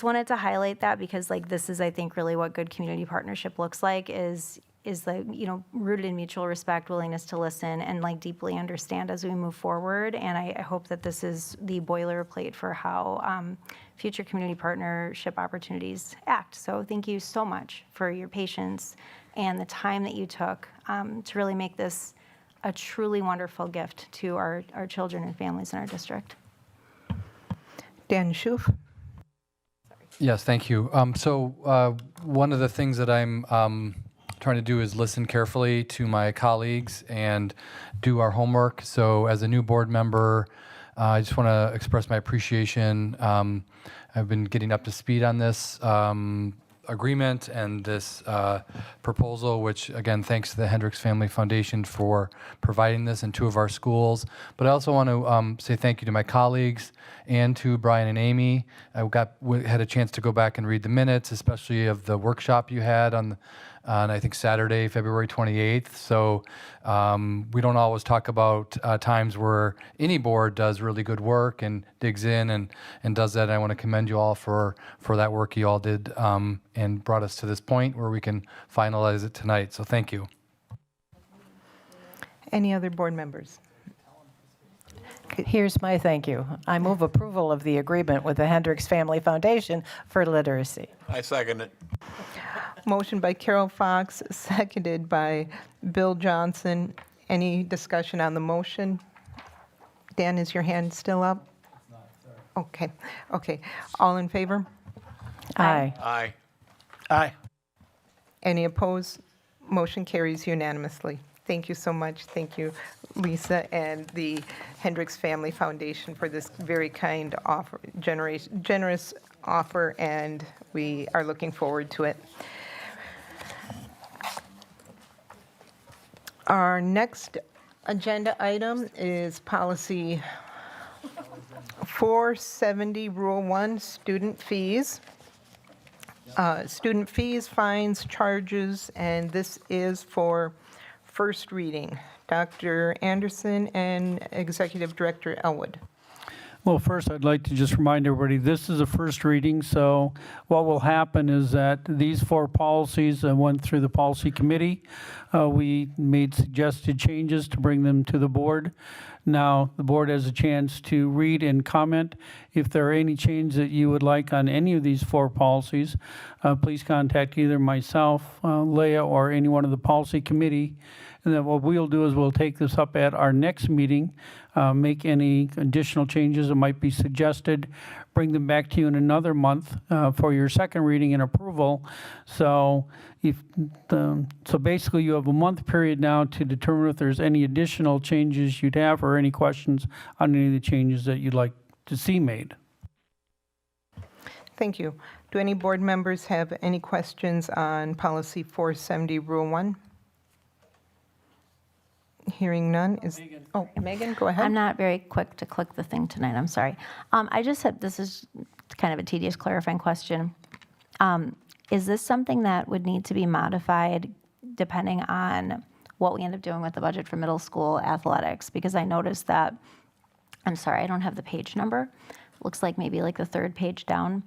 wanted to highlight that because like this is, I think, really what good community partnership looks like is the rooted in mutual respect, willingness to listen, and like deeply understand as we move forward. And I hope that this is the boilerplate for how future community partnership opportunities act. So thank you so much for your patience and the time that you took to really make this a truly wonderful gift to our children and families in our district. Dan Schoof. Yes, thank you. So one of the things that I'm trying to do is listen carefully to my colleagues and do our homework. So as a new board member, I just want to express my appreciation. I've been getting up to speed on this agreement and this proposal, which again, thanks to the Hendricks Family Foundation for providing this in 2 of our schools. But I also want to say thank you to my colleagues and to Brian and Amy. I had a chance to go back and read the minutes, especially of the workshop you had on I think Saturday, February 28th. So we don't always talk about times where any board does really good work and digs in and does that. And I want to commend you all for that work you all did and brought us to this point where we can finalize it tonight. So thank you. Any other board members? Here's my thank you. I move approval of the agreement with the Hendricks Family Foundation for literacy. I second it. Motion by Carol Fox, seconded by Bill Johnson. Any discussion on the motion? Dan, is your hand still up? Okay. All in favor? Aye. Aye. Aye. Any opposed? Motion carries unanimously. Thank you so much. Thank you, Lisa and the Hendricks Family Foundation for this very kind offer, generous offer, and we are looking forward to it. Our next agenda item is policy 470, Rule 1, student fees. Student fees, fines, charges, and this is for first reading. Dr. Anderson and Executive Director Elwood. Well, first, I'd like to just remind everybody, this is a first reading, so what will happen is that these 4 policies went through the policy committee. We made suggested changes to bring them to the board. Now, the board has a chance to read and comment. If there are any changes that you would like on any of these 4 policies, please contact either myself, Leah, or any one of the policy committee. And then what we'll do is we'll take this up at our next meeting, make any additional changes that might be suggested, bring them back to you in another month for your second reading and approval. So so basically you have a month period now to determine if there's any additional changes you'd have or any questions on any of the changes that you'd like to see made. Thank you. Do any board members have any questions on policy 470, Rule 1? Hearing none is, oh, Megan, go ahead. I'm not very quick to click the thing tonight, I'm sorry. I just had, this is kind of a tedious clarifying question. Is this something that would need to be modified depending on what we end up doing with the budget for middle school athletics? Because I noticed that, I'm sorry, I don't have the page number. Looks like maybe like the third page down.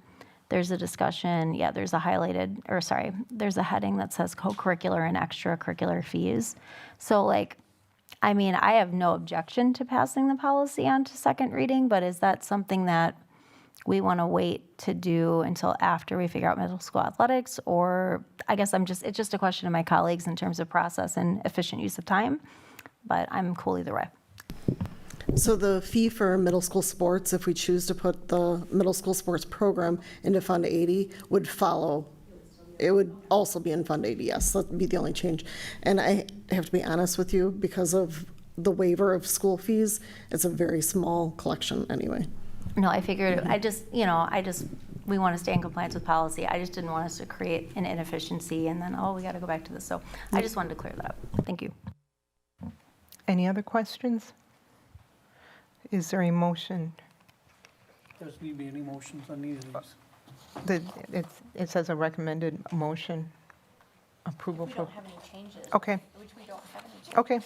There's a discussion, yeah, there's a highlighted, or sorry, there's a heading that says co-curricular and extracurricular fees. So like, I mean, I have no objection to passing the policy on to second reading, but is that something that we want to wait to do until after we figure out middle school athletics? Or I guess it's just a question to my colleagues in terms of process and efficient use of time, but I'm cool either way. So the fee for middle school sports, if we choose to put the middle school sports program into Fund 80, would follow. It would also be in Fund 80, yes, that'd be the only change. And I have to be honest with you, because of the waiver of school fees, it's a very small collection anyway. No, I figured, we want to stay in compliance with policy. I just didn't want us to create an inefficiency and then, oh, we got to go back to this. So I just wanted to clear that up. Thank you. Any other questions? Is there a motion? Does need to be any motions on these? It says a recommended motion, approval for. We don't have any changes. Okay. Which we don't have any changes. Okay. Right?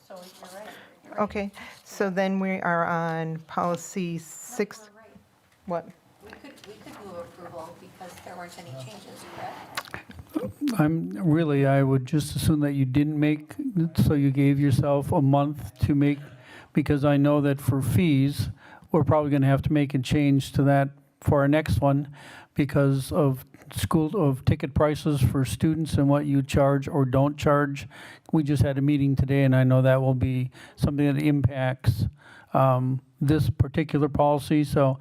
So you're right. You're right. Okay, so then we are on policy 6. What? We could do approval because there weren't any changes, correct? I would just assume that you didn't make, so you gave yourself a month to make, because I know that for fees, we're probably going to have to make a change to that for our next one because of ticket prices for students and what you charge or don't charge. We just had a meeting today, and I know that will be something that impacts this particular policy. So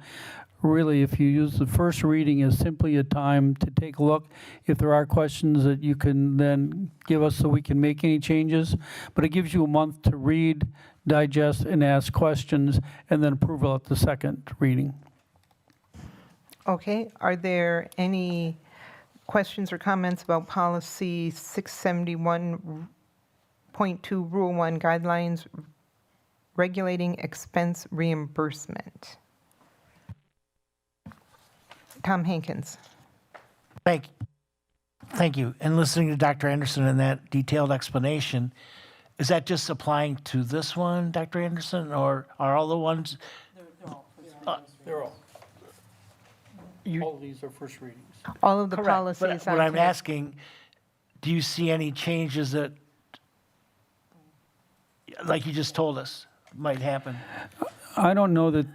really, if you use the first reading as simply a time to take a look, if there are questions that you can then give us so we can make any changes. But it gives you a month to read, digest, and ask questions, and then approval at the second reading. Okay, are there any questions or comments about policy 671.2 Rule 1 guidelines regulating expense reimbursement? Tom Hankins. Thank you. And listening to Dr. Anderson and that detailed explanation, is that just applying to this one, Dr. Anderson, or are all the ones? They're all. All of these are first readings. All of the Correct. policies. But what I'm asking, do you see any changes that, like you just told us, might happen? I don't know that,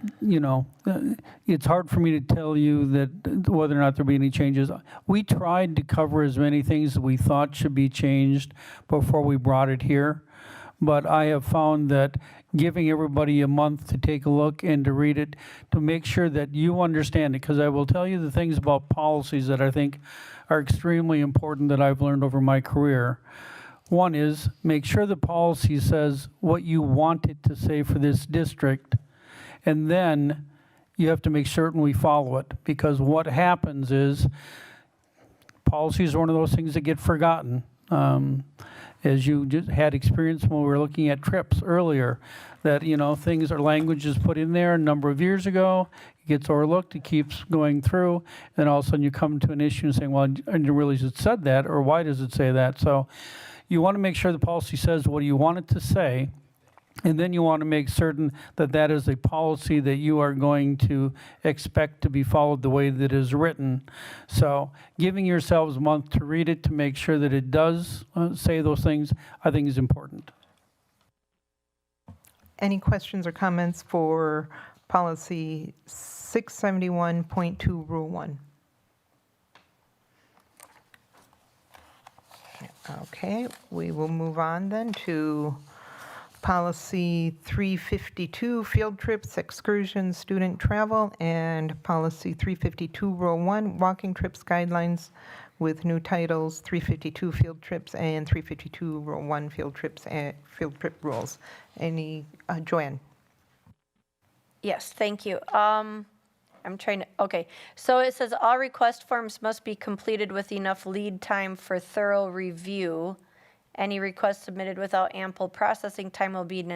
it's hard for me to tell you that whether or not there'll be any changes. We tried to cover as many things that we thought should be changed before we brought it here. But I have found that giving everybody a month to take a look and to read it, to make sure that you understand it, because I will tell you the things about policies that I think are extremely important that I've learned over my career. One is make sure the policy says what you want it to say for this district, and then you have to make certain we follow it, because what happens is policies are one of those things that get forgotten. As you just had experience when we were looking at trips earlier, that, things or language is put in there a number of years ago, it gets overlooked, it keeps going through, and all of a sudden you come to an issue and saying, well, I didn't realize it said that, or why does it say that? So you want to make sure the policy says what you want it to say, and then you want to make certain that that is a policy that you are going to expect to be followed the way that is written. So giving yourselves a month to read it to make sure that it does say those things, I think is important. Any questions or comments for policy 671.2 Rule 1? Okay, we will move on then to Policy 352, field trips, excursions, student travel, and Policy 352, Rule 1, walking trips guidelines with new titles, 352, field trips, and 352, Rule 1, field trips and field trip rules. Joanne? Yes, thank you. I'm trying to, okay. So it says all request forms must be completed with enough lead time for thorough review. Any request submitted without ample processing time will be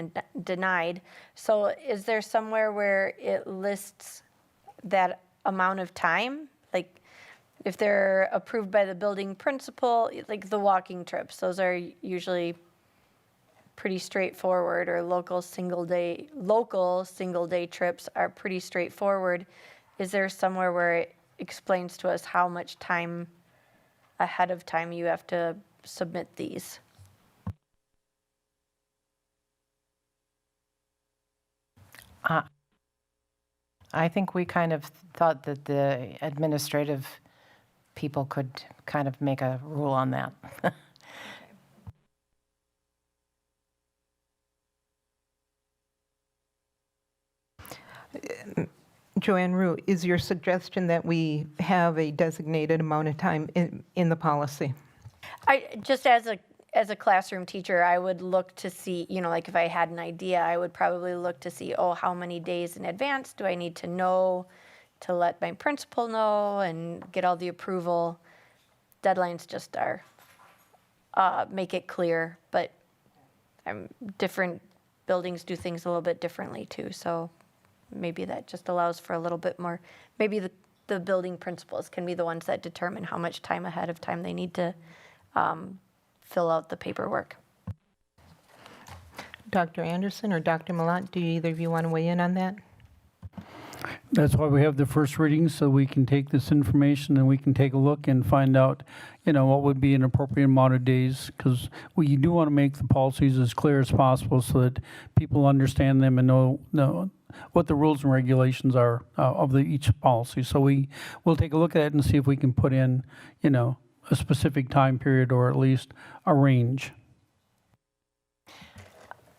denied. So is there somewhere where it lists that amount of time? Like if they're approved by the building principal, like the walking trips, those are usually pretty straightforward, or local single day trips are pretty straightforward. Is there somewhere where it explains to us how much time ahead of time you have to submit these? I think we kind of thought that the administrative people could kind of make a rule on that. Joanne Rue, is your suggestion that we have a designated amount of time in the policy? I just as a classroom teacher, I would look to see, like if I had an idea, I would probably look to see, how many days in advance do I need to know to let my principal know and get all the approval. Deadlines just are, make it clear, but different buildings do things a little bit differently too, so maybe that just allows for a little bit more. Maybe the building principals can be the ones that determine how much time ahead of time they need to fill out the paperwork. Dr. Anderson or Dr. Malat, do either of you want to weigh in on that? That's why we have the first reading, so we can take this information and we can take a look and find out, what would be an appropriate amount of days, because we do want to make the policies as clear as possible so that people understand them and know what the rules and regulations are of each policy. So we'll take a look at it and see if we can put in, a specific time period or at least a range.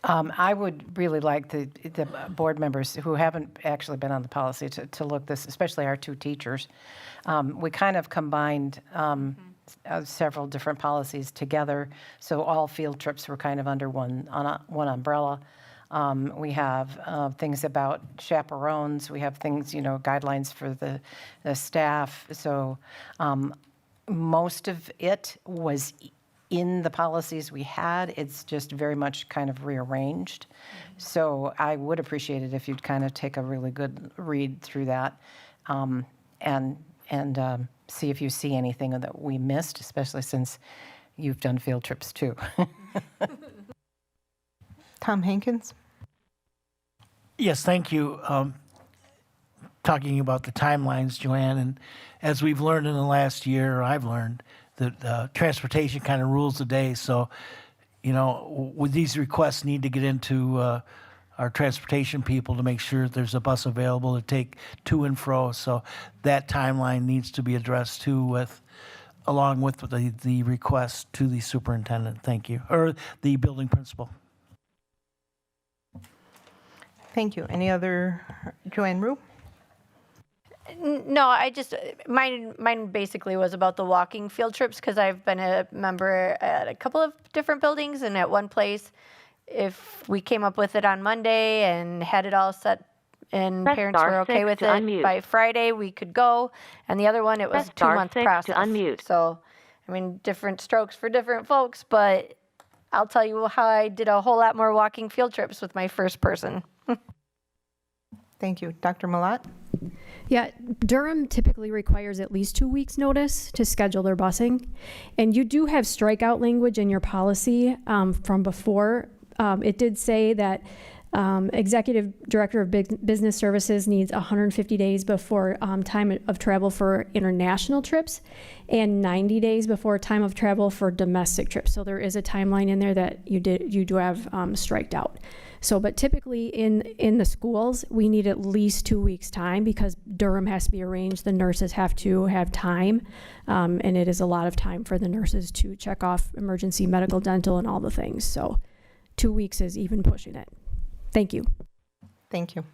I would really like the board members who haven't actually been on the policy to look this, especially our two teachers. We kind of combined several different policies together, so all field trips were kind of under one umbrella. We have things about chaperones. We have things, guidelines for the staff. So most of it was in the policies we had. It's just very much kind of rearranged. So I would appreciate it if you'd kind of take a really good read through that and see if you see anything that we missed, especially since you've done field trips too. Tom Hankins? Yes, thank you. Talking about the timelines, Joanne, and as we've learned in the last year, I've learned that transportation kind of rules the day. So, with these requests need to get into our transportation people to make sure there's a bus available to take to and fro. So that timeline needs to be addressed too, along with the request to the superintendent. Thank you, or the building principal. Thank you. Any other, Joanne Rue? No, mine basically was about the walking field trips, because I've been a member at a couple of different buildings, and at one place, if we came up with it on Monday and had it all set and Press parents star were okay 6 with to it, unmute. by Friday we could go, and the other one, it was Press star 2-month 6 to process. unmute. So, different strokes for different folks, but I'll tell you how I did a whole lot more walking field trips with my first person. Thank you. Dr. Malat? Yeah, Durham typically requires at least 2 weeks' notice to schedule their busing. And you do have strikeout language in your policy from before. It did say that Executive Director of Business Services needs 150 days before time of travel for international trips and 90 days before time of travel for domestic trips. So there is a timeline in there that you do have striked out. So, but typically in the schools, we need at least 2 weeks' time because Durham has to be arranged. The nurses have to have time, and it is a lot of time for the nurses to check off emergency medical, dental, and all the things. So 2 weeks is even pushing it. Thank you. Thank you.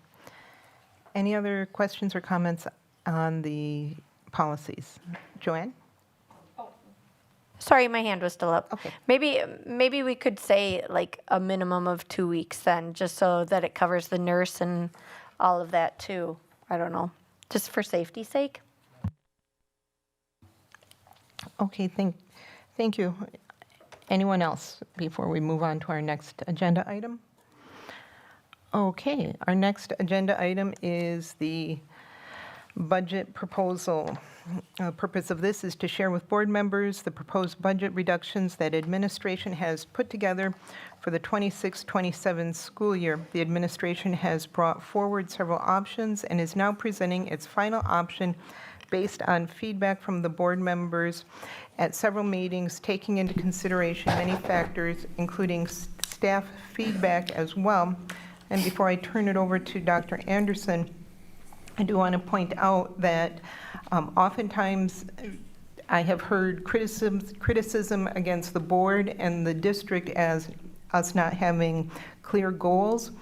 Any other questions or comments on the policies? Joanne? Sorry, my hand was still up. Okay. Maybe we could say like a minimum of 2 weeks then, just so that it covers the nurse and all of that too. I don't know, just for safety's sake. Okay, thank you. Anyone else before we move on to our next agenda item? Okay, our next agenda item is the budget proposal. Purpose of this is to share with board members the proposed budget reductions that administration has put together for the 26-27 school year. The administration has brought forward several options and is now presenting its final option based on feedback from the board members at several meetings, taking into consideration many factors, including staff feedback as well. And before I turn it over to Dr. Anderson, I do want to point out that oftentimes I have heard criticism against the board and the district as us not having clear goals.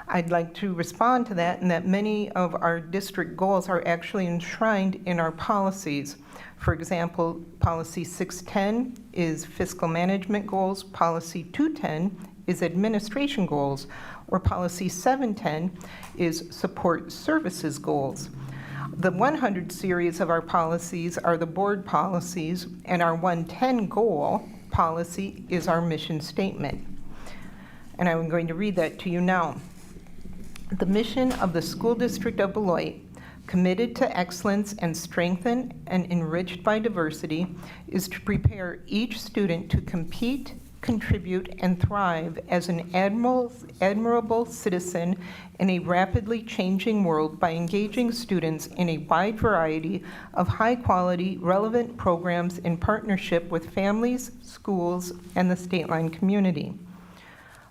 I'd like to respond to that, and that many of our district goals are actually enshrined in our policies. For example, Policy 610 is fiscal management goals, Policy 210 is administration goals, or Policy 710 is support services goals. The 100 series of our policies are the board policies, and our 110 goal policy is our mission statement. And I'm going to read that to you now. The mission of the School District of Beloit, committed to excellence and strengthened and enriched by diversity, is to prepare each student to compete, contribute, and thrive as an admirable citizen in a rapidly changing world by engaging students in a wide variety of high-quality, relevant programs in partnership with families, schools, and the state line community.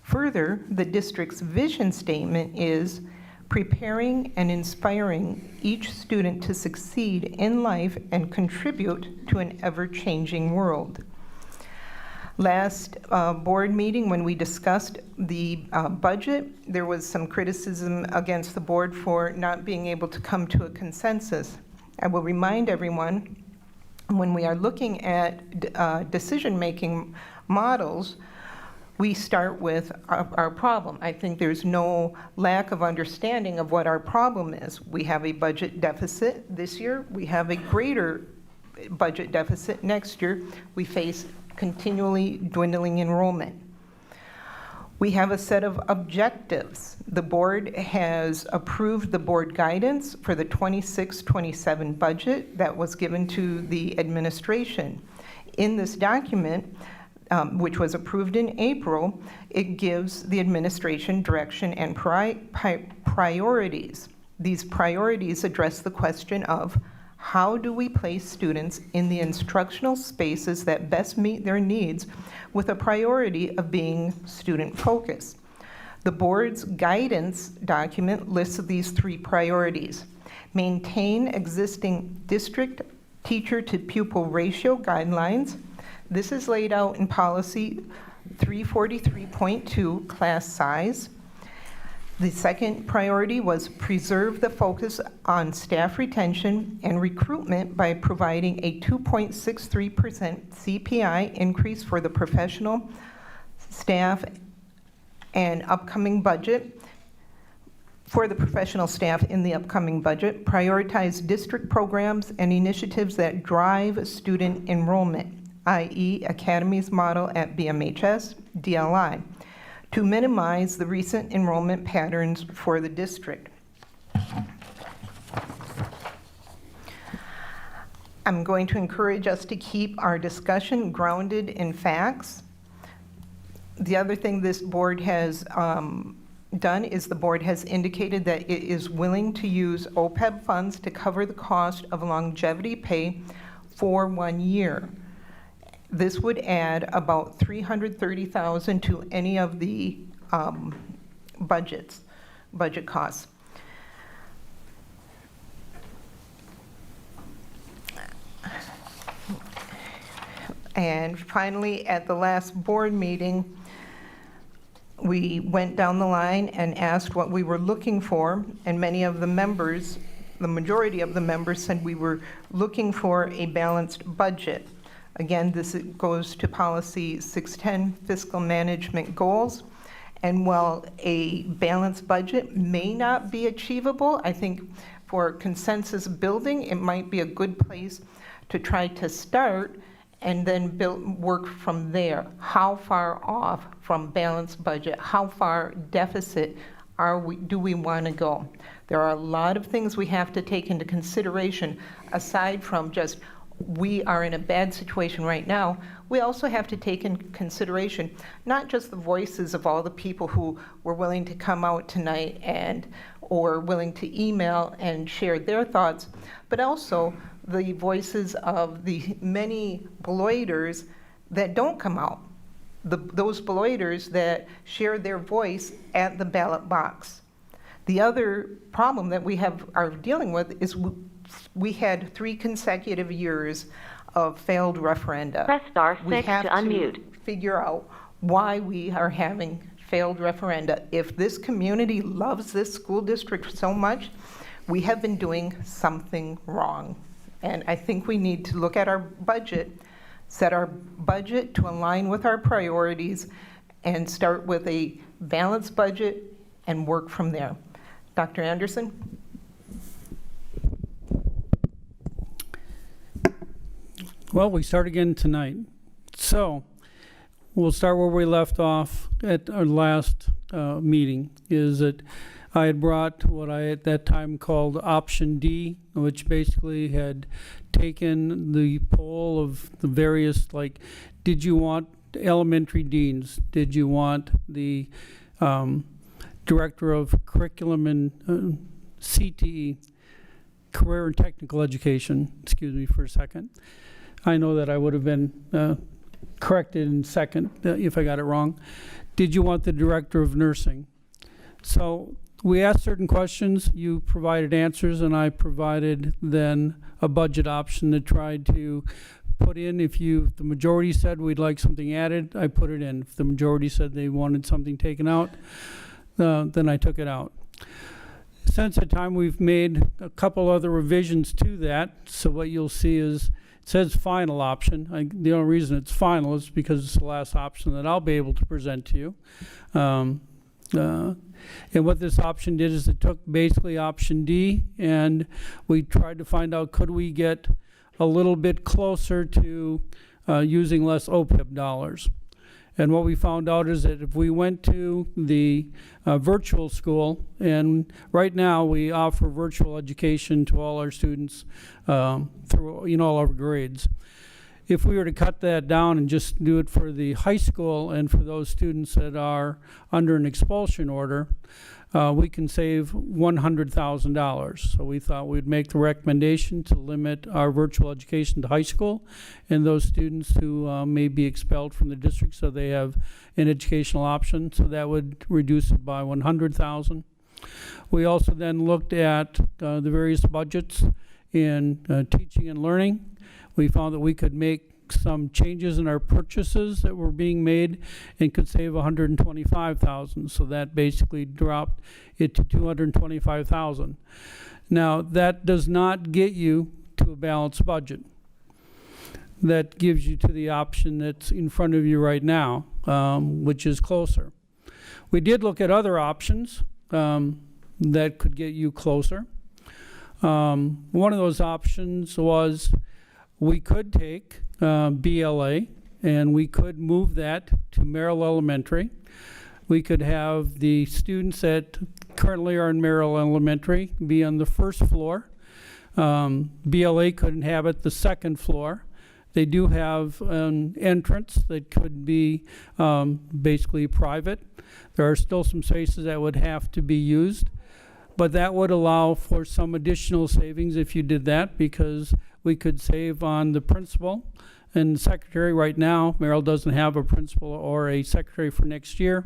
Further, the district's vision statement is preparing and inspiring each student to succeed in life and contribute to an ever-changing world. Last board meeting, when we discussed the budget, there was some criticism against the board for not being able to come to a consensus. I will remind everyone, when we are looking at decision-making models, we start with our problem. I think there's no lack of understanding of what our problem is. We have a budget deficit this year. We have a greater budget deficit next year. We face continually dwindling enrollment. We have a set of objectives. The board has approved the board guidance for the 26-27 budget that was given to the administration. In this document, which was approved in April, it gives the administration direction and priorities. These priorities address the question of how do we place students in the instructional spaces that best meet their needs, with a priority of being student-focused. The board's guidance document lists these 3 priorities. Maintain existing district teacher-to-pupil ratio guidelines. This is laid out in Policy 343.2, class size. The second priority was preserve the focus on staff retention and recruitment by providing a 2.63% CPI increase for the professional staff and upcoming budget. For the professional staff in the upcoming budget, prioritize district programs and initiatives that drive student enrollment, i.e. Academies model at BMHS, DLI, to minimize the recent enrollment patterns for the district. I'm going to encourage us to keep our discussion grounded in facts. The other thing this board has done is the board has indicated that it is willing to use OPEB funds to cover the cost of longevity pay for 1 year. This would add about $330,000 to any of the budget costs. And finally, at the last board meeting, We went down the line and asked what we were looking for, and many of the members, the majority of the members, said we were looking for a balanced budget. Again, this goes to policy 610, fiscal management goals. And while a balanced budget may not be achievable, I think for consensus building, it might be a good place to try to start and then work from there. How far off from balanced budget, how far deficit do we want to go? There are a lot of things we have to take into consideration aside from just we are in a bad situation right now. We also have to take in consideration not just the voices of all the people who were willing to come out tonight or willing to email and share their thoughts, but also the voices of the many Beloiters that don't come out, those Beloiters that share their voice at the ballot box. The other problem that we are dealing with is we had 3 consecutive years of failed referenda. Press star We 6 have to unmute. figure out why we are having failed referenda. If this community loves this school district so much, we have been doing something wrong. And I think we need to look at our budget, set our budget to align with our priorities, and start with a balanced budget and work from there. Dr. Anderson? Well, we start again tonight. So we'll start where we left off at our last meeting, is that I had brought what I at that time called option D, which basically had taken the poll of the various, like, did you want elementary deans? Did you want the director of curriculum and CTE, career and technical education? Excuse me for a second. I know that I would have been corrected in second if I got it wrong. Did you want the director of nursing? So we asked certain questions, you provided answers, and I provided then a budget option to try to put in. If the majority said we'd like something added, I put it in. If the majority said they wanted something taken out, then I took it out. Since that time, we've made a couple other revisions to that. So what you'll see is it says final option. The only reason it's final is because it's the last option that I'll be able to present to you. And what this option did is it took basically option D, and we tried to find out, could we get a little bit closer to using less OPEB dollars. And what we found out is that if we went to the virtual school, and right now we offer virtual education to all our students through all our grades. If we were to cut that down and just do it for the high school and for those students that are under an expulsion order, we can save $100,000. So we thought we'd make the recommendation to limit our virtual education to high school and those students who may be expelled from the district, so they have an educational option. So that would reduce it by $100,000. We also then looked at the various budgets in teaching and learning. We found that we could make some changes in our purchases that were being made and could save $125,000. So that basically dropped it to $225,000. Now, that does not get you to a balanced budget. That gives you to the option that's in front of you right now, which is closer. We did look at other options that could get you closer. One of those options was we could take BLA and we could move that to Merrill Elementary. We could have the students that currently are in Merrill Elementary be on the first floor. BLA could inhabit the second floor. They do have an entrance that could be basically private. There are still some spaces that would have to be used, but that would allow for some additional savings if you did that, because we could save on the principal and the secretary. Right now, Merrill doesn't have a principal or a secretary for next year.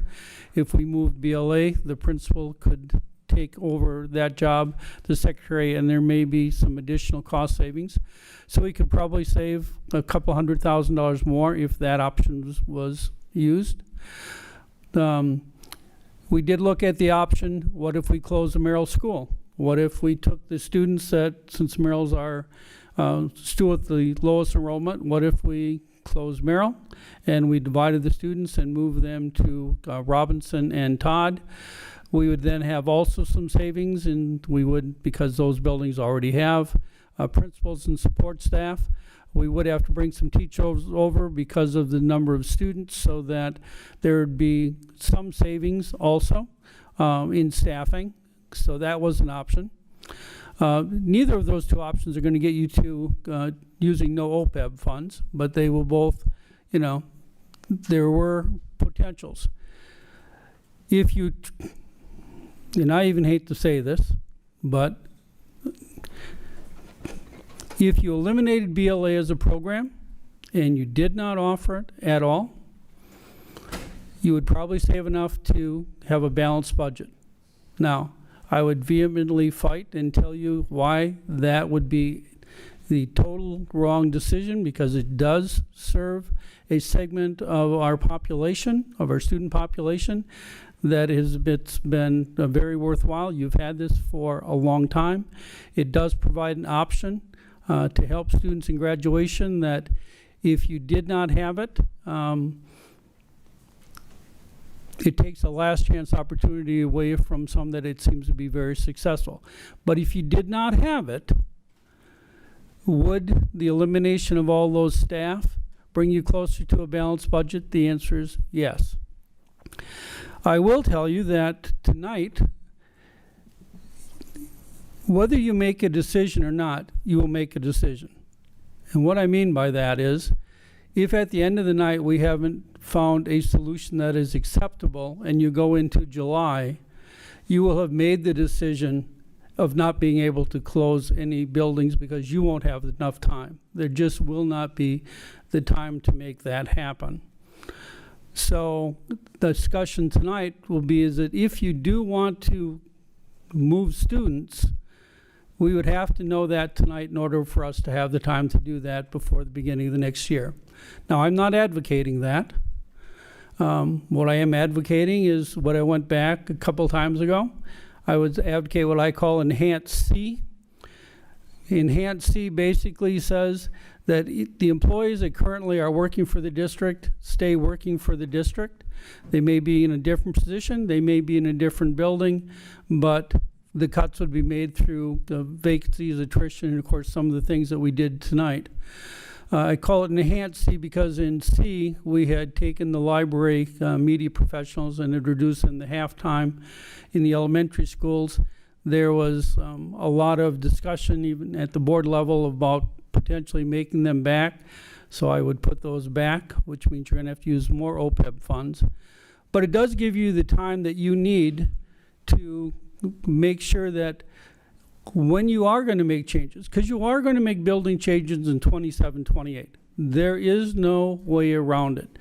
If we moved BLA, the principal could take over that job, the secretary, and there may be some additional cost savings. So we could probably save a couple $100,000 more if that option was used. We did look at the option, what if we close the Merrill School? What if we took the students that, since Merrill's are still with the lowest enrollment, what if we closed Merrill and we divided the students and moved them to Robinson and Todd? We would then have also some savings, and we would, because those buildings already have principals and support staff, we would have to bring some teachers over because of the number of students, so that there would be some savings also in staffing. So that was an option. Neither of those two options are going to get you to using no OPEB funds, but they will both, you know, there were potentials. If you, and I even hate to say this, but if you eliminated BLA as a program and you did not offer it at all, you would probably save enough to have a balanced budget. Now, I would vehemently fight and tell you why that would be the total wrong decision, because it does serve a segment of our population, of our student population, that has been very worthwhile. You've had this for a long time. It does provide an option to help students in graduation that if you did not have it, it takes a last chance opportunity away from some that it seems to be very successful. But if you did not have it, would the elimination of all those staff bring you closer to a balanced budget? The answer is yes. I will tell you that tonight, whether you make a decision or not, you will make a decision. And what I mean by that is, if at the end of the night we haven't found a solution that is acceptable and you go into July, you will have made the decision of not being able to close any buildings because you won't have enough time. There just will not be the time to make that happen. So the discussion tonight will be is that if you do want to move students, we would have to know that tonight in order for us to have the time to do that before the beginning of the next year. Now, I'm not advocating that. What I am advocating is what I went back a couple times ago. I would advocate what I call Enhanced C. Enhanced C basically says that the employees that currently are working for the district stay working for the district. They may be in a different position, they may be in a different building, but the cuts would be made through the vacancies, attrition, and of course some of the things that we did tonight. I call it Enhanced C because in C we had taken the library media professionals and had reduced in the half-time in the elementary schools. There was a lot of discussion even at the board level about potentially making them back. So I would put those back, which means you're going to have to use more OPEB funds. But it does give you the time that you need to make sure that when you are going to make changes, because you are going to make building changes in 27, 28. There is no way around it.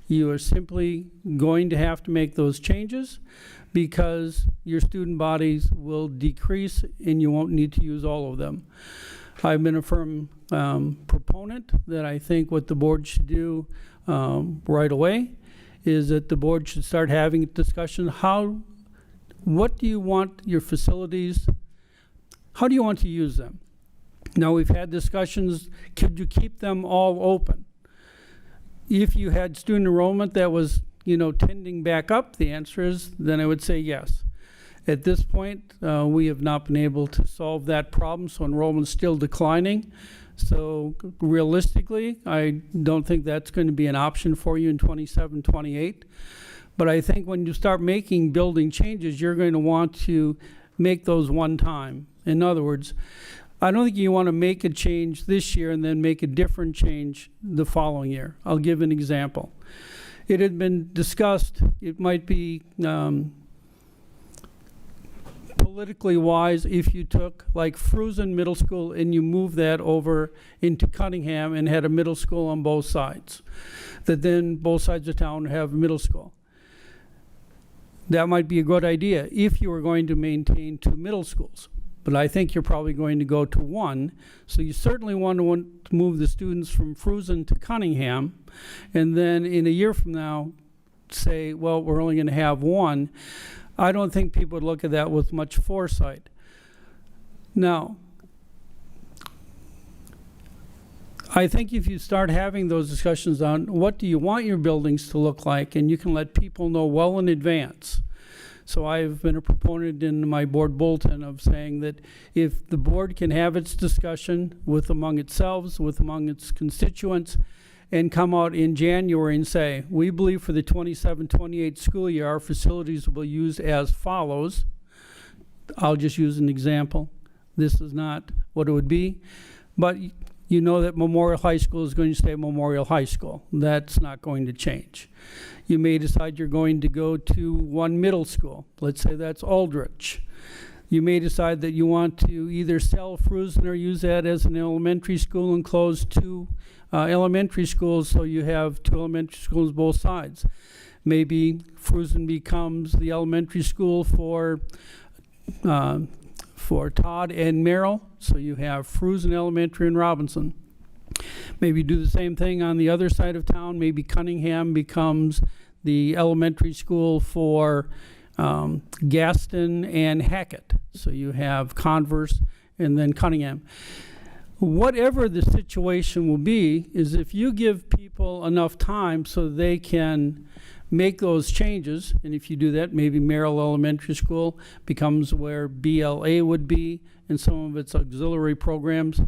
You are simply going to have to make those changes because your student bodies will decrease and you won't need to use all of them. I've been a firm proponent that I think what the board should do right away is that the board should start having a discussion. What do you want your facilities, how do you want to use them? Now, we've had discussions, could you keep them all open? If you had student enrollment that was, tending back up, the answer is, then I would say yes. At this point, we have not been able to solve that problem, so enrollment's still declining. So realistically, I don't think that's going to be an option for you in 27, 28. But I think when you start making building changes, you're going to want to make those one time. In other words, I don't think you want to make a change this year and then make a different change the following year. I'll give an example. It had been discussed, it might be politically wise if you took like Fruzen Middle School and you moved that over into Cunningham and had a middle school on both sides, that then both sides of town have middle school. That might be a good idea if you were going to maintain 2 middle schools. But I think you're probably going to go to 1. So you certainly want to move the students from Fruzen to Cunningham. And then in a year from now, say, well, we're only going to have 1. I don't think people would look at that with much foresight. Now, I think if you start having those discussions on what do you want your buildings to look like, and you can let people know well in advance. So I've been a proponent in my board bulletin of saying that if the board can have its discussion among itself, among its constituents, and come out in January and say, we believe for the 27-28 school year, our facilities will be used as follows. I'll just use an example. This is not what it would be, but you know that Memorial High School is going to stay Memorial High School. That's not going to change. You may decide you're going to go to one middle school. Let's say that's Aldrich. You may decide that you want to either sell Frusen or use that as an elementary school and close 2 elementary schools, so you have 2 elementary schools both sides. Maybe Frusen becomes the elementary school for Todd and Merrill, so you have Frusen Elementary and Robinson. Maybe do the same thing on the other side of town. Maybe Cunningham becomes the elementary school for Gaston and Hackett. So you have Converse and then Cunningham. Whatever the situation will be, is if you give people enough time so they can make those changes, and if you do that, maybe Merrill Elementary School becomes where BLA would be and some of its auxiliary programs.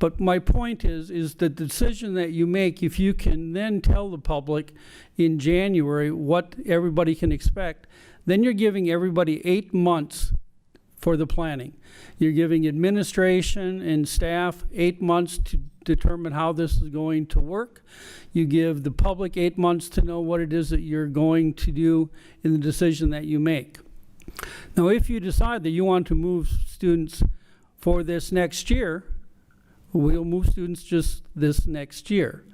But my point is that the decision that you make, if you can then tell the public in January what everybody can expect, then you're giving everybody 8 months for the planning. You're giving administration and staff 8 months to determine how this is going to work. You give the public 8 months to know what it is that you're going to do in the decision that you make. Now, if you decide that you want to move students for this next year, we'll move students just this next year.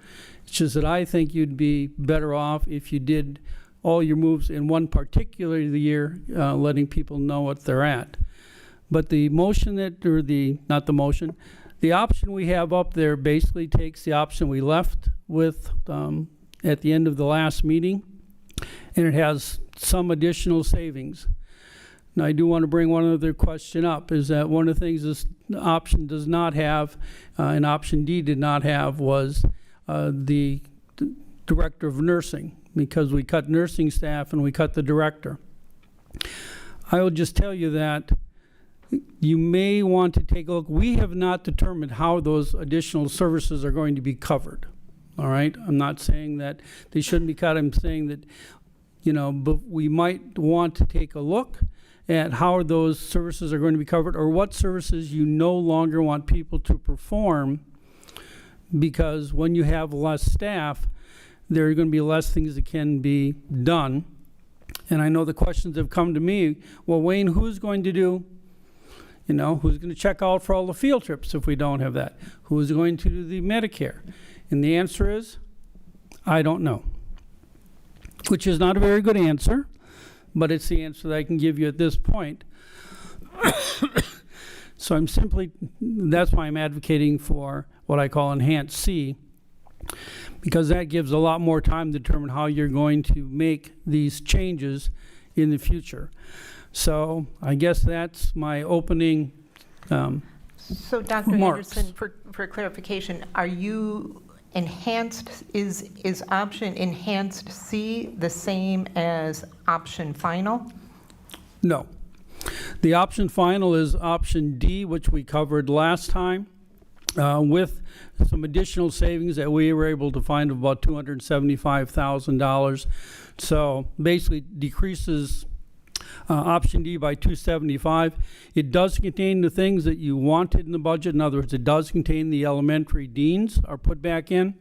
It's just that I think you'd be better off if you did all your moves in one particular year, letting people know what they're at. But the motion the option we have up there basically takes the option we left with at the end of the last meeting, and it has some additional savings. Now, I do want to bring one other question up, is that one of the things this option does not have, and option D did not have, was the director of nursing, because we cut nursing staff and we cut the director. I will just tell you that you may want to take a look. We have not determined how those additional services are going to be covered. All right? I'm not saying that they shouldn't be cut. I'm saying that, but we might want to take a look at how those services are going to be covered, or what services you no longer want people to perform, because when you have less staff, there are going to be less things that can be done. And I know the questions have come to me, well, Wayne, who's going to do, who's going to check out for all the field trips if we don't have that? Who's going to do the Medicare? And the answer is, I don't know, which is not a very good answer, but it's the answer that I can give you at this point. So that's why I'm advocating for what I call Enhanced C, because that gives a lot more time to determine how you're going to make these changes in the future. So I guess that's my opening So Dr. remarks. Anderson, for clarification, are you is option Enhanced C the same as option final? No. The option final is option D, which we covered last time, with some additional savings that we were able to find of about $275,000. So basically decreases option D by $275,000. It does contain the things that you wanted in the budget. In other words, it does contain the elementary deans are put back in.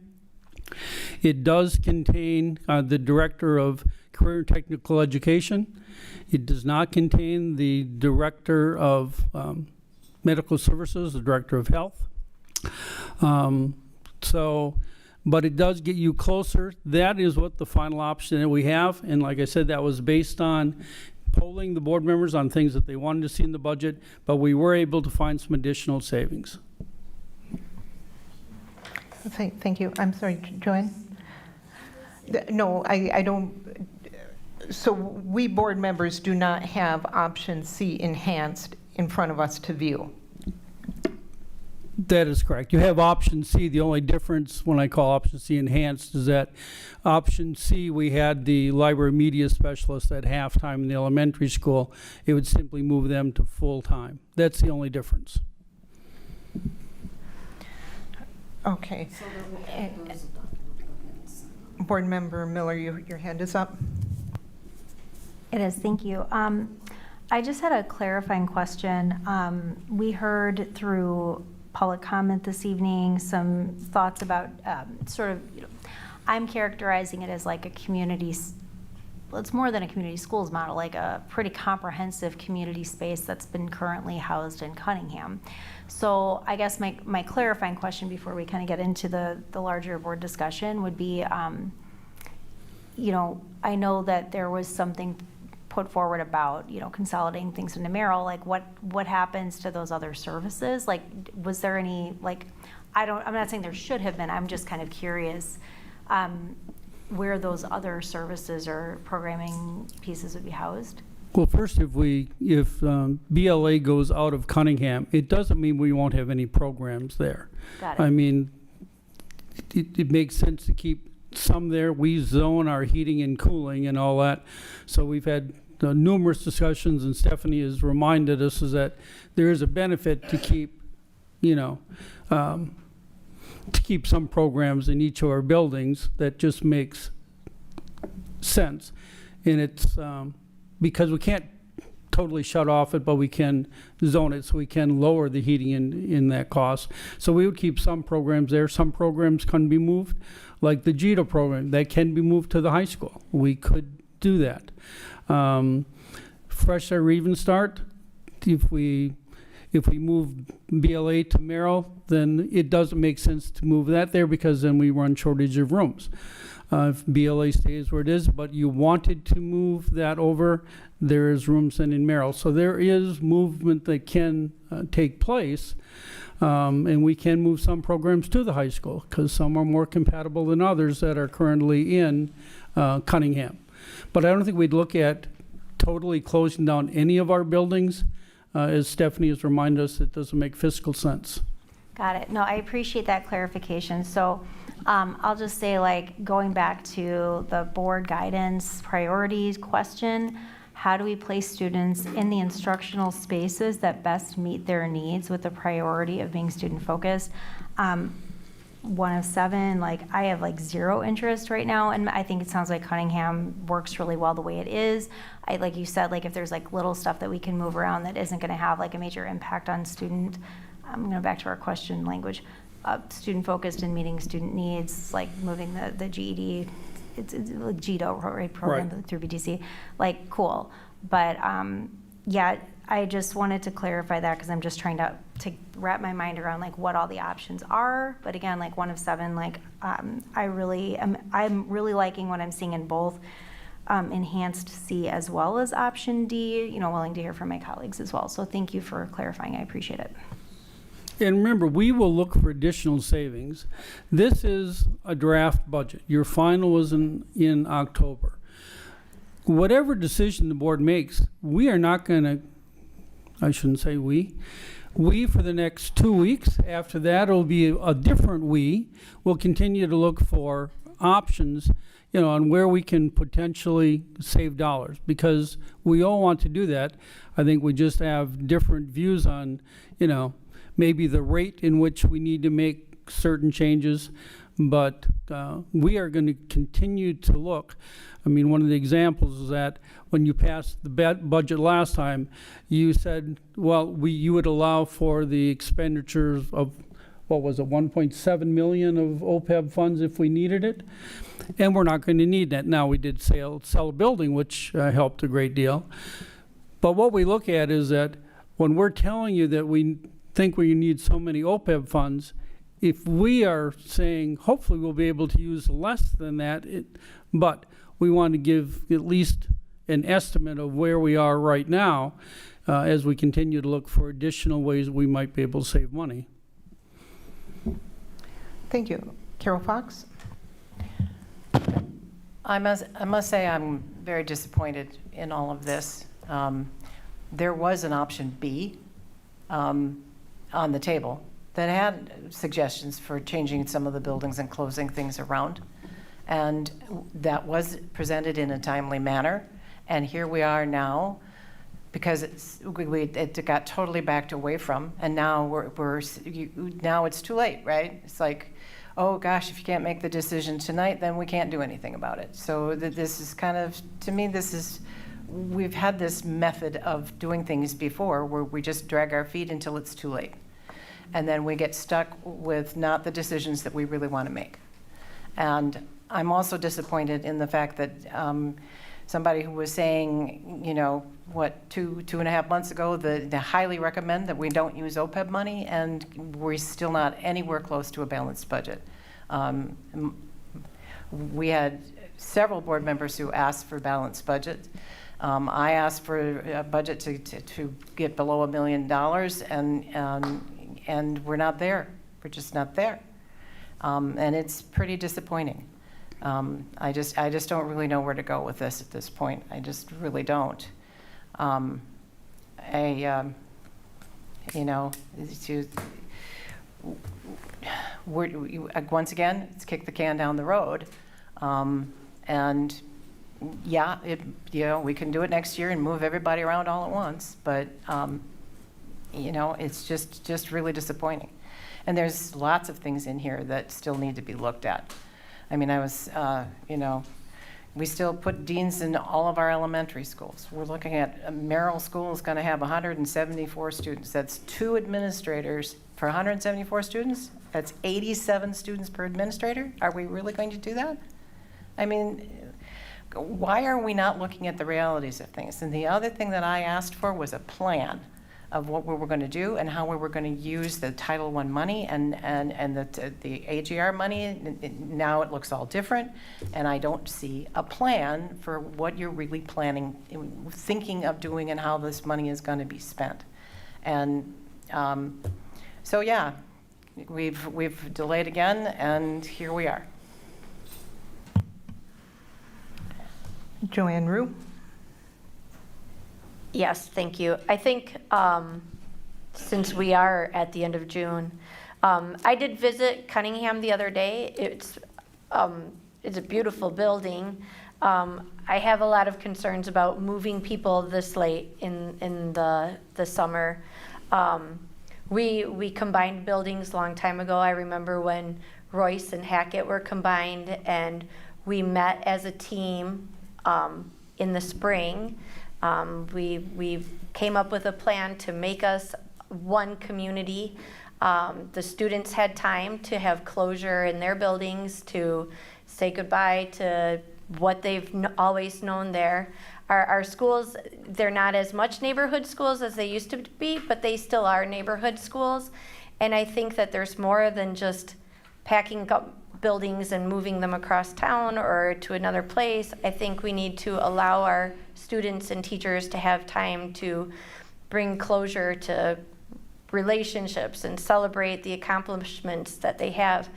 It does contain the director of career and technical education. It does not contain the director of medical services, the director of health. But it does get you closer. That is what the final option that we have. And like I said, that was based on polling the board members on things that they wanted to see in the budget, but we were able to find some additional savings. Thank you. I'm sorry, Joanne? No, I don't. So we board members do not have option C enhanced in front of us to view. That is correct. You have option C. The only difference when I call option C enhanced is that option C, we had the library media specialist at halftime in the elementary school. It would simply move them to full-time. That's the only difference. Okay. Board Member Miller, your hand is up. It is, thank you. I just had a clarifying question. We heard through public comment this evening some thoughts about sort of, I'm characterizing it as like a community, well, it's more than a community schools model, like a pretty comprehensive community space that's been currently housed in Cunningham. So I guess my clarifying question before we kind of get into the larger board discussion would be, I know that there was something put forward about, consolidating things into Merrill. Like what happens to those other services? Like, was there any, like, I'm not saying there should have been, I'm just kind of curious where those other services or programming pieces would be housed. Well, first, if BLA goes out of Cunningham, it doesn't mean we won't have any programs there. Got it. I mean, it makes sense to keep some there. We zone our heating and cooling and all that. So we've had numerous discussions, and Stephanie has reminded us is that there is a benefit to keep, to keep some programs in each of our buildings. That just makes sense. And it's because we can't totally shut off it, but we can zone it so we can lower the heating in that cost. So we would keep some programs there. Some programs can be moved, like the GITO program, that can be moved to the high school. We could do that. Fresh Start or Even Start, if we move BLA to Merrill, then it doesn't make sense to move that there because then we run shortage of rooms. If BLA stays where it is, but you wanted to move that over, there is rooms in Merrill. So there is movement that can take place, and we can move some programs to the high school because some are more compatible than others that are currently in Cunningham. But I don't think we'd look at totally closing down any of our buildings. As Stephanie has reminded us, it doesn't make fiscal sense. Got it. No, I appreciate that clarification. So I'll just say, like, going back to the board guidance priorities question, how do we place students in the instructional spaces that best meet their needs with the priority of being student focused? 1 of 7, like, I have like 0 interest right now, and I think it sounds like Cunningham works really well the way it is. Like you said, like if there's like little stuff that we can move around that isn't going to have like a major impact on student, I'm going back to our question language, student focused and meeting student needs, like moving the GED, it's like GITO, right, program Right. through BTC, like cool. But yeah, I just wanted to clarify that because I'm just trying to wrap my mind around like what all the options are. But again, like 1 of 7, like I'm really liking what I'm seeing in both enhanced C as well as option D, willing to hear from my colleagues as well. So thank you for clarifying. I appreciate it. And remember, we will look for additional savings. This is a draft budget. Your final was in October. Whatever decision the board makes, we are not going to, I shouldn't say we for the next 2 weeks. After that, it'll be a different we. We'll continue to look for options, on where we can potentially save dollars, because we all want to do that. I think we just have different views on, maybe the rate in which we need to make certain changes, but we are going to continue to look. I mean, one of the examples is that when you passed the budget last time, you said, well, you would allow for the expenditures of, what was it, 1.7 million of OPEB funds if we needed it, and we're not going to need that. Now, we did sell a building, which helped a great deal. But what we look at is that when we're telling you that we think we need so many OPEB funds, if we are saying hopefully we'll be able to use less than that, but we want to give at least an estimate of where we are right now as we continue to look for additional ways we might be able to save money. Thank you. Carol Fox? I must say I'm very disappointed in all of this. There was an option B on the table that had suggestions for changing some of the buildings and closing things around. And that was presented in a timely manner. And here we are now, because it got totally backed away from, and now now it's too late, right? It's like, oh gosh, if you can't make the decision tonight, then we can't do anything about it. So this is kind of, to me, we've had this method of doing things before where we just drag our feet until it's too late. And then we get stuck with not the decisions that we really want to make. And I'm also disappointed in the fact that somebody who was saying, you know, what, two and a half months ago, they highly recommend that we don't use OPEB money, and we're still not anywhere close to a balanced budget. We had several board members who asked for balanced budget. I asked for a budget to get below $1 million, and we're not there. We're just not there. And it's pretty disappointing. I just don't really know where to go with this at this point. I just really don't. You know, once again, it's kick the can down the road. And yeah, you know, we can do it next year and move everybody around all at once, but you know, it's just really disappointing. And there's lots of things in here that still need to be looked at. I mean, you know, we still put deans in all of our elementary schools. We're looking at Merrill School is going to have 174 students. That's 2 administrators for 174 students. That's 87 students per administrator. Are we really going to do that? I mean, why are we not looking at the realities of things? And the other thing that I asked for was a plan of what we were going to do and how we were going to use the Title I money and the AGR money. Now it looks all different, and I don't see a plan for what you're really planning, thinking of doing, and how this money is going to be spent. And so yeah, we've delayed again, and here we are. Joanne Rue. Yes, thank you. I think since we are at the end of June, I did visit Cunningham the other day. It's a beautiful building. I have a lot of concerns about moving people this late in the summer. We combined buildings a long time ago. I remember when Royce and Hackett were combined, and we met as a team in the spring. We came up with a plan to make us one community. The students had time to have closure in their buildings, to say goodbye to what they've always known there. Our schools, they're not as much neighborhood schools as they used to be, but they still are neighborhood schools. And I think that there's more than just packing up buildings and moving them across town or to another place. I think we need to allow our students and teachers to have time to bring closure to relationships and celebrate the accomplishments that they have.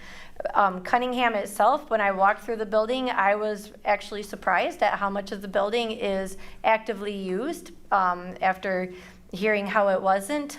Cunningham itself, when I walked through the building, I was actually surprised at how much of the building is actively used after hearing how it wasn't.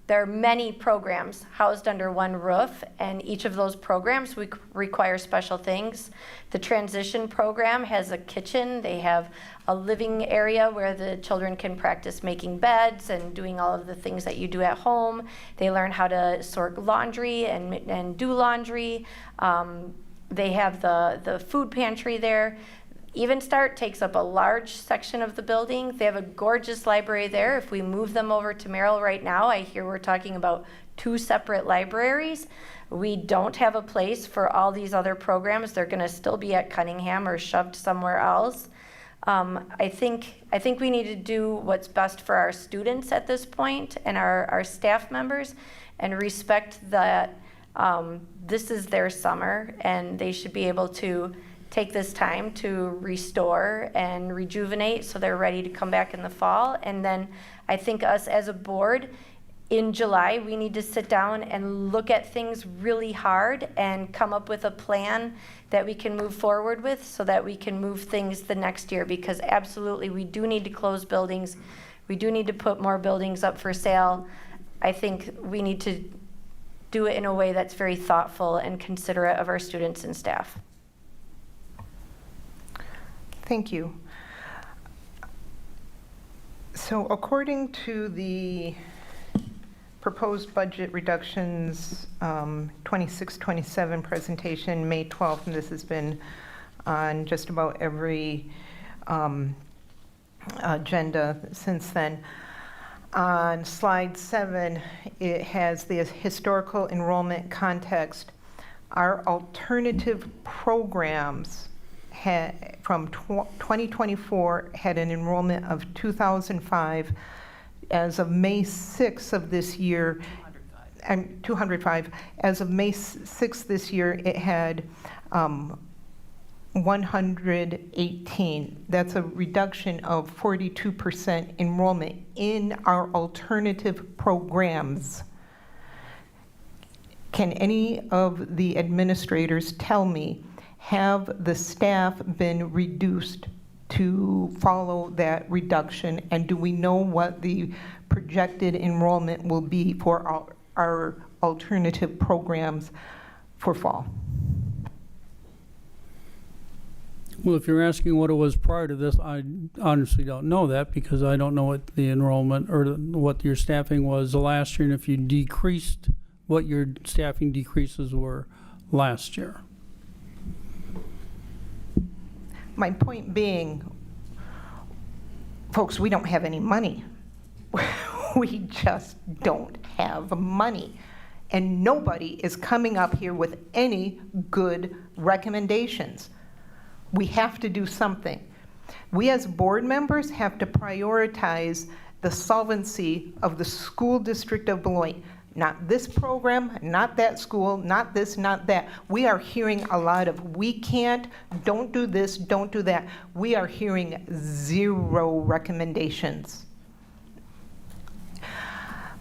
There are many programs housed under one roof, and each of those programs require special things. The transition program has a kitchen. They have a living area where the children can practice making beds and doing all of the things that you do at home. They learn how to sort laundry and do laundry. They have the food pantry there. Even Start takes up a large section of the building. They have a gorgeous library there. If we move them over to Merrill right now, I hear we're talking about 2 separate libraries. We don't have a place for all these other programs. They're going to still be at Cunningham or shoved somewhere else. I think we need to do what's best for our students at this point and our staff members, and respect that this is their summer and they should be able to take this time to restore and rejuvenate so they're ready to come back in the fall. And then I think us as a board, in July, we need to sit down and look at things really hard and come up with a plan that we can move forward with so that we can move things the next year, because absolutely we do need to close buildings. We do need to put more buildings up for sale. I think we need to do it in a way that's very thoughtful and considerate of our students and staff. Thank you. So according to the proposed budget reductions 26-27 presentation, May 12th, and this has been on just about every agenda since then. On slide 7, it has the historical enrollment context. Our alternative programs from 2024 had an enrollment of 2,005. As of May 6th of this year, 205. As of May 6th this year, it had 118. That's a reduction of 42% enrollment in our alternative programs. Can any of the administrators tell me, have the staff been reduced to follow that reduction, and do we know what the projected enrollment will be for our alternative programs for fall? Well, if you're asking what it was prior to this, I honestly don't know that, because I don't know what the enrollment or what your staffing was last year, and if you decreased, what your staffing decreases were last year. My point being, folks, we don't have any money. We just don't have money. And nobody is coming up here with any good recommendations. We have to do something. We as board members have to prioritize the solvency of the school district of Beloit. Not this program, not that school, not this, not that. We are hearing a lot of we can't, don't do this, don't do that. We are hearing 0 recommendations.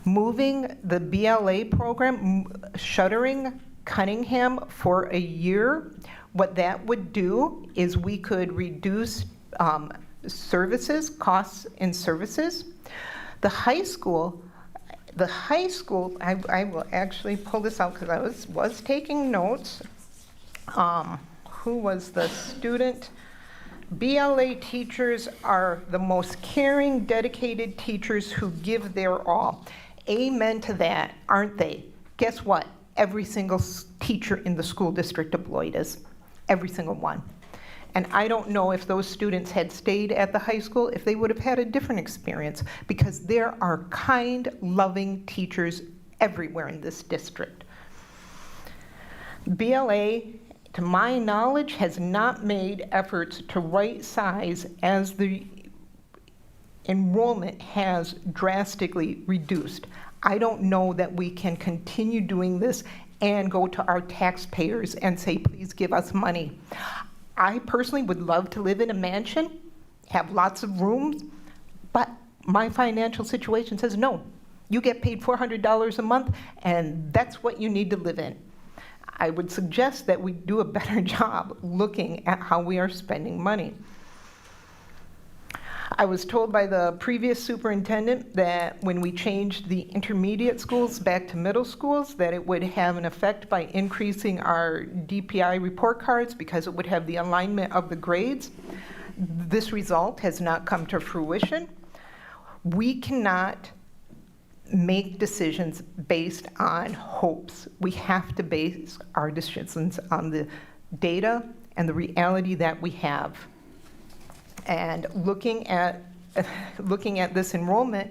Moving the BLA program, shuttering Cunningham for a year, what that would do is we could reduce services, costs in services. The high school, I will actually pull this out because I was taking notes. Who was the student? BLA teachers are the most caring, dedicated teachers who give their all. Amen to that, aren't they? Guess what? Every single teacher in the school district of Beloit is. Every single one. And I don't know if those students had stayed at the high school, if they would have had a different experience, because there are kind, loving teachers everywhere in this district. BLA, to my knowledge, has not made efforts to right size as the enrollment has drastically reduced. I don't know that we can continue doing this and go to our taxpayers and say, please give us money. I personally would love to live in a mansion, have lots of rooms, but my financial situation says no. You get paid $400 a month, and that's what you need to live in. I would suggest that we do a better job looking at how we are spending money. I was told by the previous superintendent that when we changed the intermediate schools back to middle schools, that it would have an effect by increasing our DPI report cards because it would have the alignment of the grades. This result has not come to fruition. We cannot make decisions based on hopes. We have to base our decisions on the data and the reality that we have. And looking at this enrollment,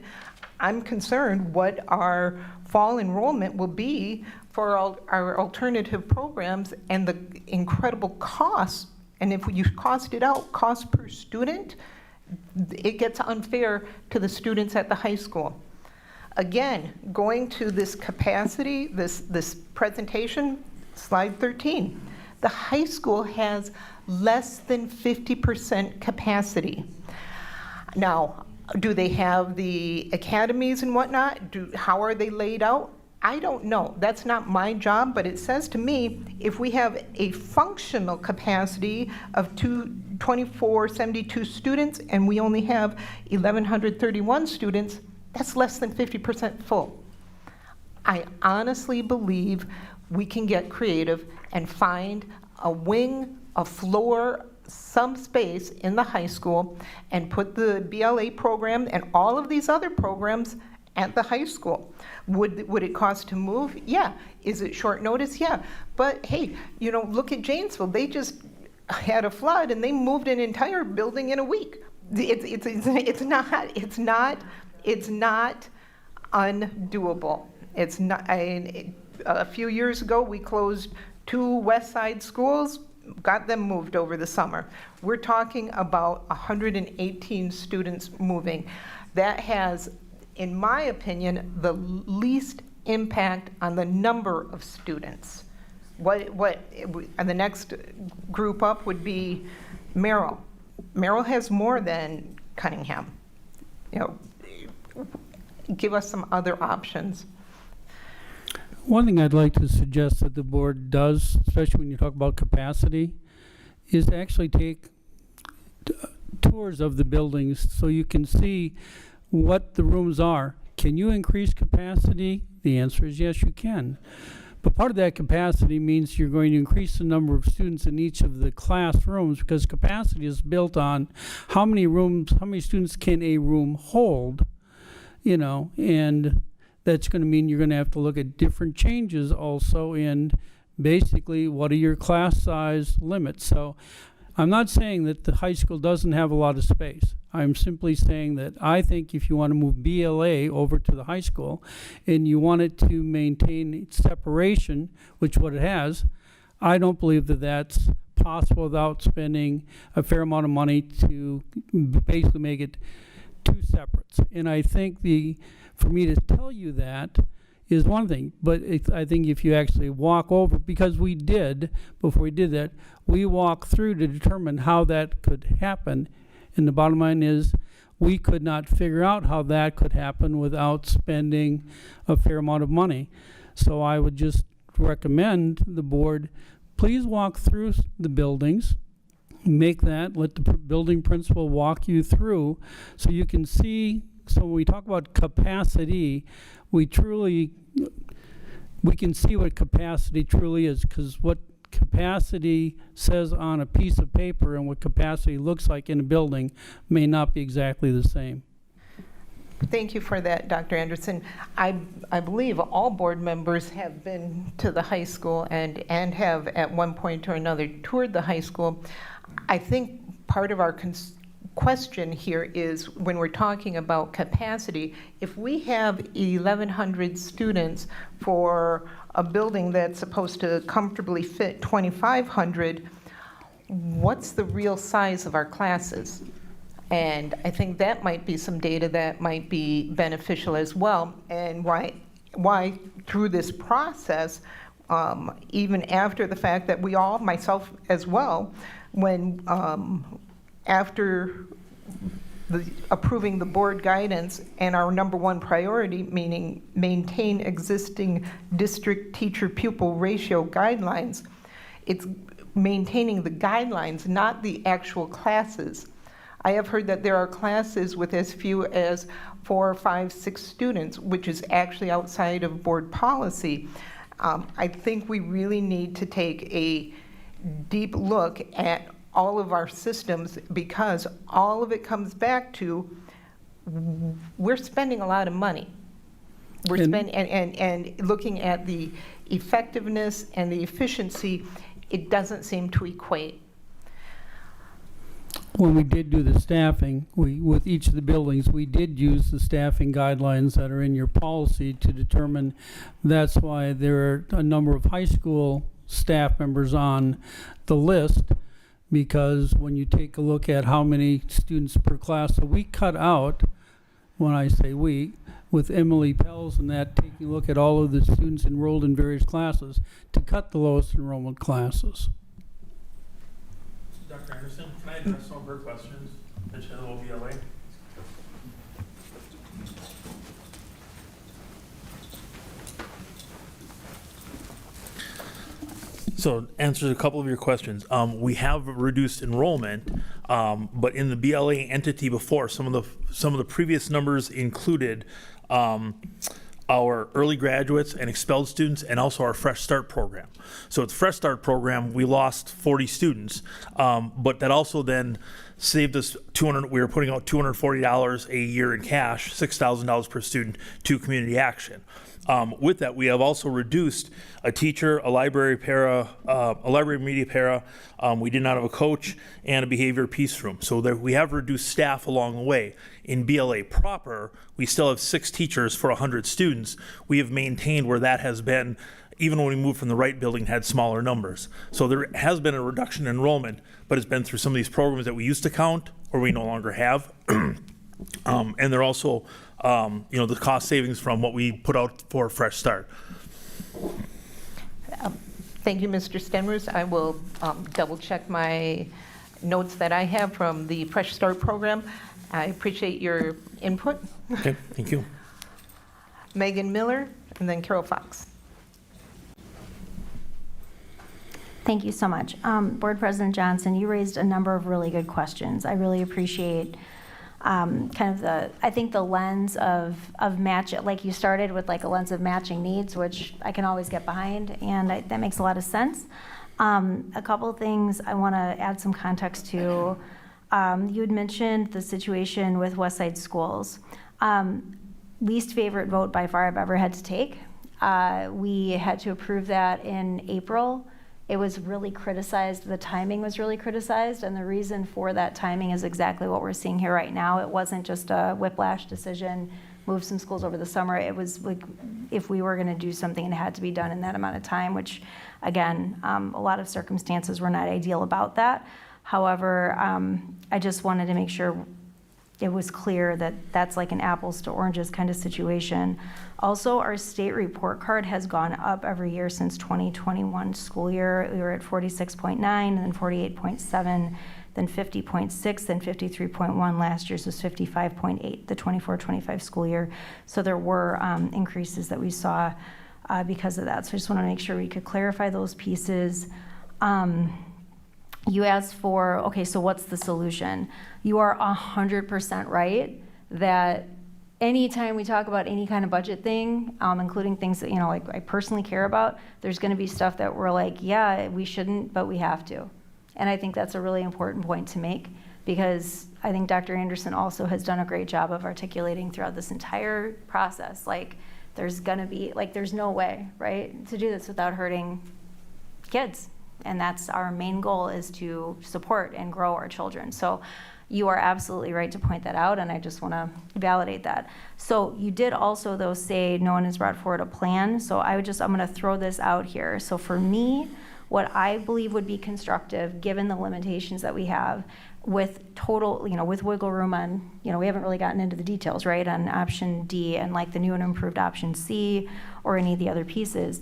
I'm concerned what our fall enrollment will be for our alternative programs and the incredible costs. And if you cost it out, cost per student, it gets unfair to the students at the high school. Again, going to this capacity, this presentation, slide 13. The high school has less than 50% capacity. Now, Do they have the academies and whatnot? How are they laid out? I don't know. That's not my job, but it says to me, if we have a functional capacity of 2,472 students and we only have 1,131 students, that's less than 50% full. I honestly believe we can get creative and find a wing, a floor, some space in the high school and put the BLA program and all of these other programs at the high school. Would it cost to move? Yeah. Is it short notice? Yeah. But hey, you know, look at Janesville. They just had a flood and they moved an entire building in a week. It's not undoable. It's not. A few years ago, we closed 2 West Side schools, got them moved over the summer. We're talking about 118 students moving. That has, in my opinion, the least impact on the number of students. And the next group up would be Merrill. Merrill has more than Cunningham. You know, give us some other options. One thing I'd like to suggest that the board does, especially when you talk about capacity, is to actually take tours of the buildings so you can see what the rooms are. Can you increase capacity? The answer is yes, you can. But part of that capacity means you're going to increase the number of students in each of the classrooms, because capacity is built on how many students can a room hold, you know, and that's going to mean you're going to have to look at different changes also in basically what are your class size limits. So I'm not saying that the high school doesn't have a lot of space. I'm simply saying that I think if you want to move BLA over to the high school and you want it to maintain separation, which what it has, I don't believe that that's possible without spending a fair amount of money to basically make it 2 separates. And I think for me to tell you that is one thing, but I think if you actually walk over, because we did, before we did that, we walked through to determine how that could happen. And the bottom line is we could not figure out how that could happen without spending a fair amount of money. So I would just recommend the board, please walk through the buildings, let the building principal walk you through so you can see. So when we talk about capacity, we can see what capacity truly is, because what capacity says on a piece of paper and what capacity looks like in a building may not be exactly the same. Thank you for that, Dr. Anderson. I believe all board members have been to the high school and have at one point or another toured the high school. I think part of our question here is when we're talking about capacity, if we have 1,100 students for a building that's supposed to comfortably fit 2,500, what's the real size of our classes? And I think that might be some data that might be beneficial as well, and why through this process, even after the fact that we all, myself as well, when after approving the board guidance and our number 1 priority, meaning maintain existing district teacher-pupil ratio guidelines, it's maintaining the guidelines, not the actual classes. I have heard that there are classes with as few as 4, 5, 6 students, which is actually outside of board policy. I think we really need to take a deep look at all of our systems, because all of it comes back to we're spending a lot of money. We're spending and looking at the effectiveness and the efficiency, it doesn't seem to equate. When we did do the staffing, with each of the buildings, we did use the staffing guidelines that are in your policy to determine. That's why there are a number of high school staff members on the list, because when you take a look at how many students per class, so we cut out, when I say we, with Emily Pels and that, taking a look at all of the students enrolled in various classes to cut the lowest enrollment classes. Dr. Anderson, can I address some of her questions that she will BLA? So answers a couple of your questions. We have reduced enrollment, but in the BLA entity before, some of the previous numbers included our early graduates and expelled students, and also our Fresh Start program. So with the Fresh Start program, we lost 40 students, but that also then saved us we were putting out $240 a year in cash, $6,000 per student to community action. With that, we have also reduced a teacher, a library media para. We did not have a coach and a behavior peace room. So we have reduced staff along the way. In BLA proper, we still have 6 teachers for 100 students. We have maintained where that has been, even when we moved from the Wright building, had smaller numbers. So there has been a reduction in enrollment, but it's been through some of these programs that we used to count or we no longer have. And they're also the cost savings from what we put out for Fresh Start. Thank you, Mr. Stenroos. I will double check my notes that I have from the Fresh Start program. I appreciate your input. Okay, thank you. Megan Miller, and then Carol Fox. Thank you so much. Board President Johnson, you raised a number of really good questions. I really appreciate I think the lens of like you started with like a lens of matching needs, which I can always get behind, and that makes a lot of sense. A couple of things I want to add some context to. You had mentioned the situation with West Side Schools. Least favorite vote by far I've ever had to take. We had to approve that in April. It was really criticized, the timing was really criticized, and the reason for that timing is exactly what we're seeing here right now. It wasn't just a whiplash decision, move some schools over the summer. It was like, if we were gonna do something, it had to be done in that amount of time, which again, a lot of circumstances were not ideal about that. However, I just wanted to make sure it was clear that that's like an apples to oranges kind of situation. Also, our state report card has gone up every year since 2021 school year. We were at 46.9, then 48.7, then 50.6, then 53.1 last year, so it's 55.8 the 24-25 school year. So there were increases that we saw because of that. So I just want to make sure we could clarify those pieces. You asked for, okay, so what's the solution? You are 100% right that anytime we talk about any kind of budget thing, including things that, like I personally care about, there's gonna be stuff that we're like, yeah, we shouldn't, but we have to. And I think that's a really important point to make, because I think Dr. Anderson also has done a great job of articulating throughout this entire process, like there's gonna be, like there's no way, right, to do this without hurting kids. And that's our main goal, is to support and grow our children. So you are absolutely right to point that out, and I just want to validate that. So you did also, though, say no one has brought forward a plan. So I'm going to throw this out here. So for me, what I believe would be constructive, given the limitations that we have, with total, with wiggle room on, we haven't really gotten into the details, right, on option D and like the new and improved option C or any of the other pieces.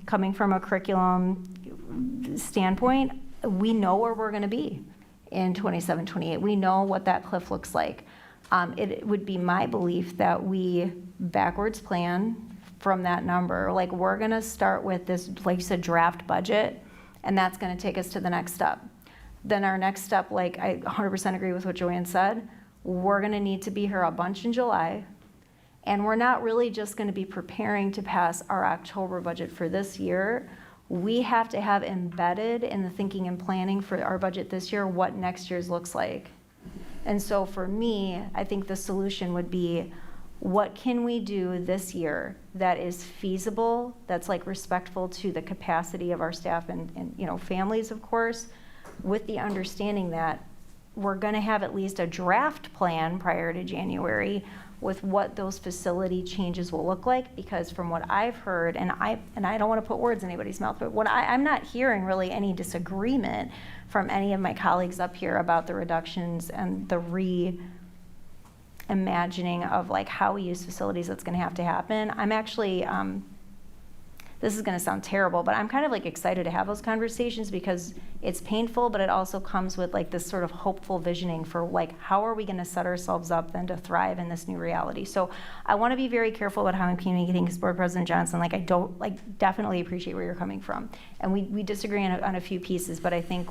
Coming from a curriculum standpoint, we know where we're going to be in 27, 28. We know what that cliff looks like. It would be my belief that we backwards plan from that number. Like, we're going to start with this, like you said, draft budget, and that's going to take us to the next step. Then our next step, like I 100% agree with what Joanne said, we're going to need to be here a bunch in July. And we're not really just going to be preparing to pass our October budget for this year. We have to have embedded in the thinking and planning for our budget this year what next year's looks like. And so for me, I think the solution would be, what can we do this year that is feasible, that's like respectful to the capacity of our staff and families, of course, with the understanding that we're going to have at least a draft plan prior to January with what those facility changes will look like, because from what I've heard, and I don't want to put words in anybody's mouth, but what I'm not hearing really any disagreement from any of my colleagues up here about the reductions and the reimagining of like how we use facilities that's going to have to happen. I'm actually this is going to sound terrible, but I'm kind of like excited to have those conversations because it's painful, but it also comes with like this sort of hopeful visioning for like, how are we going to set ourselves up then to thrive in this new reality? So I want to be very careful about how I'm communicating, because Board President Johnson, like I don't, like definitely appreciate where you're coming from. And we disagree on a few pieces, but I think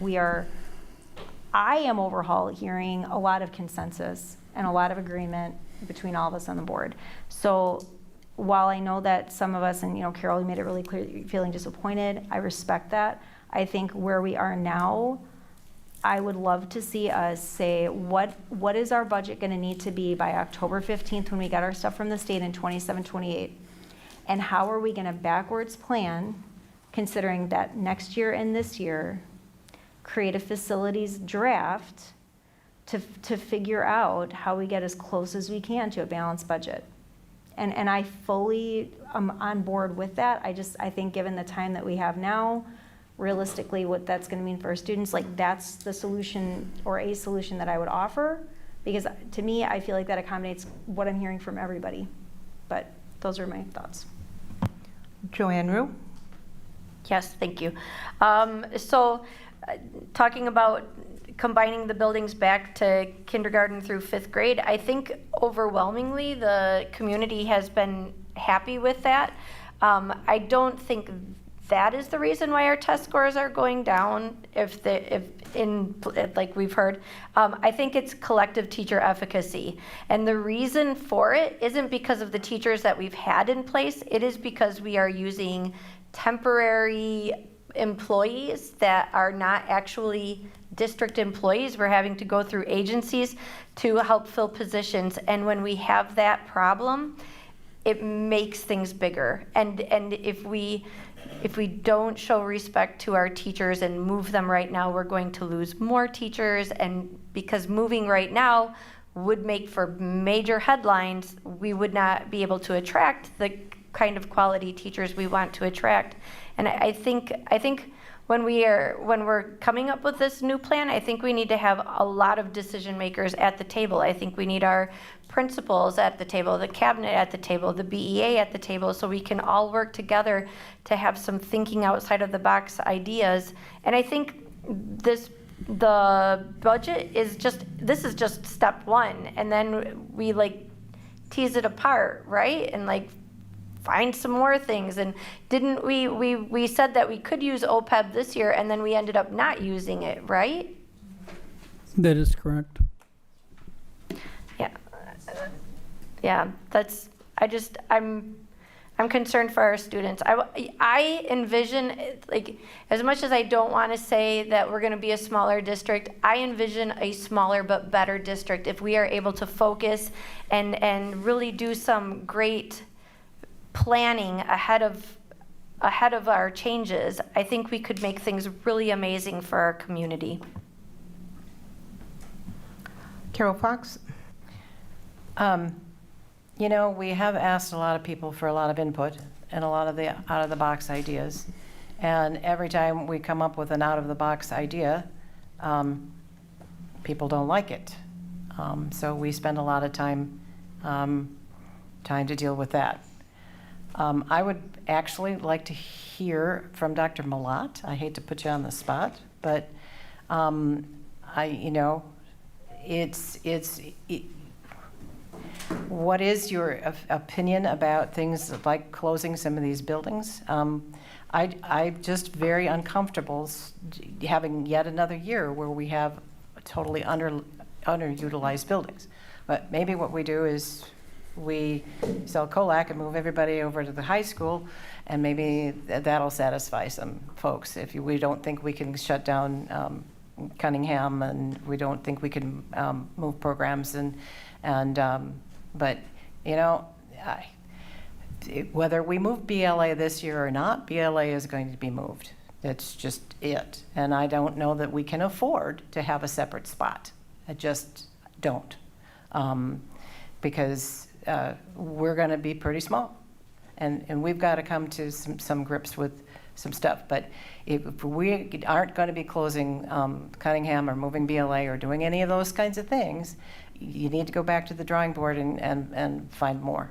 I am overall hearing a lot of consensus and a lot of agreement between all of us on the board. So while I know that some of us, and Carol, you made it really clear that you're feeling disappointed, I respect that. I think where we are now, I would love to see us say, what is our budget gonna need to be by October 15th when we get our stuff from the state in 27, 28? And how are we gonna backwards plan, considering that next year and this year, create a facilities draft to figure out how we get as close as we can to a balanced budget. And I fully am on board with that. I think given the time that we have now, realistically what that's going to mean for our students, like that's the solution or a solution that I would offer, because to me, I feel like that accommodates what I'm hearing from everybody. But those are my thoughts. Joanne Rue? Yes, thank you. Talking about combining the buildings back to kindergarten through 5th grade, I think overwhelmingly the community has been happy with that. I don't think that is the reason why our test scores are going down, like we've heard. I think it's collective teacher efficacy. And the reason for it isn't because of the teachers that we've had in place, it is because we are using temporary employees that are not actually district employees. We're having to go through agencies to help fill positions. And when we have that problem, it makes things bigger. And if we don't show respect to our teachers and move them right now, we're going to lose more teachers. And because moving right now would make for major headlines, we would not be able to attract the kind of quality teachers we want to attract. And I think when we're coming up with this new plan, I think we need to have a lot of decision makers at the table. I think we need our principals at the table, the cabinet at the table, the BEA at the table, so we can all work together to have some thinking outside of the box ideas. And I think the budget is just step one, and then we like tease it apart, right? And like find some more things. And didn't we said that we could use OPEB this year, and then we ended up not using it, right? That is correct. Yeah, I'm concerned for our students. I envision, like, as much as I don't want to say that we're going to be a smaller district, I envision a smaller but better district if we are able to focus and really do some great planning ahead of our changes. I think we could make things really amazing for our community. Carol Fox? We have asked a lot of people for a lot of input and a lot of the out-of-the-box ideas. And every time we come up with an out-of-the-box idea, people don't like it. So we spend a lot of time trying to deal with that. I would actually like to hear from Dr. Malat. I hate to put you on the spot, but what is your opinion about things like closing some of these buildings? I'm just very uncomfortable having yet another year where we have totally underutilized buildings. But maybe what we do is we sell COLAC and move everybody over to the high school, and maybe that'll satisfy some folks. If we don't think we can shut down Cunningham, and we don't think we can move programs, but whether we move BLA this year or not, BLA is going to be moved. That's just it. And I don't know that we can afford to have a separate spot. I just don't. Because we're going to be pretty small. And we've got to come to some grips with some stuff. But if we aren't going to be closing Cunningham or moving BLA or doing any of those kinds of things, you need to go back to the drawing board and find more.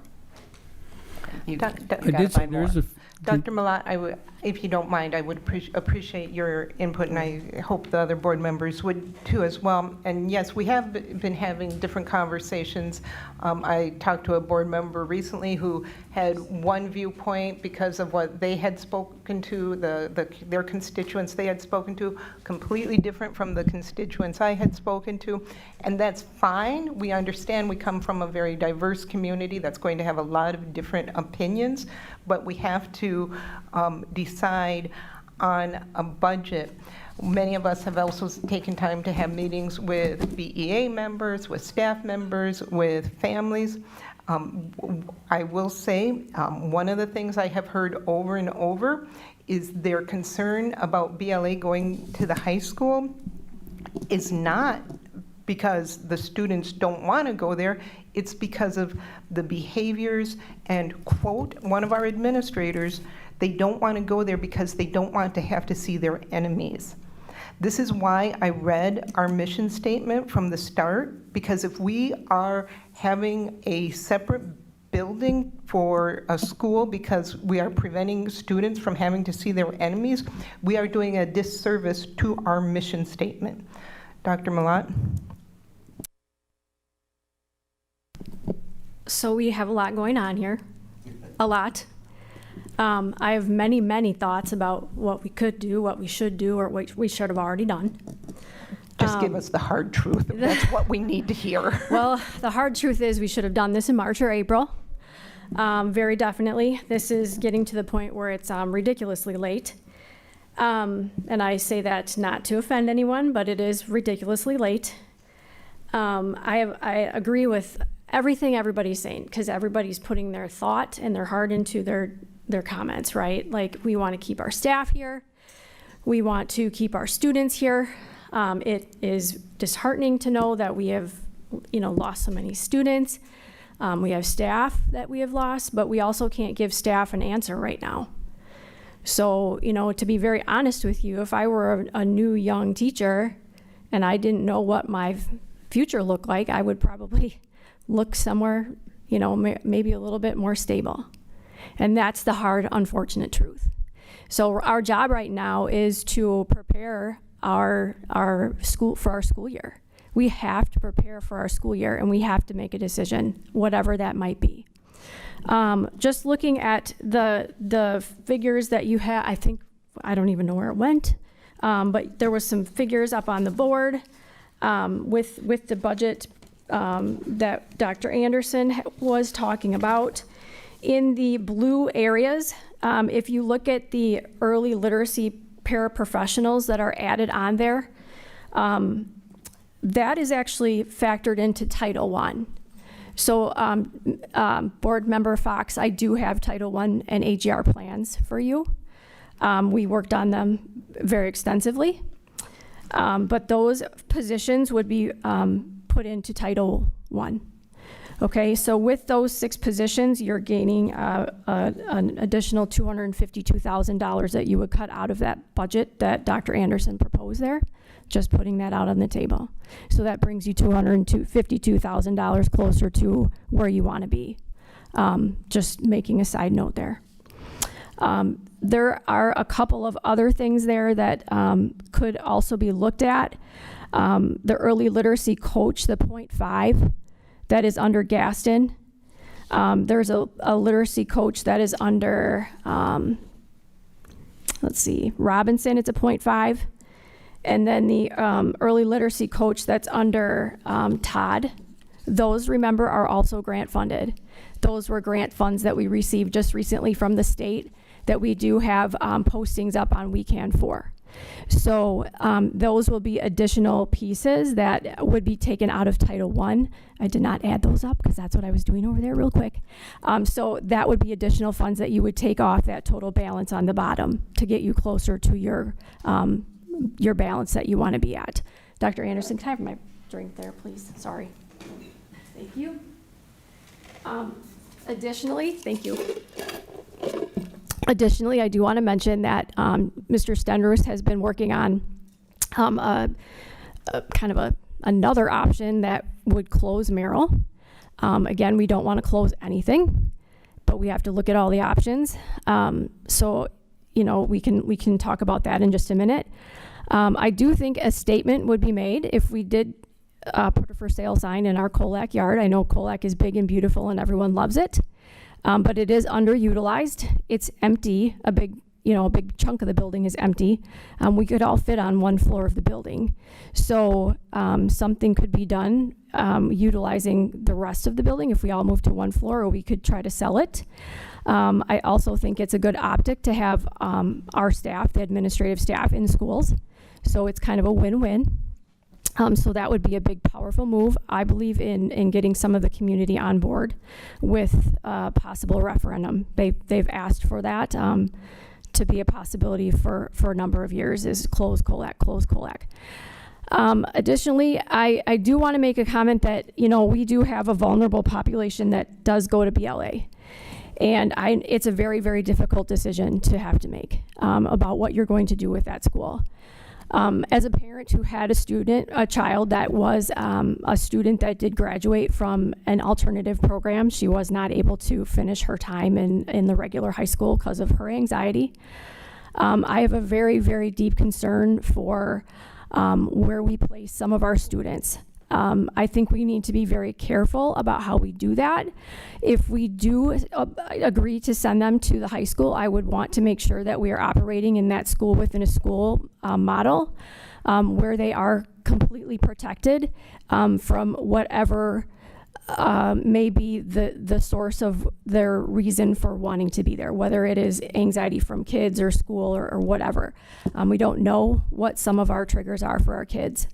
Dr. Malat, if you don't mind, I would appreciate your input, and I hope the other board members would too as well. And yes, we have been having different conversations. I talked to a board member recently who had one viewpoint because of what they had spoken to, their constituents they had spoken to, completely different from the constituents I had spoken to. And that's fine. We understand we come from a very diverse community that's going to have a lot of different opinions, but we have to decide on a budget. Many of us have also taken time to have meetings with BEA members, with staff members, with families. I will say, one of the things I have heard over and over is their concern about BLA going to the high school is not because the students don't want to go there, it's because of the behaviors and, quote, one of our administrators, they don't want to go there because they don't want to have to see their enemies. This is why I read our mission statement from the start, because if we are having a separate building for a school because we are preventing students from having to see their enemies, we are doing a disservice to our mission statement. Dr. Malat? So we have a lot going on here, a lot. I have many, many thoughts about what we could do, what we should do, or what we should have already done. Just give us the hard truth. That's what we need to hear. Well, the hard truth is we should have done this in March or April. Very definitely. This is getting to the point where it's ridiculously late. And I say that not to offend anyone, but it is ridiculously late. I agree with everything everybody's saying, because everybody's putting their thought and their heart into their comments, right? Like, we want to keep our staff here. We want to keep our students here. It is disheartening to know that we have, lost so many students. We have staff that we have lost, but we also can't give staff an answer right now. So, to be very honest with you, if I were a new young teacher and I didn't know what my future looked like, I would probably look somewhere, maybe a little bit more stable. And that's the hard, unfortunate truth. So our job right now is to prepare our school for our school year. We have to prepare for our school year, and we have to make a decision, whatever that might be. Just looking at the figures that you had, I don't even know where it went, but there was some figures up on the board with the budget that Dr. Anderson was talking about. In the blue areas, if you look at the early literacy paraprofessionals that are added on there, that is actually factored into Title I. So Board Member Fox, I do have Title I and AGR plans for you. We worked on them very extensively, but those positions would be put into Title I. Okay, so with those 6 positions, you're gaining an additional $252,000 that you would cut out of that budget that Dr. Anderson proposed there, just putting that out on the table. So that brings you $252,000 closer to where you want to be. Just making a side note there. There are a couple of other things there that could also be looked at. The early literacy coach, the 0.5, that is under Gaston. There's a literacy coach that is under, Robinson, it's a 0.5. And then the early literacy coach that's under Todd, those, remember, are also grant funded. Those were grant funds that we received just recently from the state that we do have postings up on WeCan for. So those will be additional pieces that would be taken out of Title I. I did not add those up because that's what I was doing over there real quick. So that would be additional funds that you would take off that total balance on the bottom to get you closer to your balance that you want to be at. Dr. Anderson, can I have my drink there, please? Sorry. Thank you. Additionally, thank you. Additionally, I do want to mention that Mr. Stenrus has been working on another option that would close Merrill. Again, we don't want to close anything, but we have to look at all the options. So, you know, we can talk about that in just a minute. I do think a statement would be made if we did put a for sale sign in our Colac yard. I know Colac is big and beautiful and everyone loves it, but it is underutilized. It's empty. A big chunk of the building is empty. We could all fit on one floor of the building. So something could be done utilizing the rest of the building if we all move to one floor, or we could try to sell it. I also think it's a good optic to have our staff, the administrative staff, in schools. So it's kind of a win-win. So that would be a big, powerful move. I believe in getting some of the community on board with a possible referendum. They've asked for that to be a possibility for a number of years, is close Colac. Additionally, I do want to make a comment that, you know, we do have a vulnerable population that does go to BLA. And it's a very, very difficult decision to have to make about what you're going to do with that school. As a parent who had a child that was a student that did graduate from an alternative program, she was not able to finish her time in the regular high school because of her anxiety. I have a very, very deep concern for where we place some of our students. I think we need to be very careful about how we do that. If we do agree to send them to the high school, I would want to make sure that we are operating in that school within a school model where they are completely protected from whatever may be the source of their reason for wanting to be there, whether it is anxiety from kids or school or whatever. We don't know what some of our triggers are for our kids.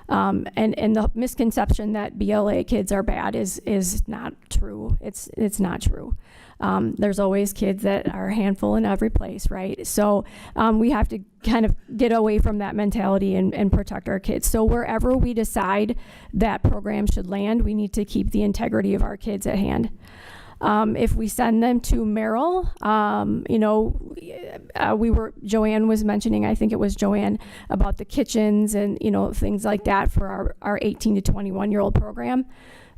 And the misconception that BLA kids are bad is not true. It's not true. There's always kids that are a handful in every place, right? So we have to kind of get away from that mentality and protect our kids. So wherever we decide that program should land, we need to keep the integrity of our kids at hand. If we send them to Merrill, Joanne was mentioning, I think it was Joanne, about the kitchens and, things like that for our 18 to 21-year-old program.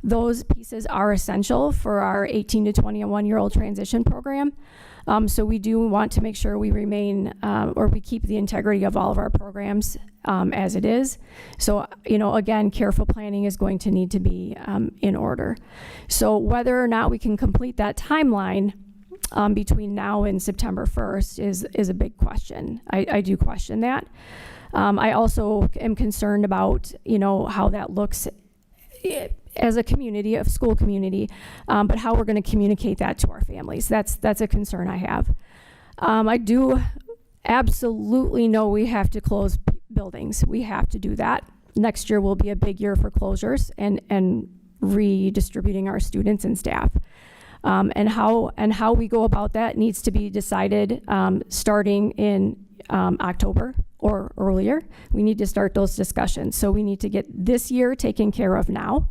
Those pieces are essential for our 18 to 21-year-old transition program. So we do want to make sure we remain, or we keep the integrity of all of our programs as it is. So, again, careful planning is going to need to be in order. So whether or not we can complete that timeline between now and September 1st is a big question. I do question that. I also am concerned about, how that looks as a community, a school community, but how we're going to communicate that to our families. That's a concern I have. I do absolutely know we have to close buildings. We have to do that. Next year will be a big year for closures and redistributing our students and staff. And how we go about that needs to be decided starting in October or earlier. We need to start those discussions. So we need to get this year taken care of now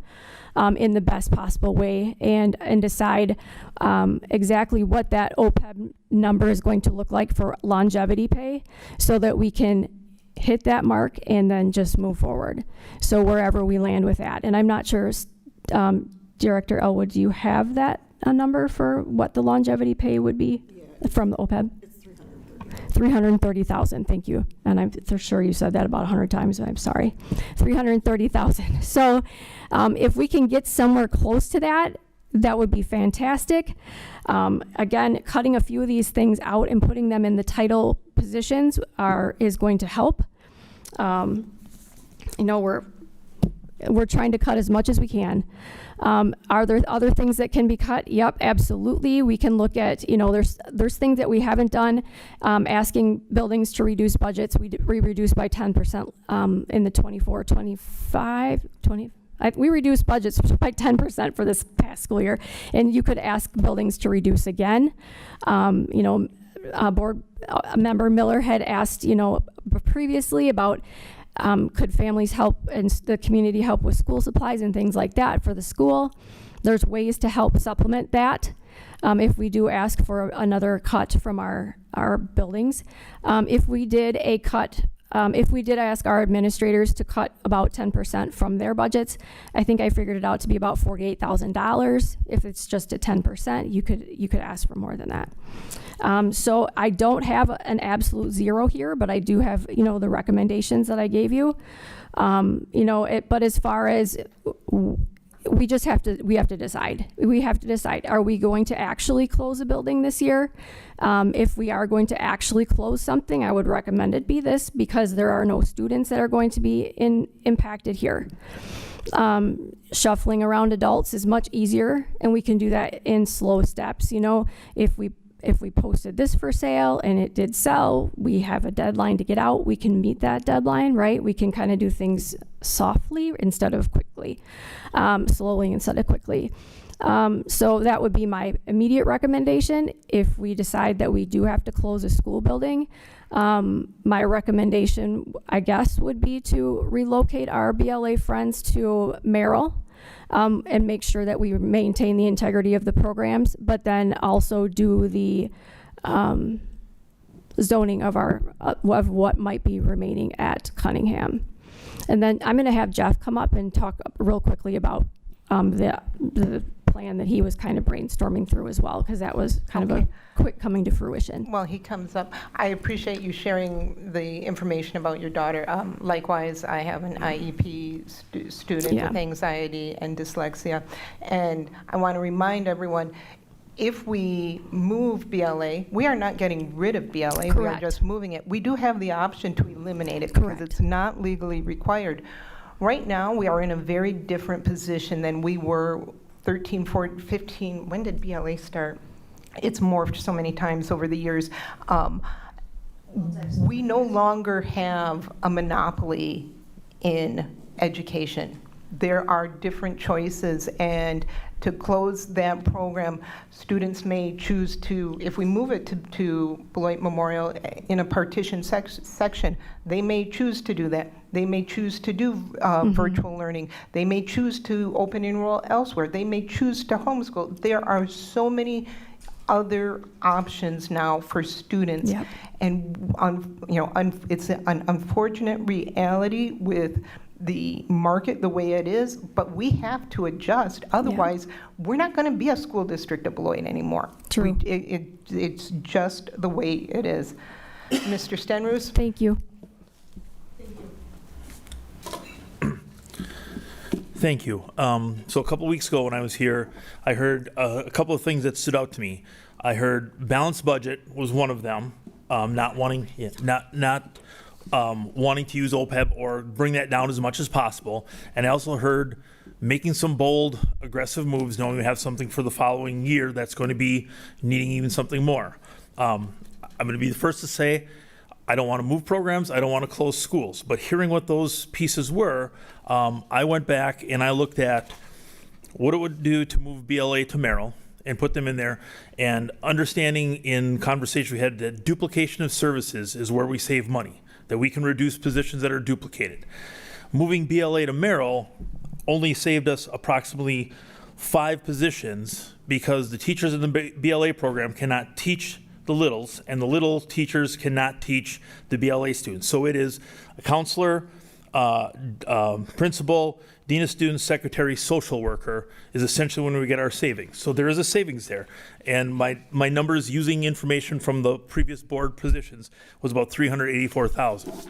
in the best possible way and decide exactly what that OPEB number is going to look like for longevity pay so that we can hit that mark and then just move forward. So wherever we land with that. And I'm not sure, Director Elwood, do you have that number for what the longevity pay would be from the OPEB? It's $330,000, thank you. And I'm for sure you said that about 100 times, I'm sorry. $330,000. So if we can get somewhere close to that, that would be fantastic. Again, cutting a few of these things out and putting them in the title positions is going to help. We're trying to cut as much as we can. Are there other things that can be cut? Yep, absolutely. We can look at, there's things that we haven't done. Asking buildings to reduce budgets. We reduced by 10% in the 24, 25, 20. We reduced budgets by 10% for this past school year. And you could ask buildings to reduce again. Board member Miller had asked, previously about could families help and the community help with school supplies and things like that for the school. There's ways to help supplement that if we do ask for another cut from our buildings. If we did a cut if we did ask our administrators to cut about 10% from their budgets, I think I figured it out to be about $48,000. If it's just at 10%, you could ask for more than that. So I don't have an absolute zero here, but I do have, the recommendations that I gave you. But as far as we have to decide. We have to decide, are we going to actually close a building this year? If we are going to actually close something, I would recommend it be this, because there are no students that are going to be impacted here. Shuffling around adults is much easier, and we can do that in slow steps. If we posted this for sale and it did sell, we have a deadline to get out. We can meet that deadline, right? We can kind of do things softly instead of quickly, slowly instead of quickly. So that would be my immediate recommendation. If we decide that we do have to close a school building, my recommendation, I guess, would be to relocate our BLA friends to Merrill. And make sure that we maintain the integrity of the programs, but then also do the zoning of of what might be remaining at Cunningham. And then I'm going to have Jeff come up and talk real quickly about the plan that he was kind of brainstorming through as well, because that was kind of a quick coming to fruition. Well, he comes up. I appreciate you sharing the information about your daughter. Likewise, I have an IEP student with anxiety and dyslexia. And I want to remind everyone, if we move BLA, we are not getting rid of BLA. Correct. We are just moving it. We do have the option to eliminate it because it's not legally required. Right now, we are in a very different position than we were 13, 14, 15. When did BLA start? It's morphed so many times over the years. We no longer have a monopoly in education. There are different choices, and to close that program, students may choose to, if we move it to Beloit Memorial in a partition section, they may choose to do that. They may choose to do virtual learning. They may choose to open enroll elsewhere. They may choose to homeschool. There are so many other options now for students. Yep. And it's an unfortunate reality with the market the way it is, but we have to adjust. Otherwise, we're not going to be a school district of Beloit anymore. True. It's just the way it is. Mr. Stenroos? Thank you. Thank you. So a couple weeks ago when I was here, I heard a couple of things that stood out to me. I heard balanced budget was one of them, not wanting to use OPEB or bring that down as much as possible. And I also heard making some bold, aggressive moves, knowing we have something for the following year that's going to be needing even something more. I'm going to be the first to say, I don't want to move programs, I don't want to close schools. But hearing what those pieces were, I went back and I looked at what it would do to move BLA to Merrill and put them in there, and understanding in conversation we had that duplication of services is where we save money, that we can reduce positions that are duplicated. Moving BLA to Merrill only saved us approximately 5 positions because the teachers in the BLA program cannot teach the littles, and the little teachers cannot teach the BLA students. So it is a counselor, principal, dean of students, secretary, social worker is essentially when we get our savings. So there is a savings there. And my numbers using information from the previous board positions was about $384,000.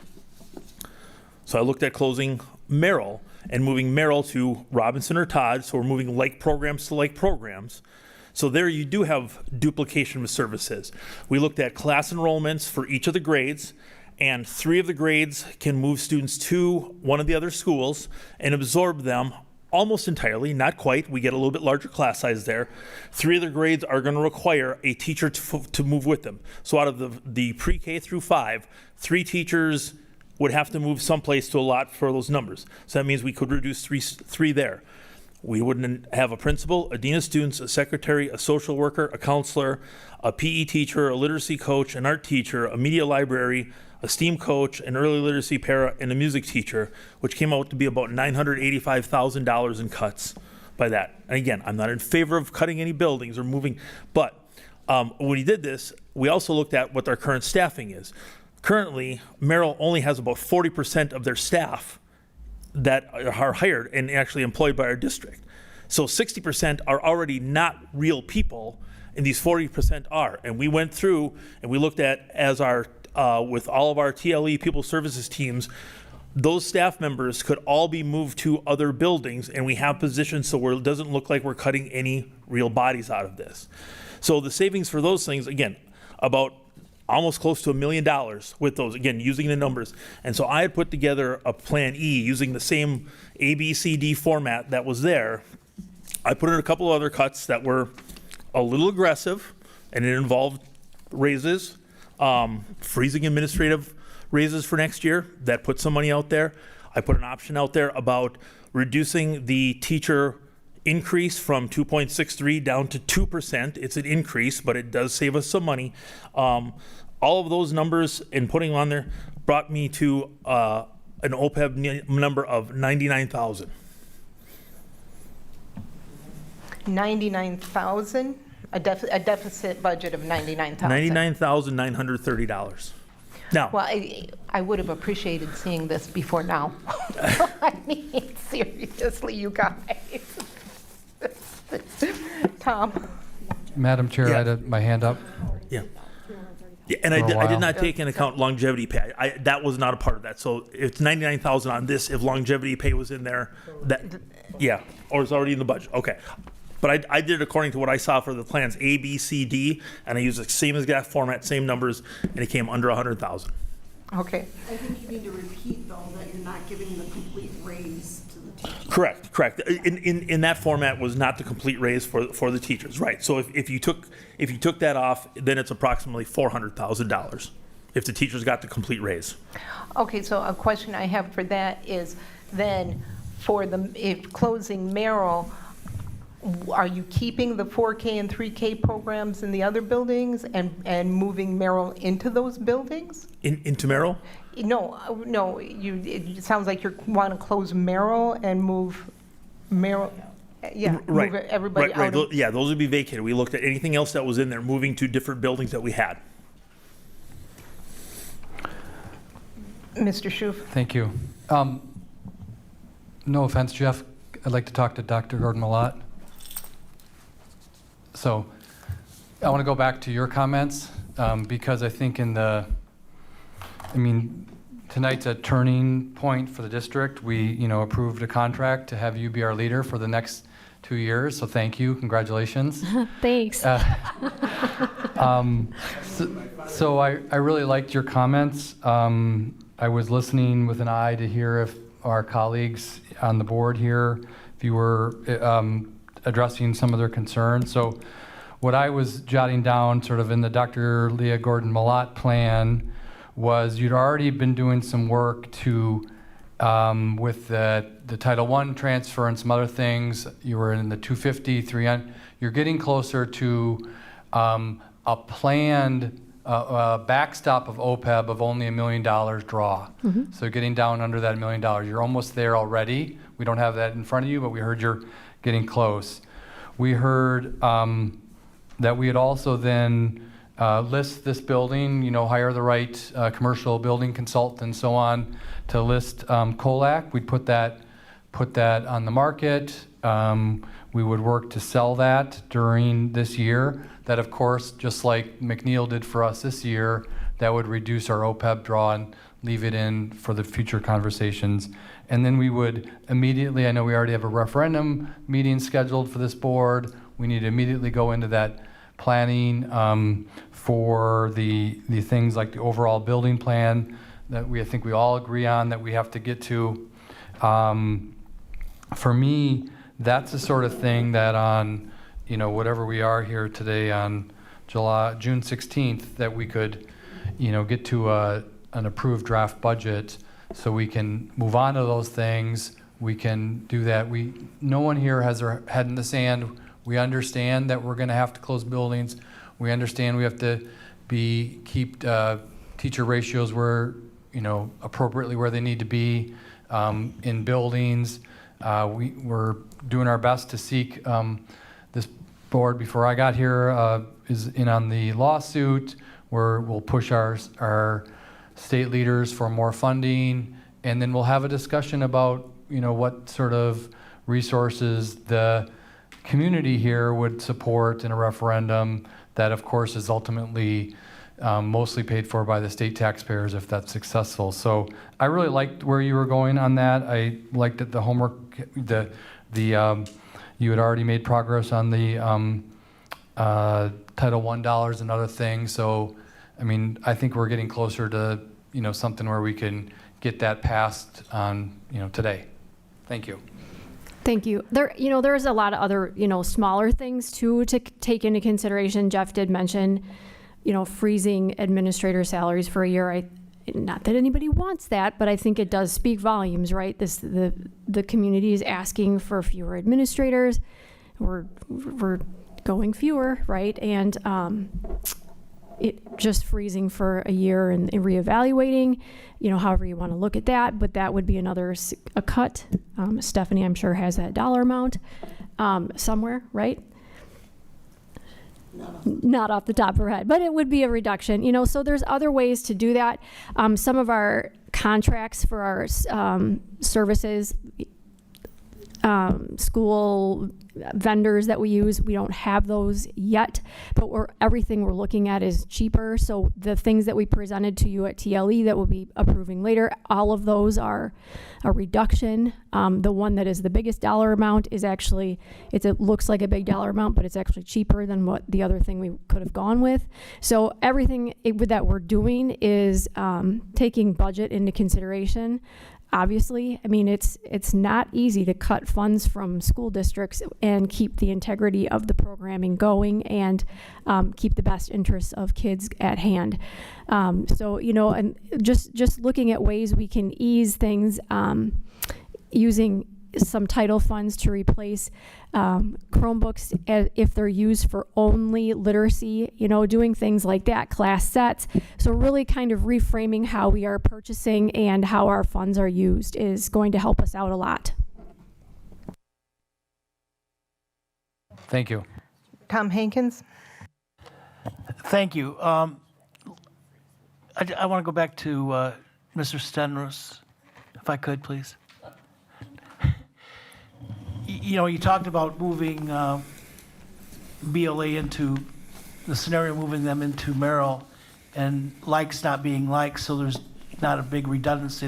So I looked at closing Merrill and moving Merrill to Robinson or Todd. So we're moving like programs to like programs. So there you do have duplication of services. We looked at class enrollments for each of the grades, and 3 of the grades can move students to one of the other schools and absorb them almost entirely, not quite. We get a little bit larger class size there. 3 of the grades are going to require a teacher to move with them. So out of the pre-K through 5, 3 teachers would have to move someplace to allot for those numbers. So that means we could reduce 3 there. We wouldn't have a principal, a dean of students, a secretary, a social worker, a counselor, a PE teacher, a literacy coach, an art teacher, a media library, a STEAM coach, an early literacy para, and a music teacher, which came out to be about $985,000 in cuts by that. And again, I'm not in favor of cutting any buildings or moving, but when we did this, we also looked at what our current staffing is. Currently, Merrill only has about 40% of their staff that are hired and actually employed by our district. So 60% are already not real people, and these 40% are. And we went through and we looked at, as our with all of our TLE people services teams, those staff members could all be moved to other buildings, and we have positions so it doesn't look like we're cutting any real bodies out of this. So the savings for those things, again, about almost close to $1 million with those, again, using the numbers. And so I had put together a Plan E using the same ABCD format that was there. I put in a couple of other cuts that were a little aggressive, and it involved raises, freezing administrative raises for next year. That put some money out there. I put an option out there about reducing the teacher increase from 2.63 down to 2%. It's an increase, but it does save us some money. All of those numbers and putting them on there brought me to an OPEB number of 99,000. 99,000, a deficit budget of 99,000. $99,930. Now, Well, I would have appreciated seeing this before now. I mean, seriously, you guys. Tom? Madam Chair, I had my hand up. yeah. Yeah, and I For a did while. not take into account longevity pay. That was not a part of that. So it's 99,000 on this. If longevity pay was in there, yeah, or it's already in the budget. Okay. But I did it according to what I saw for the plans A, B, C, D, and I used the same exact format, same numbers, and it came under 100,000. Okay. I think you need to repeat, though, that you're not giving the complete raise to the teachers. Correct. In that format was not the complete raise for the teachers, right? So if you took that off, then it's approximately $400,000 if the teachers got the complete raise. Okay, so a question I have for that is then if closing Merrill, are you keeping the 4K and 3K programs in the other buildings and moving Merrill into those buildings? Into Merrill? No, it sounds like you want to close Merrill and move Merrill, Right. move everybody right. out. of- Yeah, those would be vacated. We looked at anything else that was in there, moving to different buildings that we had. Mr. Schuf? Thank you. No offense, Jeff. I'd like to talk to Dr. Gordon-Malott. So I want to go back to your comments because I think tonight's a turning point for the district. We, approved a contract to have you be our leader for the next 2 years. So thank you. Congratulations. Thanks. So I really liked your comments. I was listening with an eye to hear if our colleagues on the board here, if you were addressing some of their concerns. So what I was jotting down sort of in the Dr. Leah Gordon-Malott plan was you'd already been doing some work to, with the Title I transfer and some other things. You were in the 250, 300. You're getting closer to a planned backstop of OPEB of only $1 million draw. Mm-hmm. So getting down under that $1 million. You're almost there already. We don't have that in front of you, but we heard you're getting close. We heard that we had also then list this building, hire the right commercial building consultant and so on to list Colac. We'd put that on the market. We would work to sell that during this year. That, of course, just like McNeil did for us this year, that would reduce our OPEB draw and leave it in for the future conversations. And then we would immediately, I know we already have a referendum meeting scheduled for this board. We need to immediately go into that planning for the things like the overall building plan that I think we all agree on that we have to get to. For me, that's the sort of thing that on, whatever we are here today on June 16th, that we could, get to an approved draft budget so we can move on to those things. We can do that. No one here has their head in the sand. We understand that we're going to have to close buildings. We understand we have to keep teacher ratios where, appropriately where they need to be in buildings. We're doing our best to seek this board before I got here is in on the lawsuit where we'll push our state leaders for more funding, and then we'll have a discussion about, what sort of resources the community here would support in a referendum that, of course, is ultimately mostly paid for by the state taxpayers if that's successful. So I really liked where you were going on that. I liked that the homework, you had already made progress on the Title I dollars and other things. So, I think we're getting closer to, something where we can get that passed on, today. Thank you. Thank you. There's a lot of other, smaller things too to take into consideration. Jeff did mention, freezing administrator salaries for a year. Not that anybody wants that, but I think it does speak volumes, right? The community is asking for fewer administrators. We're going fewer, right? And it just freezing for a year and reevaluating, however you want to look at that, but that would be a cut. Stephanie, I'm sure, has that dollar amount somewhere, right? Not off the top of her head, but it would be a reduction, so there's other ways to do that. Some of our contracts for our services, school vendors that we use, we don't have those yet, but everything we're looking at is cheaper. So the things that we presented to you at TLE that we'll be approving later, all of those are a reduction. The one that is the biggest dollar amount is actually, it looks like a big dollar amount, but it's actually cheaper than what the other thing we could have gone with. So everything that we're doing is taking budget into consideration. Obviously, it's not easy to cut funds from school districts and keep the integrity of the programming going and keep the best interests of kids at hand. So, and just looking at ways we can ease things, using some title funds to replace Chromebooks if they're used for only literacy, doing things like that, class sets. So really kind of reframing how we are purchasing and how our funds are used is going to help us out a lot. Thank you. Tom Hankins? Thank you. I want to go back to Mr. Stenros, if I could, please. You talked about moving BLA into the scenario, moving them into Merrill, and likes not being likes, so there's not a big redundancy.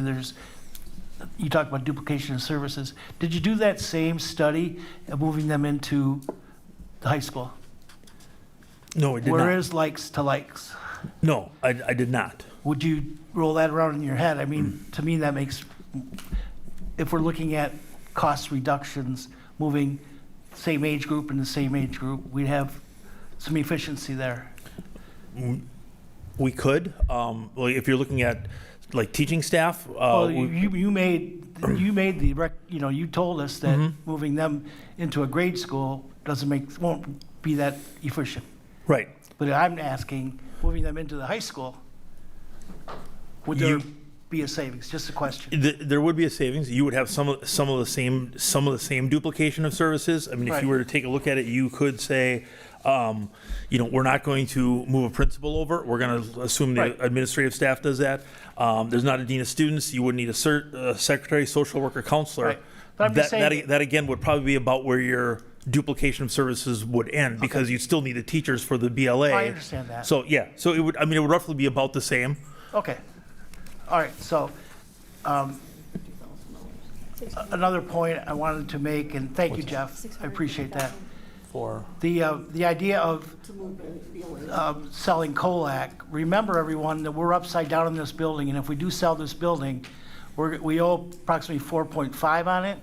You talked about duplication of services. Did you do that same study of moving them into the high school? No, I did not. Where is likes to likes? No, I did not. Would you roll that around in your head? To me, that makes, if we're looking at cost reductions, moving same age group in the same age group, we'd have some efficiency there. We could, if you're looking at like teaching staff. You made the you told us that moving them into a grade school won't be that efficient. Right. But I'm asking, moving them into the high school, would there be a savings? Just a question. There would be a savings. You would have some of the same duplication of services. If you were to take a look at it, you could say, we're not going to move a principal over. We're going to assume the administrative staff does that. There's not a dean of students. You would need a secretary, social worker, counselor. Right. But I'm just saying that again would probably be about where your duplication of services would end, because you still need the teachers for the BLA. I understand that. So yeah, so it would roughly be about the same. Okay. All right, so another point I wanted to make, and thank you, Jeff, I appreciate that. For the idea of selling COLAC, remember everyone that we're upside down in this building, and if we do sell this building, we owe approximately 4.5 on it.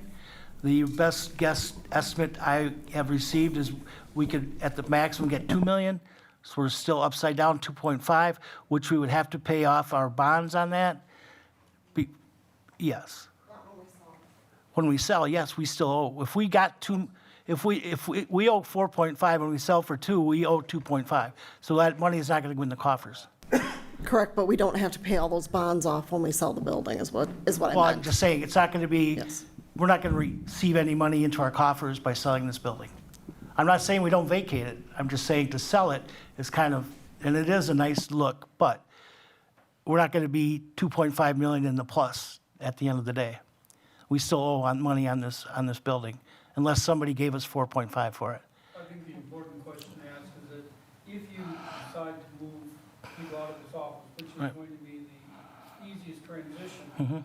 The best guess estimate I have received is we could at the maximum get 2 million. So we're still upside down 2.5, which we would have to pay off our bonds on that. Yes. When we sell, yes, we still owe. If we got if we owe 4.5 and we sell for 2, we owe 2.5. So that money is not going to go in the coffers. Correct, but we don't have to pay all those bonds off when we sell the building, is what I meant. Well, I'm just saying, it's not going to be, we're not going to receive any money into our coffers by selling this building. I'm not saying we don't vacate it. I'm just saying to sell it is kind of, and it is a nice look, but we're not going to be 2.5 million in the plus at the end of the day. We still owe money on this building, unless somebody gave us 4.5 for it. I think the important question to ask is that if you decide to move people out of this office, which is Right. going to be the easiest transition, Mhm.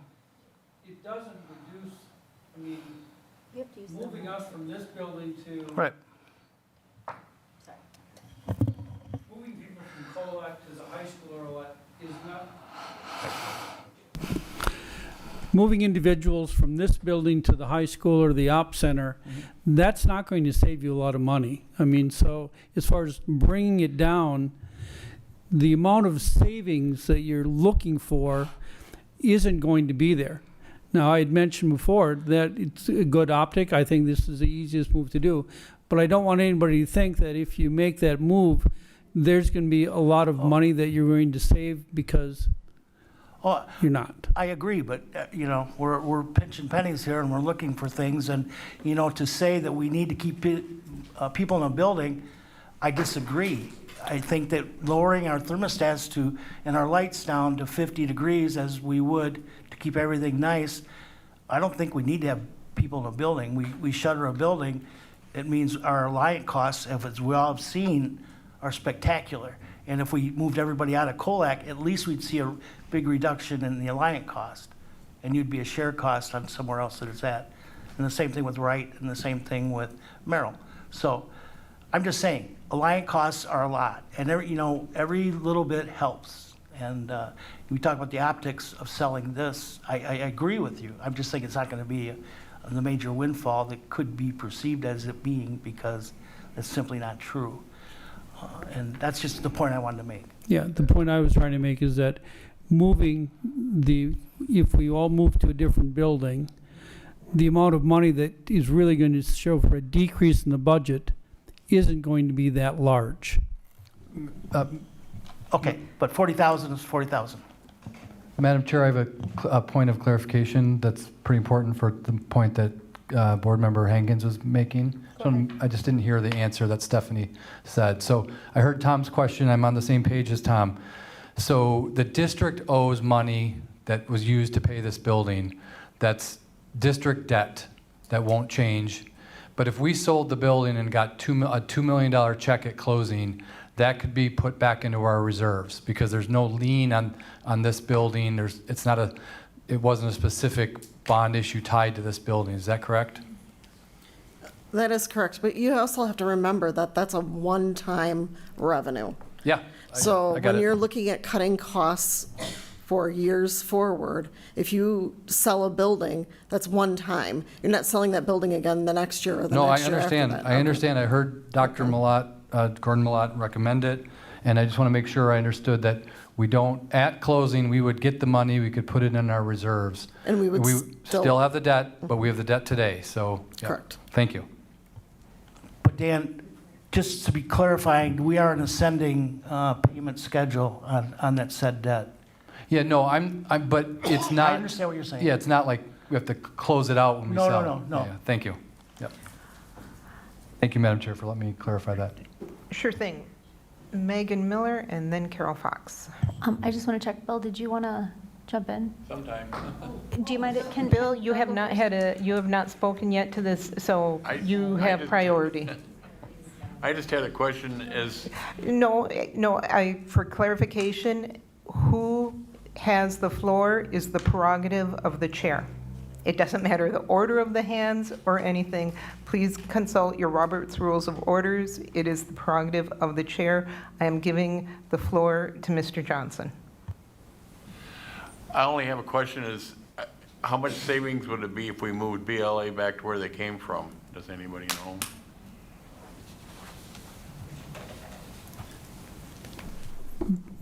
it doesn't reduce, I mean, moving us from this building to. Right. Moving people from Colac to the high school or what is not. Moving individuals from this building to the high school or the op center, that's not going to save you a lot of money. I mean, so as far as bringing it down, the amount of savings that you're looking for isn't going to be there. Now, I had mentioned before that it's a good optic. I think this is the easiest move to do. But I don't want anybody to think that if you make that move, there's going to be a lot of money that you're going to save because Oh, you're not. I agree, but, we're pinching pennies here and we're looking for things. And, to say that we need to keep people in a building, I disagree. I think that lowering our thermostats and our lights down to 50 degrees as we would to keep everything nice, I don't think we need to have people in a building. We shutter a building, it means our Alliant costs, as we all have seen, are spectacular. And if we moved everybody out of Colac, at least we'd see a big reduction in the Alliant cost. And you'd be a shared cost on somewhere else that it's at. And the same thing with Wright, and the same thing with Merrill. So I'm just saying, Alliant costs are a lot, and every little bit helps. And we talk about the optics of selling this. I agree with you. I'm just saying it's not going to be the major windfall that could be perceived as it being, because that's simply not true. And that's just the point I wanted to make. Yeah, the point I was trying to make is that if we all move to a different building, the amount of money that is really going to show for a decrease in the budget isn't going to be that large. Okay, but 40,000 is 40,000. Madam Chair, I have a point of clarification that's pretty important for the point that Board Member Hankins was making. So I just didn't hear the answer that Stephanie said. So I heard Tom's question. I'm on the same page as Tom. So the district owes money that was used to pay this building. That's district debt that won't change. But if we sold the building and got a $2 million check at closing, that could be put back into our reserves because there's no lien on this building. It wasn't a specific bond issue tied to this building. Is that correct? That is correct, but you also have to remember that that's a one-time revenue. Yeah. So I got when it. you're looking at cutting costs for years forward, if you sell a building, that's one time. You're not selling that building again the next year or the No, I next year after understand. that. I understand. I heard Dr. Gordon Malott recommend it, and I just want to make sure I understood that we don't, at closing, we would get the money, we could put it in our reserves. And we would still have the debt, but we have the debt today, so. Yeah. Correct. Thank you. But Dan, just to be clarifying, we are an ascending payment schedule on that said debt. Yeah, no, but it's not. I understand what you're saying. Yeah, it's not like we have to close it out when we No, sell. no. Yeah, thank you. Yep. Thank you, Madam Chair, for letting me clarify that. Sure thing. Megan Miller and then Carol Fox. I just want to check, Bill, did you want to jump in? Sometime. Do you mind, Bill, you have not spoken yet to this, so you have priority. I just had a question No, for clarification, who has the floor is the prerogative of the chair. It doesn't matter the order of the hands or anything. Please consult your Robert's Rules of Orders. It is the prerogative of the chair. I am giving the floor to Mr. Johnson. I only have a question is, how much savings would it be if we moved BLA back to where they came from? Does anybody know?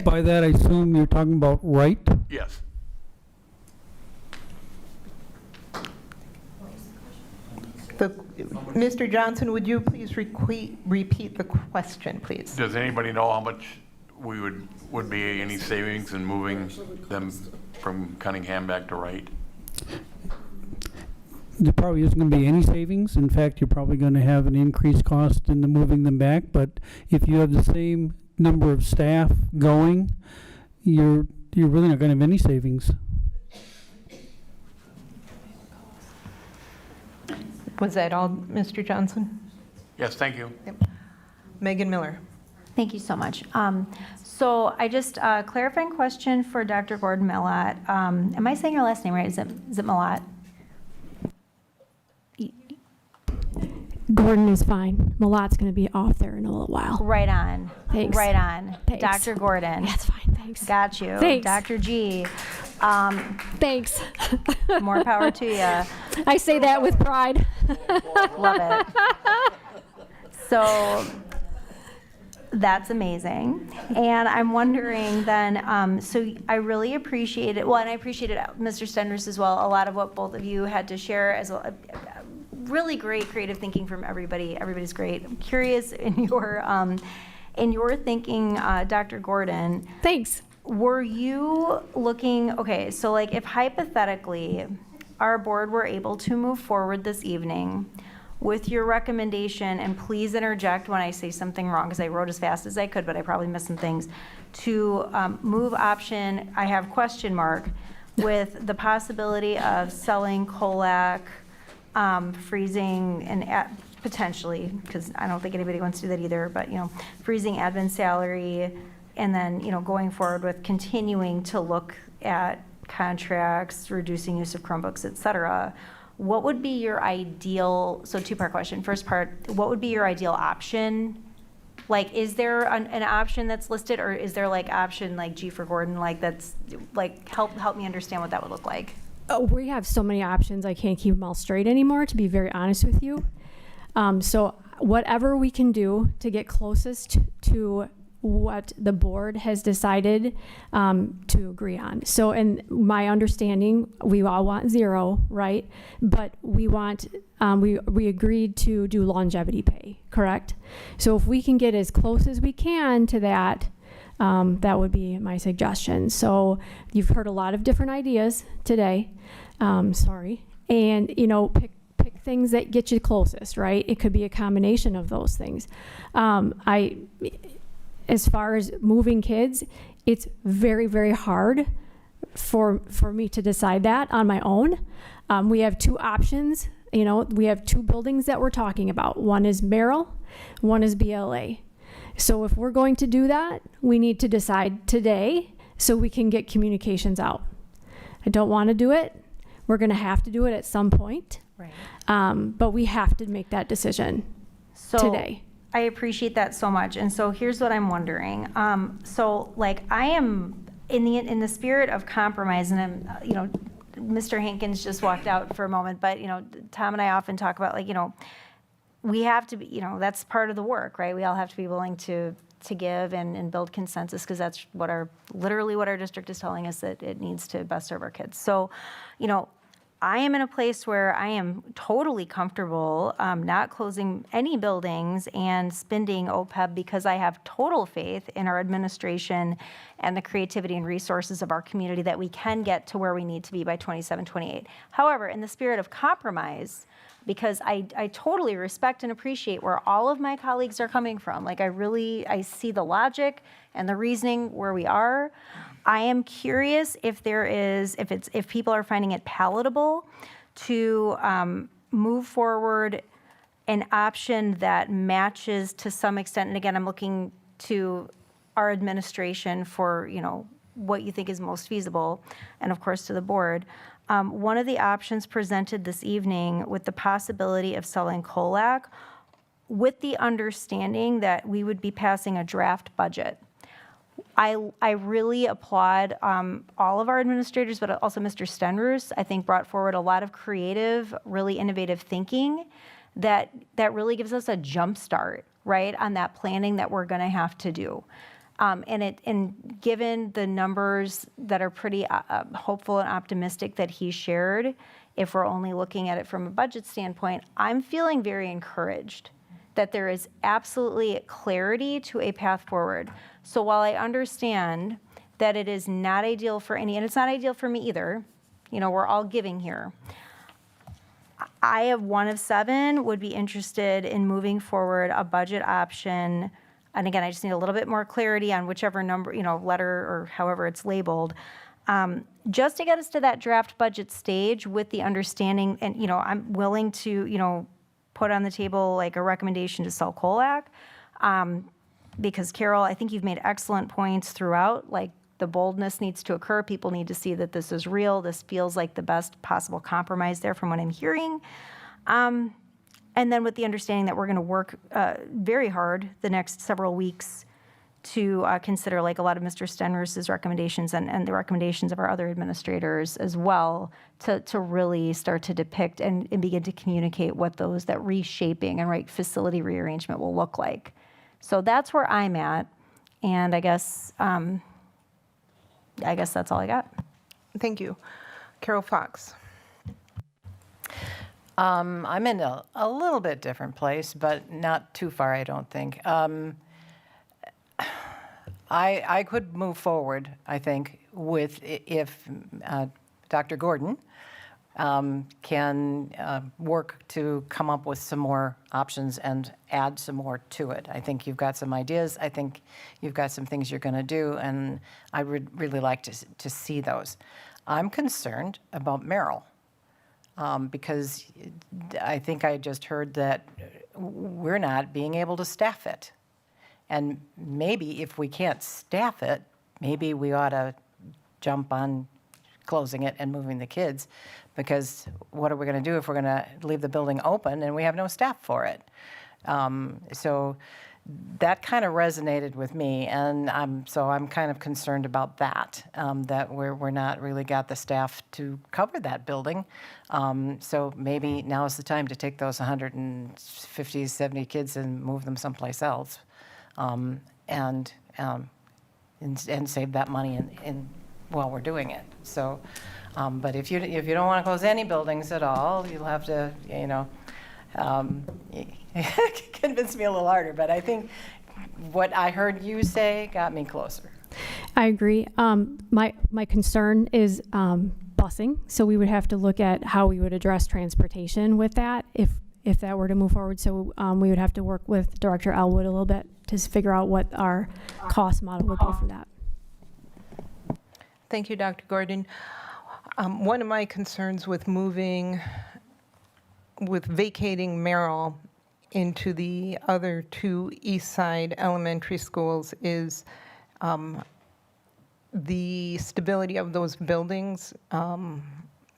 By that, I assume you're talking about Wright? Yes. Mr. Johnson, would you please repeat the question, please? Does anybody know how much would be any savings in moving them from Cunningham back to Wright? There probably isn't going to be any savings. In fact, you're probably going to have an increased cost in the moving them back. But if you have the same number of staff going, you're really not going to have any savings. Was that all, Mr. Johnson? Yes, thank you. Megan Miller. Thank you so much. So I just, clarifying question for Dr. Gordon Millot. Am I saying your last name right? Is it Millot? Gordon is fine. Malot's going to be off there in a little while. Right on. Thanks. Right on. Thanks. Dr. Gordon. That's fine. Thanks. Got you. Thanks. Dr. G. Thanks. More power to you. I say that with pride. Love it. So that's amazing. And I'm wondering then, so I really appreciate it. Well, and I appreciated Mr. Stenris as well, a lot of what both of you had to share as well. Really great creative thinking from everybody. Everybody's great. I'm curious in your thinking, Dr. Gordon. Thanks. Were you looking, okay, so like if hypothetically our board were able to move forward this evening with your recommendation, and please interject when I say something wrong because I wrote as fast as I could, but I probably missed some things, to move option, I have question mark, with the possibility of selling Colac, freezing and potentially, because I don't think anybody wants to do that either, but freezing admin salary, and then going forward with continuing to look at contracts, reducing use of Chromebooks, et cetera. What would be your ideal? So two-part question. First part, what would be your ideal option? Like, is there an option that's listed, or is there like option like G for Gordon, like that's like help me understand what that would look like? Oh, we have so many options. I can't keep them all straight anymore, to be very honest with you. So whatever we can do to get closest to what the board has decided to agree on. So in my understanding, we all want 0, right? But we want, we agreed to do longevity pay, correct? So if we can get as close as we can to that, that would be my suggestion. So you've heard a lot of different ideas today. Sorry. And, pick things that get you closest, right? It could be a combination of those things. As far as moving kids, it's very, very hard for me to decide that on my own. We have 2 options. We have 2 buildings that we're talking about. One is Merrill, one is BLA. So if we're going to do that, we need to decide today so we can get communications out. I don't want to do it. We're going to have to do it at some point. Right. But we have to make that decision today. I appreciate that so much. And so here's what I'm wondering. So like I am in the spirit of compromise, and I'm, Mr. Hankins just walked out for a moment, but Tom and I often talk about like, we have to be, that's part of the work, right? We all have to be willing to give and build consensus, because that's literally what our district is telling us, that it needs to best serve our kids. So, I am in a place where I am totally comfortable not closing any buildings and spending OPEB, because I have total faith in our administration and the creativity and resources of our community that we can get to where we need to be by 27, 28. However, in the spirit of compromise, because I totally respect and appreciate where all of my colleagues are coming from. Like I see the logic and the reasoning where we are. I am curious if people are finding it palatable to move forward an option that matches to some extent. And again, I'm looking to our administration for, what you think is most feasible, and of course to the board. One of the options presented this evening with the possibility of selling Colac, with the understanding that we would be passing a draft budget. I really applaud all of our administrators, but also Mr. Stenrus, I think brought forward a lot of creative, really innovative thinking that really gives us a jump start, right, on that planning that we're gonna have to do. And given the numbers that are pretty hopeful and optimistic that he shared, if we're only looking at it from a budget standpoint, I'm feeling very encouraged that there is absolutely clarity to a path forward. So while I understand that it is not ideal for any, and it's not ideal for me either, we're all giving here. I, of one of 7, would be interested in moving forward a budget option. And again, I just need a little bit more clarity on whichever number, letter or however it's labeled. Just to get us to that draft budget stage with the understanding, and, I'm willing to, put on the table like a recommendation to sell Colac. Because Carol, I think you've made excellent points throughout, like the boldness needs to occur. People need to see that this is real. This feels like the best possible compromise there from what I'm hearing. And then with the understanding that we're going to work very hard the next several weeks to consider like a lot of Mr. Stenris's recommendations and the recommendations of our other administrators as well to really start to depict and begin to communicate what that reshaping and facility rearrangement will look like. So that's where I'm at, and I guess that's all I got. Thank you. Carol Fox. I'm in a little bit different place, but not too far, I don't think. I could move forward, I think, if Dr. Gordon can work to come up with some more options and add some more to it. I think you've got some ideas. I think you've got some things you're going to do, and I would really like to see those. I'm concerned about Merrill because I think I just heard that we're not being able to staff it. And maybe if we can't staff it, maybe we ought to jump on closing it and moving the kids, because what are we going to do if we're going to leave the building open and we have no staff for it? So that kind of resonated with me, and I'm kind of concerned about that, that we're not really got the staff to cover that building. So maybe now is the time to take those 150, 70 kids and move them someplace else, and save that money while we're doing it. So, but if you don't want to close any buildings at all, you'll have to, convince me a little harder. But I think what I heard you say got me closer. I agree. My concern is busing. So we would have to look at how we would address transportation with that if that were to move forward. So we would have to work with Director Elwood a little bit to figure out what our cost model would be for that. Thank you, Dr. Gordon. One of my concerns with vacating Merrill into the other two East Side elementary schools is the stability of those buildings.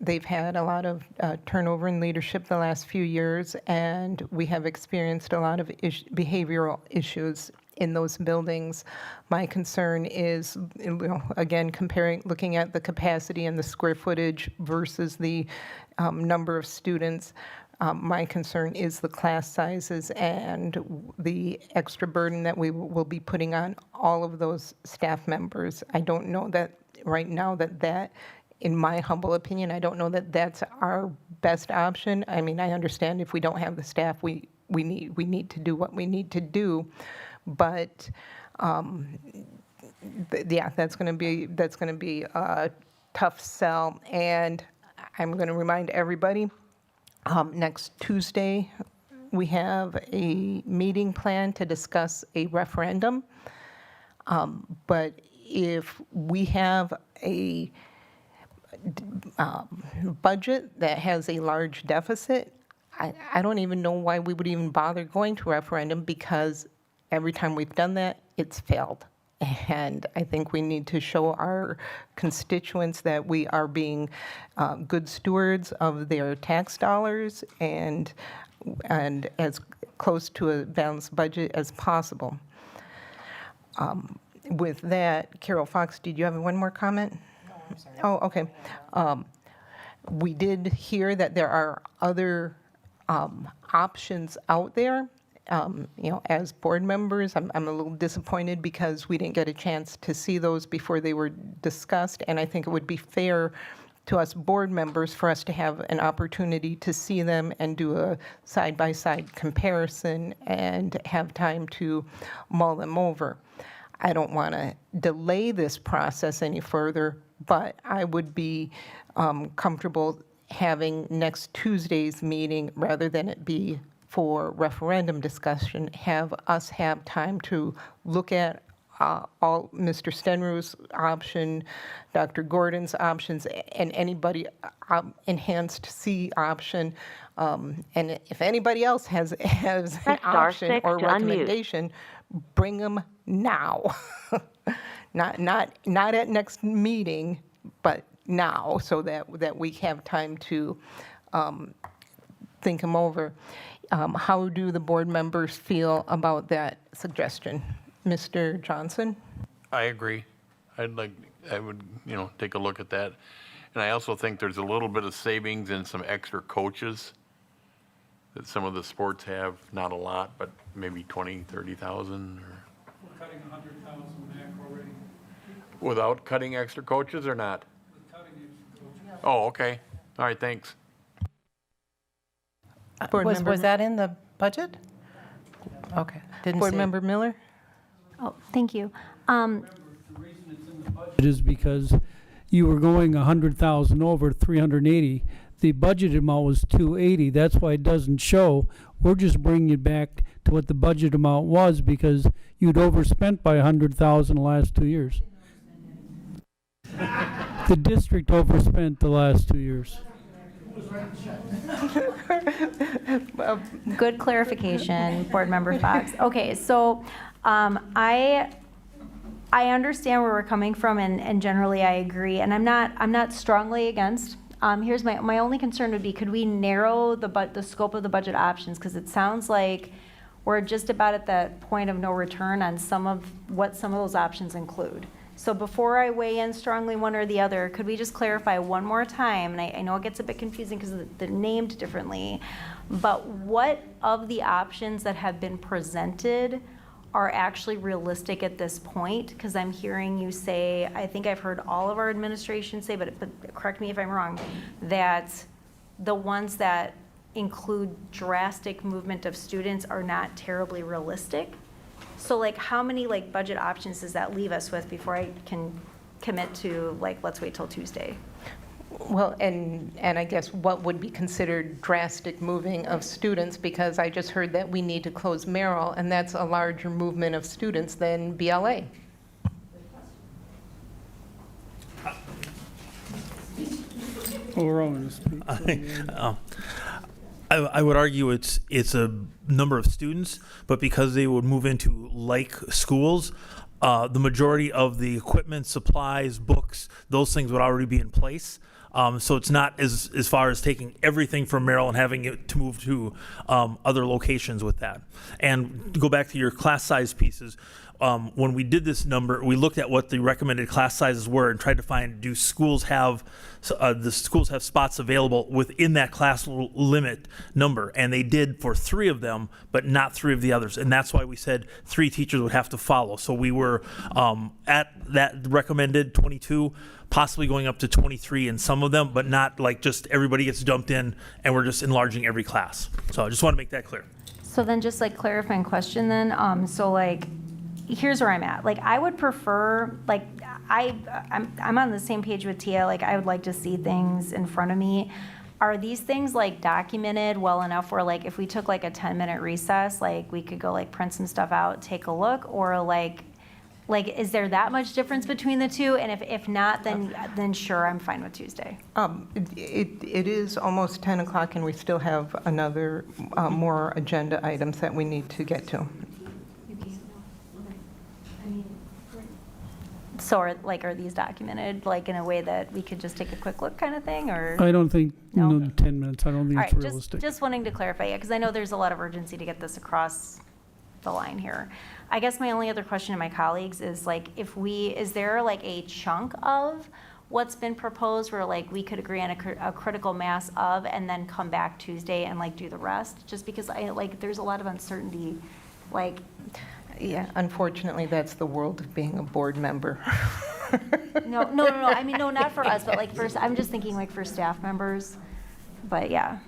They've had a lot of turnover in leadership the last few years, and we have experienced a lot of behavioral issues in those buildings. My concern is, again, looking at the capacity and the square footage versus the number of students. My concern is the class sizes and the extra burden that we will be putting on all of those staff members. I don't know that right now that in my humble opinion, I don't know that that's our best option. I mean, I understand if we don't have the staff, we need to do what we need to do, but yeah, that's going to be a tough sell. And I'm going to remind everybody, next Tuesday we have a meeting planned to discuss a referendum. But if we have a budget that has a large deficit, I don't even know why we would even bother going to referendum, because every time we've done that, it's failed. And I think we need to show our constituents that we are being good stewards of their tax dollars and as close to a balanced budget as possible. With that, Carol Fox, did you have one more comment? I'm sorry. Oh, okay. We did hear that there are other options out there. As board members, I'm a little disappointed because we didn't get a chance to see those before they were discussed, and I think it would be fair to us board members for us to have an opportunity to see them and do a side-by-side comparison and have time to mull them over. I don't want to delay this process any further, but I would be comfortable having next Tuesday's meeting rather than it be for referendum discussion, have us have time to look at all Mr. Stenru's option, Dr. Gordon's options, and anybody enhanced C option. And if anybody else has an Press star option 6 or to unmute. recommendation, bring them now. not at next meeting, but now, so that we have time to think them over. How do the board members feel about that suggestion? Mr. Johnson? I agree. I would, take a look at that. And I also think there's a little bit of savings in some extra coaches that some of the sports have, not a lot, but maybe 20, 30,000 or. We're cutting 100,000 back already. Without cutting extra coaches or not? Cutting extra coaches. Oh, okay. All right, thanks. Was that in the budget? Okay, didn't Board see it. Member Miller? Oh, thank you. It is because you were going 100,000 over 380. The budget amount was 280. That's why it doesn't show. We're just bringing it back to what the budget amount was because you'd overspent by 100,000 the last 2 years. The district overspent the last 2 years. Good clarification, Board Member Fox. Okay, so I understand where we're coming from, and generally I agree, and I'm not strongly against. Here's my only concern would be, could we narrow the scope of the budget options? Because it sounds like we're just about at that point of no return on some of those options include. So before I weigh in strongly one or the other, could we just clarify one more time? And I know it gets a bit confusing because they're named differently, but what of the options that have been presented are actually realistic at this point? Because I'm hearing you say, I think I've heard all of our administration say, but correct me if I'm wrong, that the ones that include drastic movement of students are not terribly realistic. So like how many like budget options does that leave us with before I can commit to like, let's wait till Tuesday? Well, and I guess what would be considered drastic moving of students, because I just heard that we need to close Merrill, and that's a larger movement of students than BLA. Well, we're all going to speak. I would argue it's a number of students, but because they would move into like schools, the majority of the equipment, supplies, books, those things would already be in place. So it's not as far as taking everything from Merrill and having it to move to other locations with that. And to go back to your class size pieces, when we did this number, we looked at what the recommended class sizes were and tried to find, do schools have the schools have spots available within that class limit number, and they did for 3 of them, but not 3 of the others, and that's why we said 3 teachers would have to follow. So we were at that recommended 22, possibly going up to 23 in some of them, but not like just everybody gets dumped in and we're just enlarging every class. So I just want to make that clear. So then just like clarifying question then, so like, here's where I'm at. Like I would prefer, like I'm on the same page with Tia, like I would like to see things in front of me. Are these things like documented well enough where like if we took like a 10-minute recess, like we could go like print some stuff out, take a look, or like is there that much difference between the two? And if not, then sure, I'm fine with Tuesday. It is almost 10 o'clock and we still have another more agenda items that we need to get to. So are these documented like in a way that we could just take a quick look kind of thing, or? I don't think, 10 minutes, I don't think All it's right, realistic. just wanting to clarify, because I know there's a lot of urgency to get this across the line here. I guess my only other question to my colleagues is like, is there like a chunk of what's been proposed where like we could agree on a critical mass of, and then come back Tuesday and like do the rest? Just because there's a lot of uncertainty, like. Yeah, unfortunately, that's the world of being a board member. No. I mean, no, not for us, but like I'm just thinking like for staff members. But yeah.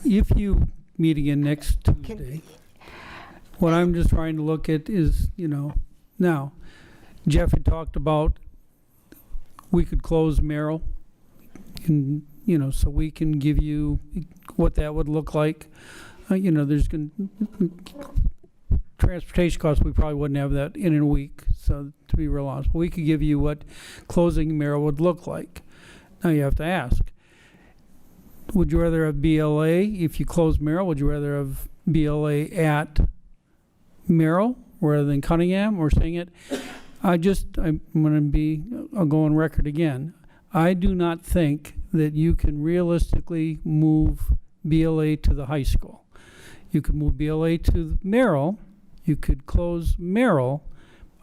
If you meet again next Tuesday, what I'm just trying to look at is, now, Jeff had talked about we could close Merrill, and, so we can give you what that would look like. there's going transportation costs, we probably wouldn't have that in a week. So to be real honest, we could give you what closing Merrill would look like. Now you have to ask, would you rather have BLA if you close Merrill? Would you rather have BLA at Merrill rather than Cunningham or saying it? I'm going to I'll go on record again. I do not think that you can realistically move BLA to the high school. You could move BLA to Merrill. You could close Merrill.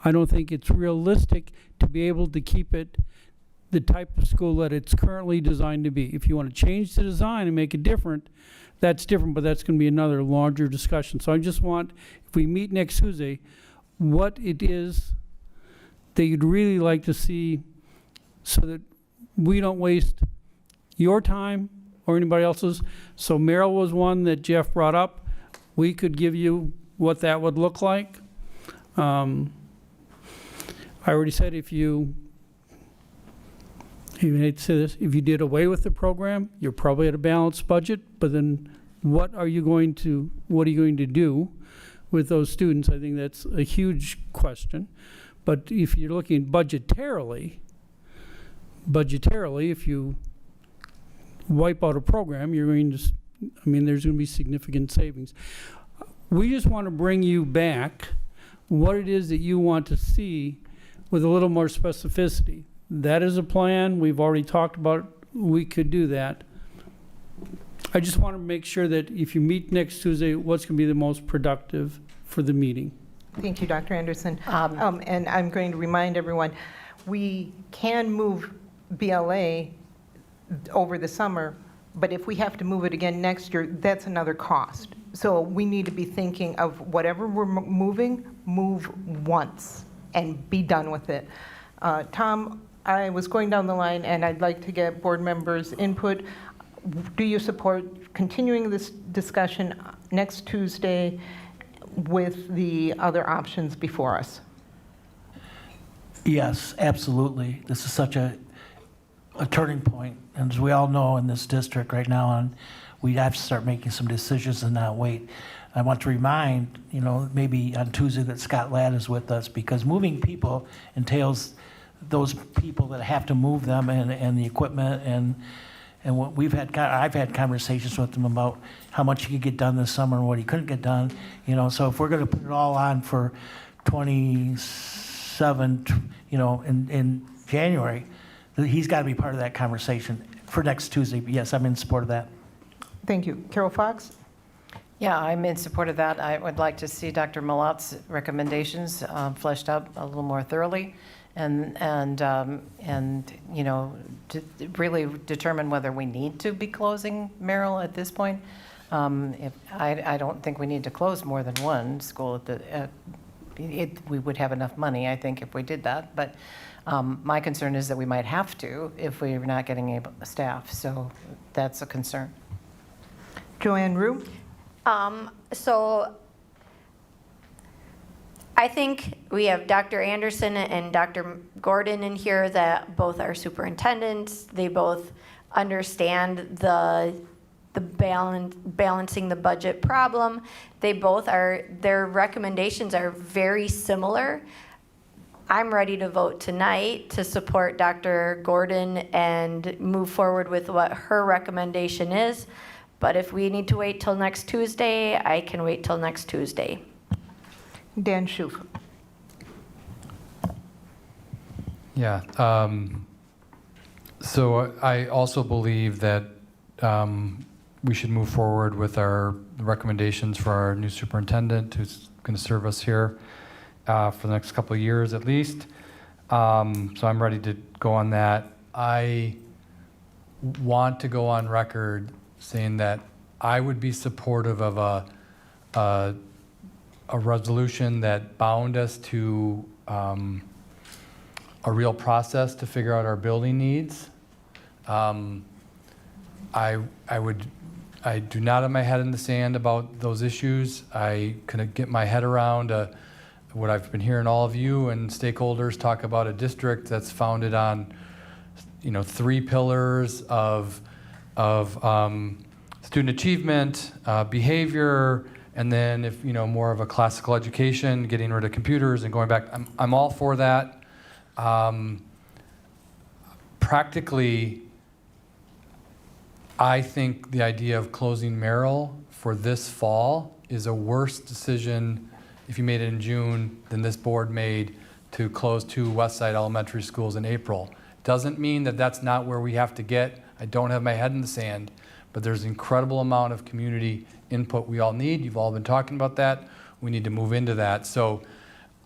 I don't think it's realistic to be able to keep it the type of school that it's currently designed to be. If you want to change the design and make it different, that's different, but that's going to be another larger discussion. So I just want, if we meet next Tuesday, what it is that you'd really like to see so that we don't waste your time or anybody else's. So Merrill was one that Jeff brought up. We could give you what that would look like. I already said if you hate to say this, if you did away with the program, you're probably at a balanced budget, but then what are you going to do with those students? I think that's a huge question. But if you're looking budgetarily, if you wipe out a program, you're going to, there's going to be significant savings. We just want to bring you back what it is that you want to see with a little more specificity. That is a plan. We've already talked about we could do that. I just want to make sure that if you meet next Tuesday, what's going to be the most productive for the meeting. Thank you, Dr. Anderson. And I'm going to remind everyone, we can move BLA over the summer, but if we have to move it again next year, that's another cost. So we need to be thinking of whatever we're moving, move once and be done with it. Tom, I was going down the line and I'd like to get board members' input. Do you support continuing this discussion next Tuesday with the other options before us? Yes, absolutely. This is such a turning point, and as we all know in this district right now, and we have to start making some decisions and not wait. I want to remind, maybe on Tuesday that Scott Ladd is with us, because moving people entails those people that have to move them and the equipment and what I've had conversations with them about how much he could get done this summer and what he couldn't get done. So if we're going to put it all on for 27, in January, he's got to be part of that conversation for next Tuesday. But yes, I'm in support of that. Thank you. Carol Fox? Yeah, I'm in support of that. I would like to see Dr. Malat's recommendations fleshed out a little more thoroughly, and to really determine whether we need to be closing Merrill at this point. I don't think we need to close more than one school we would have enough money, I think, if we did that. But my concern is that we might have to if we're not getting staff. So that's a concern. Joanne Rue? So I think we have Dr. Anderson and Dr. Gordon in here that both are superintendents. They both understand the balancing the budget problem. Their recommendations are very similar. I'm ready to vote tonight to support Dr. Gordon and move forward with what her recommendation is. But if we need to wait till next Tuesday, I can wait till next Tuesday. Dan Schuf. Yeah. So I also believe that we should move forward with our recommendations for our new superintendent who's going to serve us here for the next couple of years at least. So I'm ready to go on that. I want to go on record saying that I would be supportive of a resolution that bound us to a real process to figure out our building needs. I do not have my head in the sand about those issues. I couldn't get my head around what I've been hearing all of you and stakeholders talk about, a district that's founded on, 3 pillars of student student achievement, behavior, and then if, more of a classical education, getting rid of computers and going back. I'm all for that. Practically, I think the idea of closing Merrill for this fall is a worse decision if you made it in June than this board made to close 2 Westside elementary schools in April. Doesn't mean that that's not where we have to get. I don't have my head in the sand, but there's an incredible amount of community input we all need. You've all been talking about that. We need to move into that. So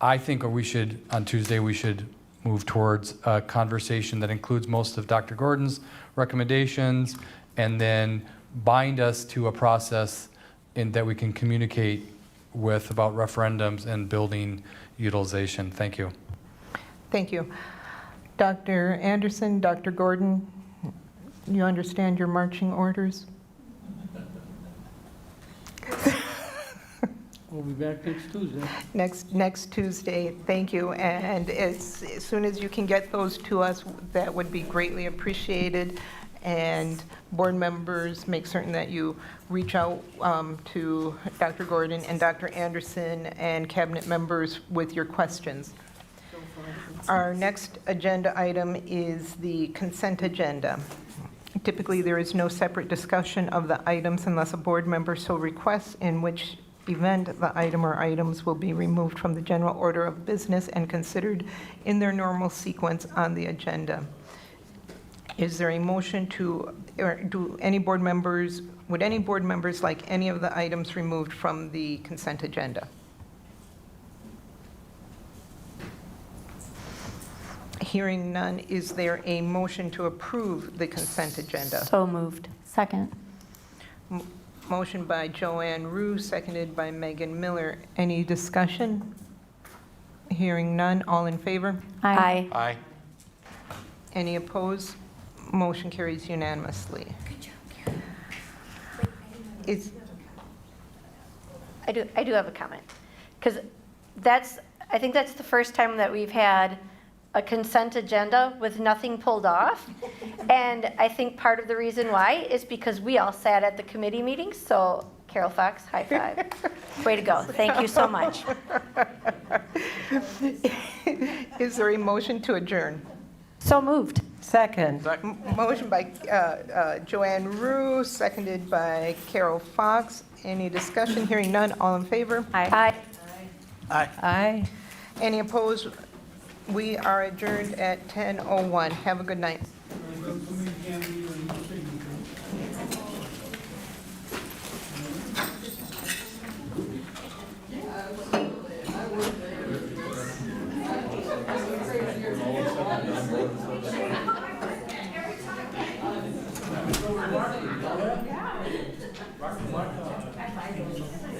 I think on Tuesday, we should move towards a conversation that includes most of Dr. Gordon's recommendations, and then bind us to a process that we can communicate with about referendums and building utilization. Thank you. Thank you. Dr. Anderson, Dr. Gordon, you understand your marching orders? We'll be back next Tuesday. Next Tuesday, thank you. And as soon as you can get those to us, that would be greatly appreciated. And board members, make certain that you reach out to Dr. Gordon and Dr. Anderson and cabinet members with your questions. Our next agenda item is the consent agenda. Typically, there is no separate discussion of the items unless a board member so requests, in which event the item or items will be removed from the general order of business and considered in their normal sequence on the agenda. Is there a motion would any board members like any of the items removed from the consent agenda? Hearing none, is there a motion to approve the consent agenda? So moved. Second. Motion by Joanne Rue, seconded by Megan Miller. Any discussion? Hearing none, all in favor? Aye. Aye. Any opposed? Motion carries unanimously. Good job, Karen. I do have a comment, because I think that's the first time that we've had a consent agenda with nothing pulled off. And I think part of the reason why is because we all sat at the committee meetings. So Carol Fox, high five. Way to go. Thank you so much. Is there a motion to adjourn? So moved. Second. Motion by Joanne Rue, seconded by Carol Fox. Any discussion? Hearing none, all in favor? Aye. Aye. Aye. Any opposed? We are adjourned at 10:01. Have a good night. Yeah.